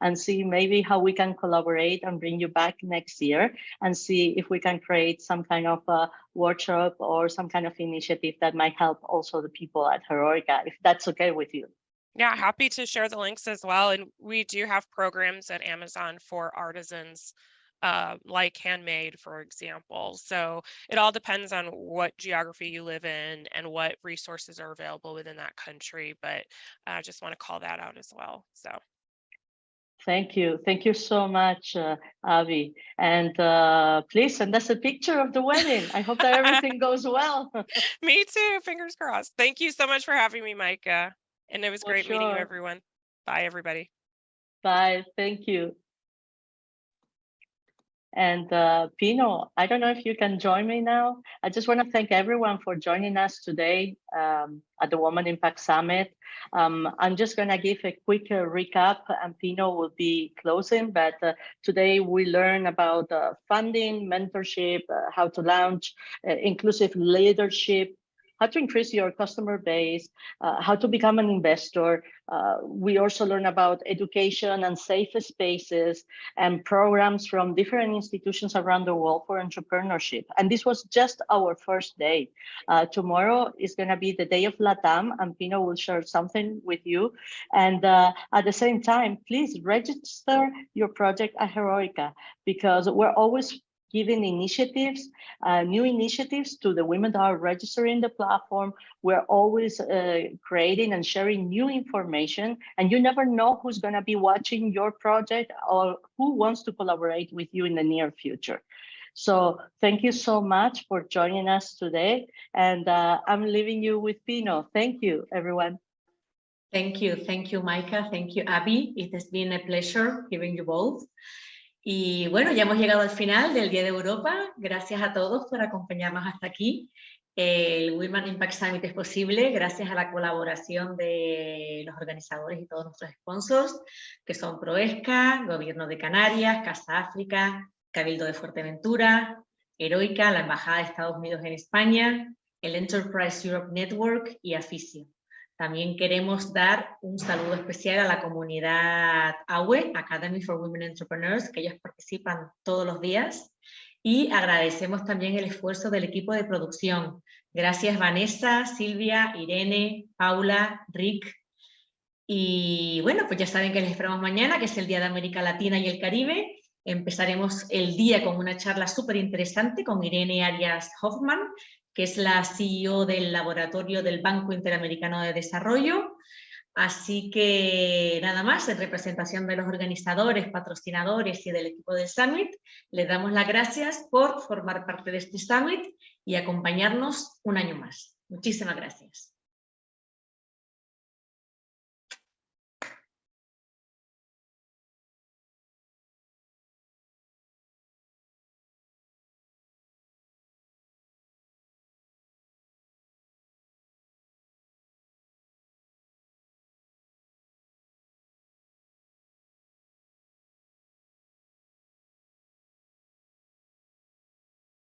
and see maybe how we can collaborate and bring you back next year and see if we can create some kind of a workshop or some kind of initiative that might help also the people at Heroikka, if that's okay with you. Yeah, happy to share the links as well. And we do have programs at Amazon for artisans, like handmade, for example. So it all depends on what geography you live in and what resources are available within that country. But I just want to call that out as well. So. Thank you. Thank you so much, Avi. And please send us a picture of the wedding. I hope that everything goes well. Me too. Fingers crossed. Thank you so much for having me, Micah. And it was great meeting you, everyone. Bye, everybody. Bye. Thank you. And Pino, I don't know if you can join me now. I just want to thank everyone for joining us today at the Women Impact Summit. I'm just going to give a quick recap, and Pino will be closing. But today we learned about funding, mentorship, how to launch inclusive leadership, how to increase your customer base, how to become an investor. We also learn about education and safe spaces and programs from different institutions around the world for entrepreneurship. And this was just our first day. Tomorrow is going to be the day of LATAM, and Pino will share something with you. And at the same time, please register your project at Heroikka, because we're always giving initiatives, new initiatives to the women that are registering the platform. We're always creating and sharing new information, and you never know who's going to be watching your project or who wants to collaborate with you in the near future. So thank you so much for joining us today, and I'm leaving you with Pino. Thank you, everyone. Thank you, Maika. Thank you, Abby. It has been a pleasure hearing you both. Y bueno, ya hemos llegado al final del Día de Europa. Gracias a todos por acompañarnos hasta aquí. El Women Impact Summit es posible gracias a la colaboración de los organizadores y todos nuestros sponsors, que son PROEXCA, Gobierno de Canarias, Casa África, Cabildo de Fuerteventura, Heroikka, la Embajada de Estados Unidos en España, el Enterprise Europe Network y Afissio. También queremos dar un saludo especial a la comunidad AWE, Academy for Women Entrepreneurs, que ellos participan todos los días. Y agradecemos también el esfuerzo del equipo de producción. Gracias Vanessa, Silvia, Irene, Paula, Rick. Y bueno, pues ya saben que les esperamos mañana, que es el Día de América Latina y el Caribe. Empezaremos el día con una charla súper interesante con Irene Arias Hoffman, que es la CEO del laboratorio del Banco Interamericano de Desarrollo. Así que nada más, en representación de los organizadores, patrocinadores y del equipo del Summit, les damos las gracias por formar parte de este Summit y acompañarnos un año más. Muchísimas gracias.